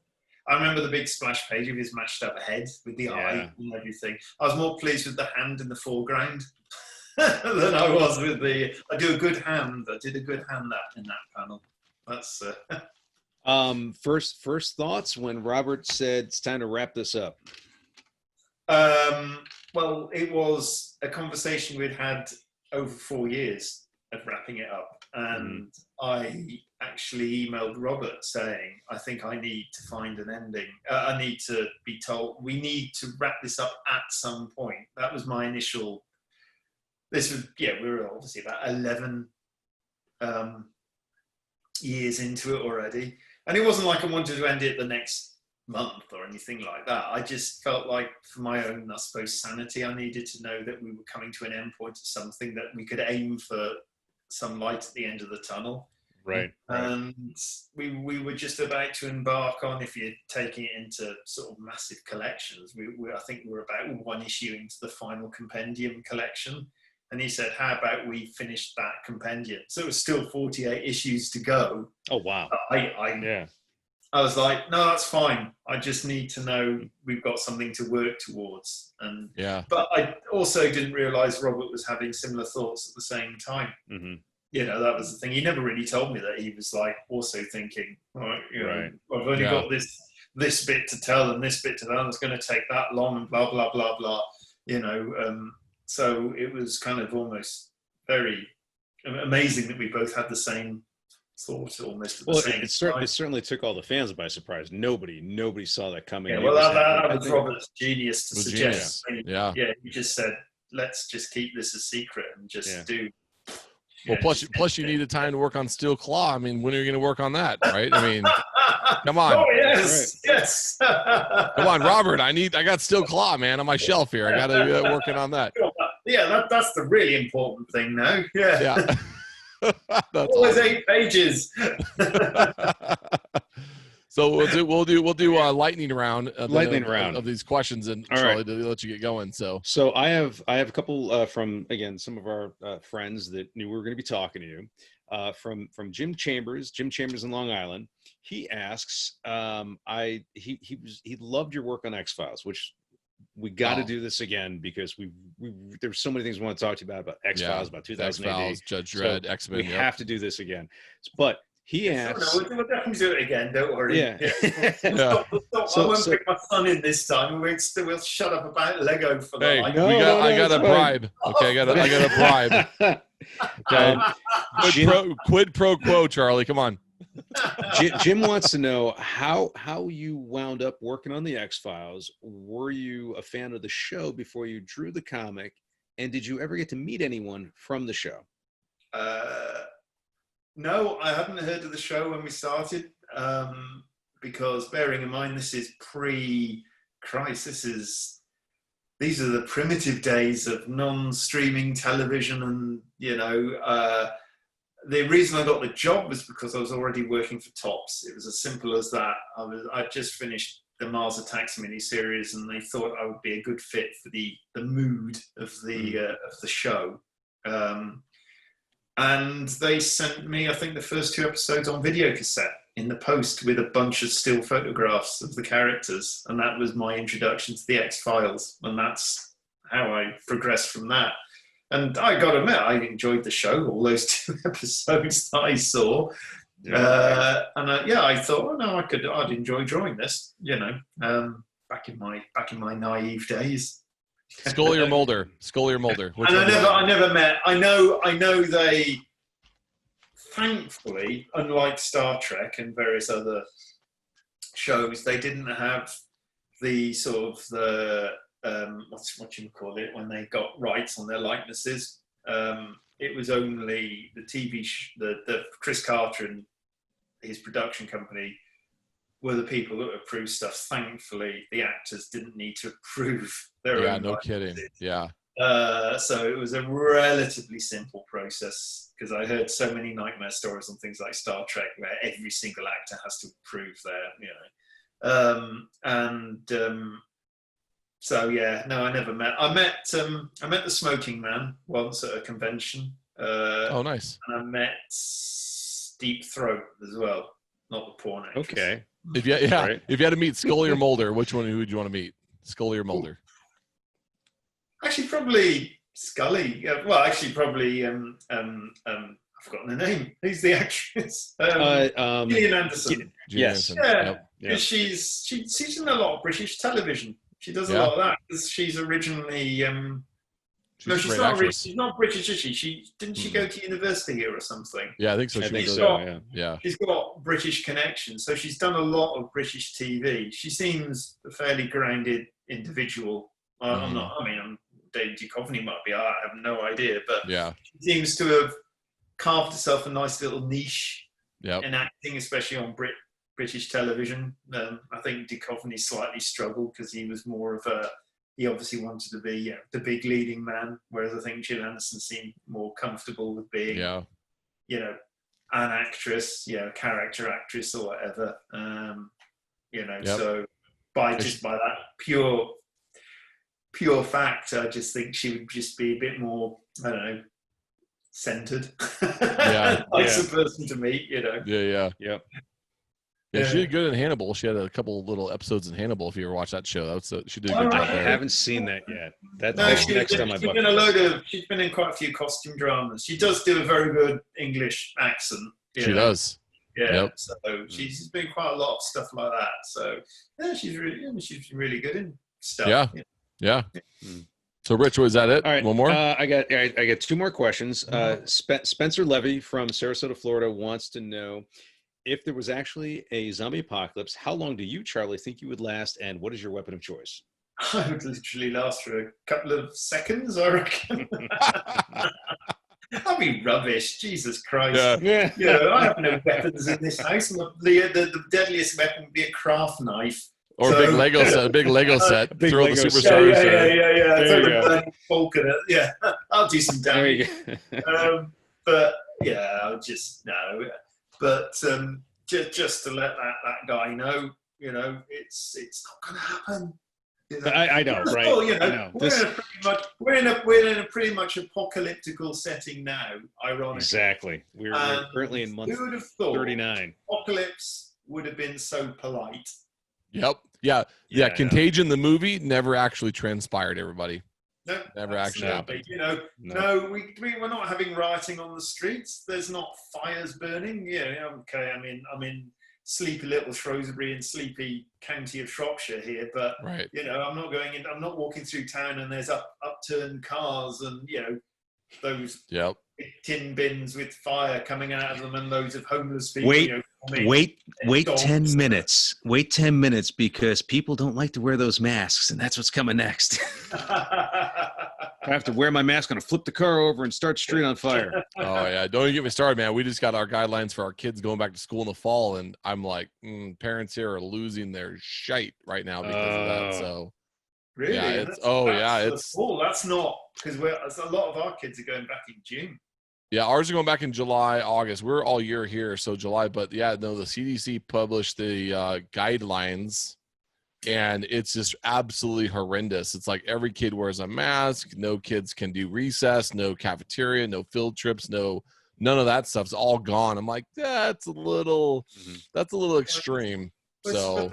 I remember the big splash page of his mashed up head with the eye and everything. I was more pleased with the hand in the foreground than I was with I did a good hand in that panel. That's first thoughts when Robert said it's time to wrap this up. Well, it was a conversation we'd had over 4 years of wrapping it up, and I actually emailed Robert saying, I think I need to find an ending. I need to be told, we need to wrap this up at some point. That was my initial, we were obviously about 11 years into it already. And it wasn't like I wanted to end it the next month or anything like that. I just felt like, for my own, I suppose, sanity, I needed to know that we were coming to an end point of something that we could aim for some light at the end of the tunnel. Right. And we were just about to embark on, if you're taking it into sort of massive collections, I think we were about 1 issue into the final compendium collection. And he said, how about we finish that compendium? So it was still 48 issues to go. Oh, wow. I was like, no, that's fine. I just need to know we've got something to work towards. But I also didn't realize Robert was having similar thoughts at the same time. Mm-hmm. That was the thing. He never really told me that he was like also thinking, I've only got this bit to tell and this bit to tell, and it's going to take that long and blah, blah, blah, blah, so it was kind of almost very amazing that we both had the same thought almost at the same time. It certainly took all the fans by surprise. Nobody saw that coming. Yeah, well, that was Robert's genius to suggest. He just said, let's just keep this a secret and just do. Well, plus you needed time to work on Steel Claw. I mean, when are you going to work on that, right? I mean, come on. Oh, yes, yes. Come on, Robert. I got Steel Claw, man, on my shelf here. I got to be working on that. Yeah, that's the really important thing now. Yeah. That's always awesome. 8 pages. So we'll do lightning round of these questions, and Charlie, to let you get going. So I have a couple from, again, some of our friends that knew we were going to be talking to you. From Jim Chambers in Long Island. He asks, he loved your work on X-Files, which we got to do this again because there's so many things we want to talk to you about X-Files, about 2000 X-Files, Judge Dredd, so X-Men. We have to do this again, but. He asks. No, we'll definitely do it again. Don't worry. Yeah. I won't bring my son in this time. We'll shut up about Lego for the night. I got a bribe. Okay, I got a bribe. Okay. Quid pro quo, Charlie. Come on. Jim wants to know how you wound up working on the X-Files. Were you a fan of the show before you drew the comic, and did you ever get to meet anyone from the show? No, I hadn't heard of the show when we started, because bearing in mind this is pre-Christ. These are the primitive days of non-streaming television, and the reason I got the job was because I was already working for Topps. It was as simple as that. I'd just finished the Mars Attacks miniseries, and they thought I would be a good fit for the mood of the show. And they sent me, I think, the first 2 episodes on video cassette in the post with a bunch of still photographs of the characters. And that was my introduction to the X-Files. And that's how I progressed from that. And I got to admit, I enjoyed the show, all those 2 episodes that I saw. Yeah. I thought, oh no, I'd enjoy drawing this, back in my naive days. Scully or Mulder? Scully or Mulder? And I never met. I know they, thankfully, unlike Star Trek and various other shows, they didn't have the sort of the what you call it when they got rights on their likenesses. It was only the TV, the Chris Carter and his production company were the people that approved stuff. Thankfully, the actors didn't need to approve their own. Yeah, no kidding. Yeah. So it was a relatively simple process, because I heard so many nightmare stories on things like Star Trek where every single actor has to approve their, So yeah, no, I never met. I met the Smoking Man once at a convention. Oh, nice. And I met Deep Throat as well, not the porn actress. Okay. If you had to meet Scully or Mulder, which one would you want to meet? Scully or Mulder? Actually, probably Scully. Well, actually, probably I've forgotten her name. Who's the actress? Gillian Anderson. Yes. Yeah. Yep. She's in a lot of British television. She does a lot of that. She's originally she's not British, is she? Didn't she go to university here or something? Yeah, I think so. Yeah. She's got British connections, so she's done a lot of British TV. She seems a fairly grounded individual. I'm not. I mean, David Duchovny might be. I have no idea, but she seems to have carved herself a nice little niche in acting, especially on British television. I think Duchovny slightly struggled because he was more of he obviously wanted to be the big leading man, whereas I think Jill Anderson seemed more comfortable with being, an actress, character actress or whatever. So by that pure fact, I just think she would just be a bit more, I don't know, centered. Nicer person to meet, Yeah, she did good in Hannibal. She had a couple little episodes in Hannibal. If you ever watched that show, she did a good job there. I haven't seen that yet. That's next on my bucket. She's been in quite a few costume dramas. She does do a very good English accent. She does. Yeah. Yep. So she's been quite a lot of stuff like that. So she's really good in stuff. Yeah. So, Rich, was that it? All right. One more? I got 2 more questions. Spencer Levy from Sarasota, Florida wants to know, if there was actually a zombie apocalypse, how long do you, Charlie, think you would last, and what is your weapon of choice? I would literally last for a couple of seconds, I reckon. That'd be rubbish. Jesus Christ. Yeah. I have no weapons in this house. The deadliest weapon would be a craft knife. Or a big Lego set. Throw Lego the superstars. Yeah. There you go. I'll do some damage. But I'll just no. But just to let that guy know, it's not going to happen. I know, right? I know. We're in a pretty much apocalyptical setting now. Ironically, exactly. We're currently in month 39. Apocalypse would have been so polite. Yep. Yeah. Contagion, the movie, never actually transpired. Everybody. No, never actually happened. No, we're not having rioting on the streets. There's not fires burning. Okay. I'm in sleepy little Shrewsbury and sleepy county of Shropshire here, but right. I'm not going in. I'm not walking through town and there's upturned cars and those tin bins with fire coming out of them and loads of homeless people. I mean, Wait dogs. 10 minutes. Wait 10 minutes because people don't like to wear those masks, and that's what's coming next. I have to wear my mask and flip the car over and start the street on fire. Oh yeah, don't even get me started, man. We just got our guidelines for our kids going back to school in the fall, and I'm like, parents here are losing their shite right now because of that. So Really? yeah, That's full. That's not because a lot of our kids are going back in June. Yeah, ours are going back in July, August. We're all year here, so July. But yeah, no, the CDC published the guidelines, and it's just absolutely horrendous. It's like every kid wears a mask. No kids can do recess. No cafeteria. No field trips. None of that stuff's all gone. I'm like, that's a little extreme. So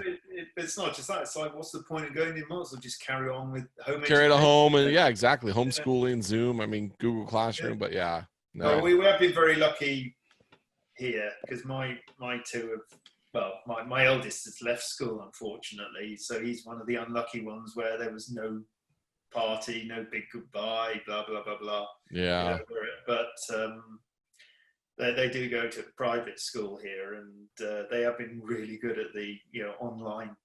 it's not just that. It's like, what's the point of going? You might as well just carry on with home. Carry it at home, and yeah, exactly. Homeschooling, Zoom. I mean, Google Classroom. But yeah. No. Well, we have been very lucky here because my two my eldest has left school, unfortunately. So he's one of the unlucky ones where there was no party, no big goodbye, blah, blah, blah, blah. Yeah. But they do go to private school here, and they have been really good at the, online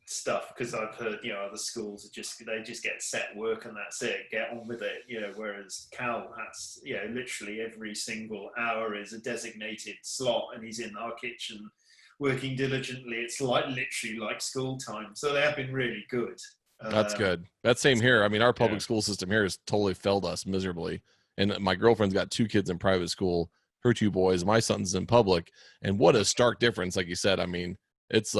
stuff, because I've heard other schools they just get set work and that's it, get on with it, whereas Cal, that's literally every single hour is a designated slot and he's in our kitchen working diligently. It's literally like school time, so they have been really good. That's good. That's same here. I mean, our public school system here has totally failed us miserably, and my girlfriend's got 2 kids in private school, her 2 boys, my son's in public, and what a stark difference. Like you said, it's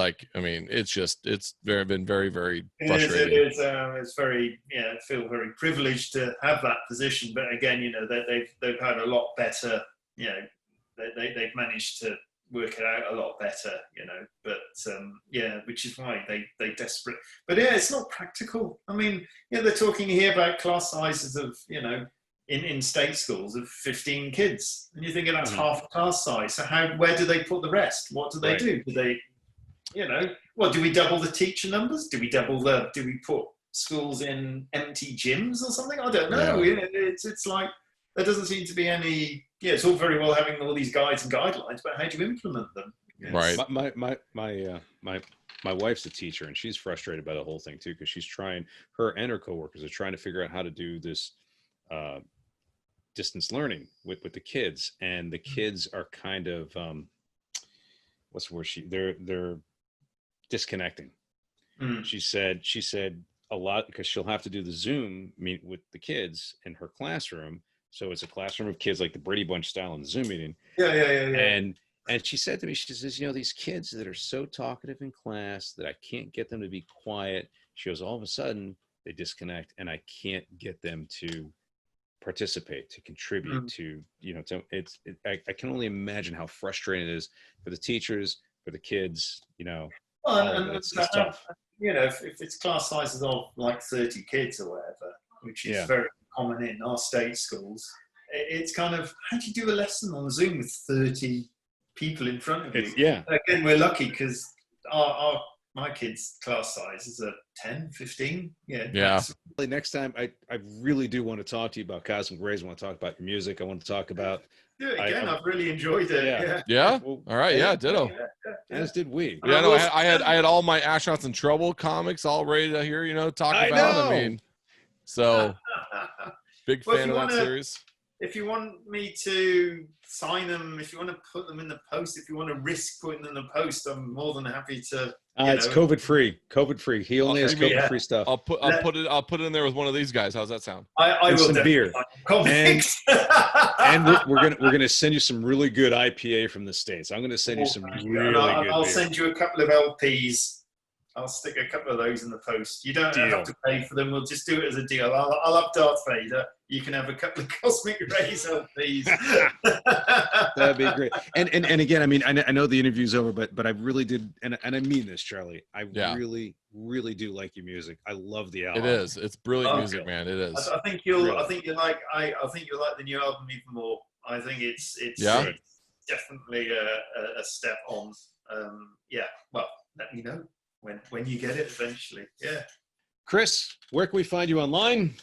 been very, very frustrating. It's very, feel very privileged to have that position. But again, they've had a lot better, they've managed to work it out a lot better, but which is why they desperate. But it's not practical. I mean, they're talking here about class sizes of, in state schools of 15 kids. And you're thinking that's half a class size. So where do they put the rest? What do they do? Do they, do we double the teacher numbers? Do we put schools in empty gyms or something? I don't know. Yeah. It's like, there doesn't seem to be any, it's all very well having all these guides and guidelines, but how do you implement them? Right. My wife's a teacher, and she's frustrated by the whole thing too, because she's trying, her and her coworkers are trying to figure out how to do this distance learning with the kids, and the kids are kind of, what's the word? They're disconnecting. She said a lot, because she'll have to do the Zoom meet with the kids in her classroom. So it's a classroom of kids, like the Brady Bunch style in the Zoom meeting. Yeah. And she said to me, she says, these kids that are so talkative in class that I can't get them to be quiet. She goes, all of a sudden they disconnect, and I can't get them to participate, to contribute, to, I can only imagine how frustrating it is for the teachers, for the kids, it's tough. If it's class sizes of like 30 kids or whatever, which is very common in our state schools, it's kind of, how do you do a lesson on Zoom with 30 people in front of you? Again, we're lucky because my kids' class sizes are 10, 15. Next time, I really do want to talk to you about Cosmic Rays. I want to talk about your music. I want to talk about. Do it again. I've really enjoyed it. Yeah. Well, all right. Yeah. Ditto. As did we. Yeah. No, I had all my Astronauts in Trouble comics all ready to hear. Talk about. I mean, so big fan of that series. If you want me to sign them, if you want to put them in the post, if you want to risk putting them in the post, I'm more than happy to. It's COVID free. He only has COVID free stuff. I'll put it in there with one of these guys. How's that sound? I will some beer and we're gonna send you some really good IPA from the States. I'm gonna send you some really good. I'll send you a couple of LPs. I'll stick a couple of those in the post. You don't have to pay for them. We'll just do it as a deal. I'll up Darth Vader. You can have a couple of Cosmic Rays LPs. That'd be great. And again, I mean, I know the interview's over, but I really did, and I mean this, Charlie. I really, really do like your music. I love the album. It is. It's brilliant music, man. It is. I think you'll like the new album even more. I think it's definitely a step on. Well, let me know when you get it eventually. Yeah. Chris, where can we find you online?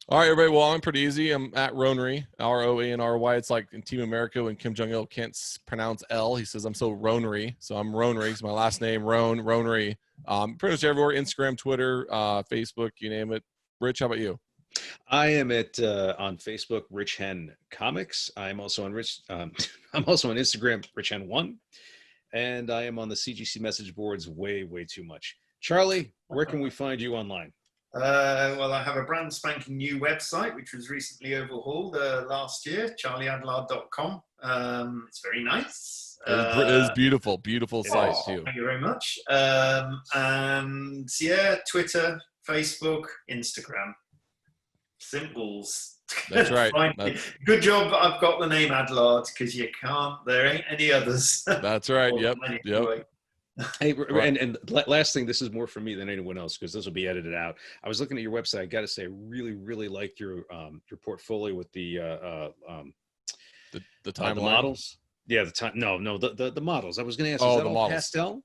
All right, everybody. Well, I'm pretty easy. I'm at Ronery, Roanry. It's like in Team America when Kim Jong Il can't pronounce L. He says I'm so Ronery, so I'm Ronery. It's my last name, Ronery. Pretty much everywhere: Instagram, Twitter, Facebook, you name it. Rich, how about you? I am at on Facebook, Rich Hen Comics. I'm also on I'm also on Instagram, Rich Hen1, and I am on the CGC message boards way too much. Charlie, where can we find you online? Well, I have a brand spanking new website, which was recently overhauled last year, charlieadlard.com. It's very nice. It is beautiful, beautiful site too. Thank you very much. And yeah, Twitter, Facebook, Instagram. Simples. That's right. Good job I've got the name Adlard, because you can't, there ain't any others. That's right. Yep. Hey, and last thing, this is more for me than anyone else because this will be edited out. I was looking at your website. I got to say, I really liked your portfolio with the timeline models. Yeah, the models. I was going to ask, is that all models. pastel?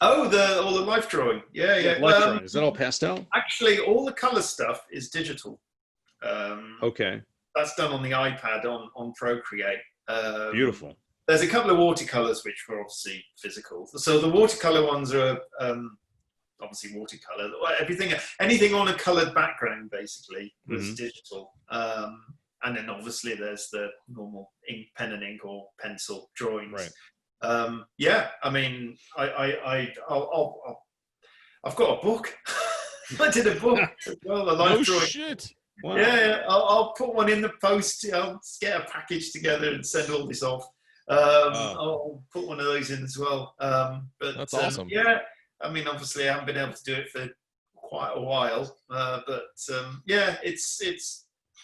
Oh, all the life drawing. Yeah. Drawing. Is that all pastel? Actually, all the color stuff is digital. Okay. That's done on the iPad on Procreate. Beautiful. There's a couple of watercolors which were obviously physical. So the watercolor ones are obviously watercolor. Anything on a colored background basically was digital. And then obviously there's the normal pen and ink or pencil drawings. Right. Yeah, I mean, I've got a book. I did a book as well. A life drawing. Shit. Wow. Yeah, I'll put one in the post. I'll get a package together and send all this off. I'll put one of those in as well. But that's awesome. Yeah, I mean, obviously, I haven't been able to do it for quite a while. But yeah, it's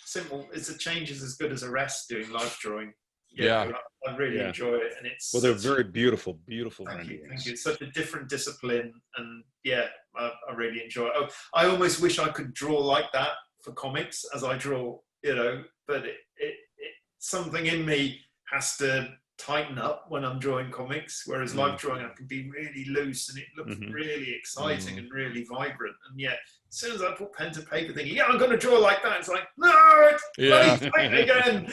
simple. It's a change is as good as a rest doing life drawing. Yeah. I really enjoy it, and it's they're very beautiful. Thank you. It's such a different discipline, and yeah, I really enjoy it. I almost wish I could draw like that for comics as I draw, but it something in me has to tighten up when I'm drawing comics, whereas life drawing I can be really loose and it looks really exciting and really vibrant. And yet, as soon as I put pen to paper thinking, I'm going to draw like that, it's like, no, it's again.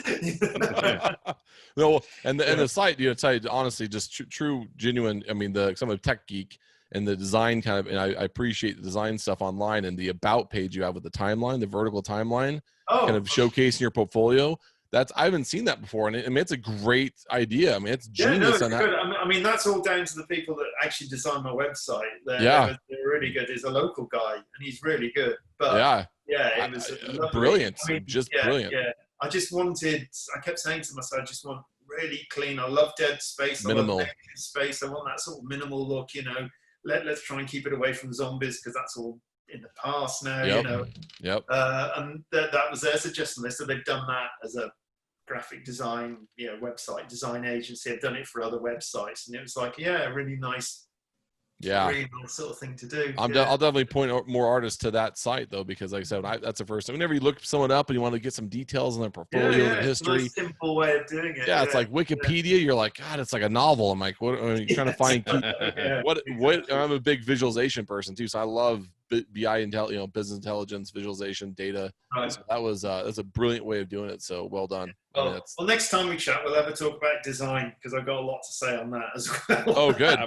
No, and the site, tell you honestly, just true, genuine. I mean, I'm a tech geek, and the design kind of, and I appreciate the design stuff online, and the about page you have with the timeline, the vertical timeline, kind of showcasing your portfolio. I haven't seen that before, and it's a great idea. I mean, it's genius. It's good. I mean, that's all down to the people that actually design my website. They're really good. There's a local guy, and he's really good. But it was brilliant. Brilliant. Yeah, I kept saying to myself, I just want really clean. I love dead space. Minimal. I love negative space. I want that sort of minimal look. Let's try and keep it away from zombies because that's all in the past now. Yep. And that was their suggestion. They said they've done that as a graphic design, website design agency. I've done it for other websites, and it was like, really nice. Really nice sort of thing to do. I'll definitely point more artists to that site though, because like I said, that's the first time. Whenever you look someone up and you want to get some details on their portfolio and history, it's a nice, simple way of doing it. It's like Wikipedia. You're like, God, it's like a novel. I'm like, what are you trying to find? What? I'm a big visualization person too, so I love BI business intelligence, visualization, data. Right. So that's a brilliant way of doing it. So well done. Well, next time we chat, we'll have a talk about design because I've got a lot to say on that as well. Oh, good.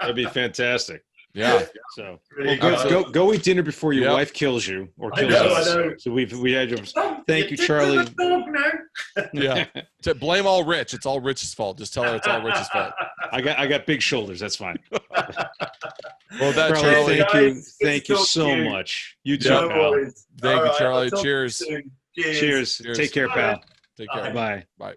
That'd be fantastic. Yeah. So really go eat dinner before your wife kills you or kills us. I know. So we had your thank you, Charlie. Yeah. To blame all Rich. It's all Rich's fault. Just tell her it's all Rich's fault. I got big shoulders. That's fine. Well, Charlie, Charlie, thank you so much. You too, No pal. worries. Thank you, Charlie. I'll talk to you Cheers. soon. Cheers. Take care, pal. Take care. Bye. Bye.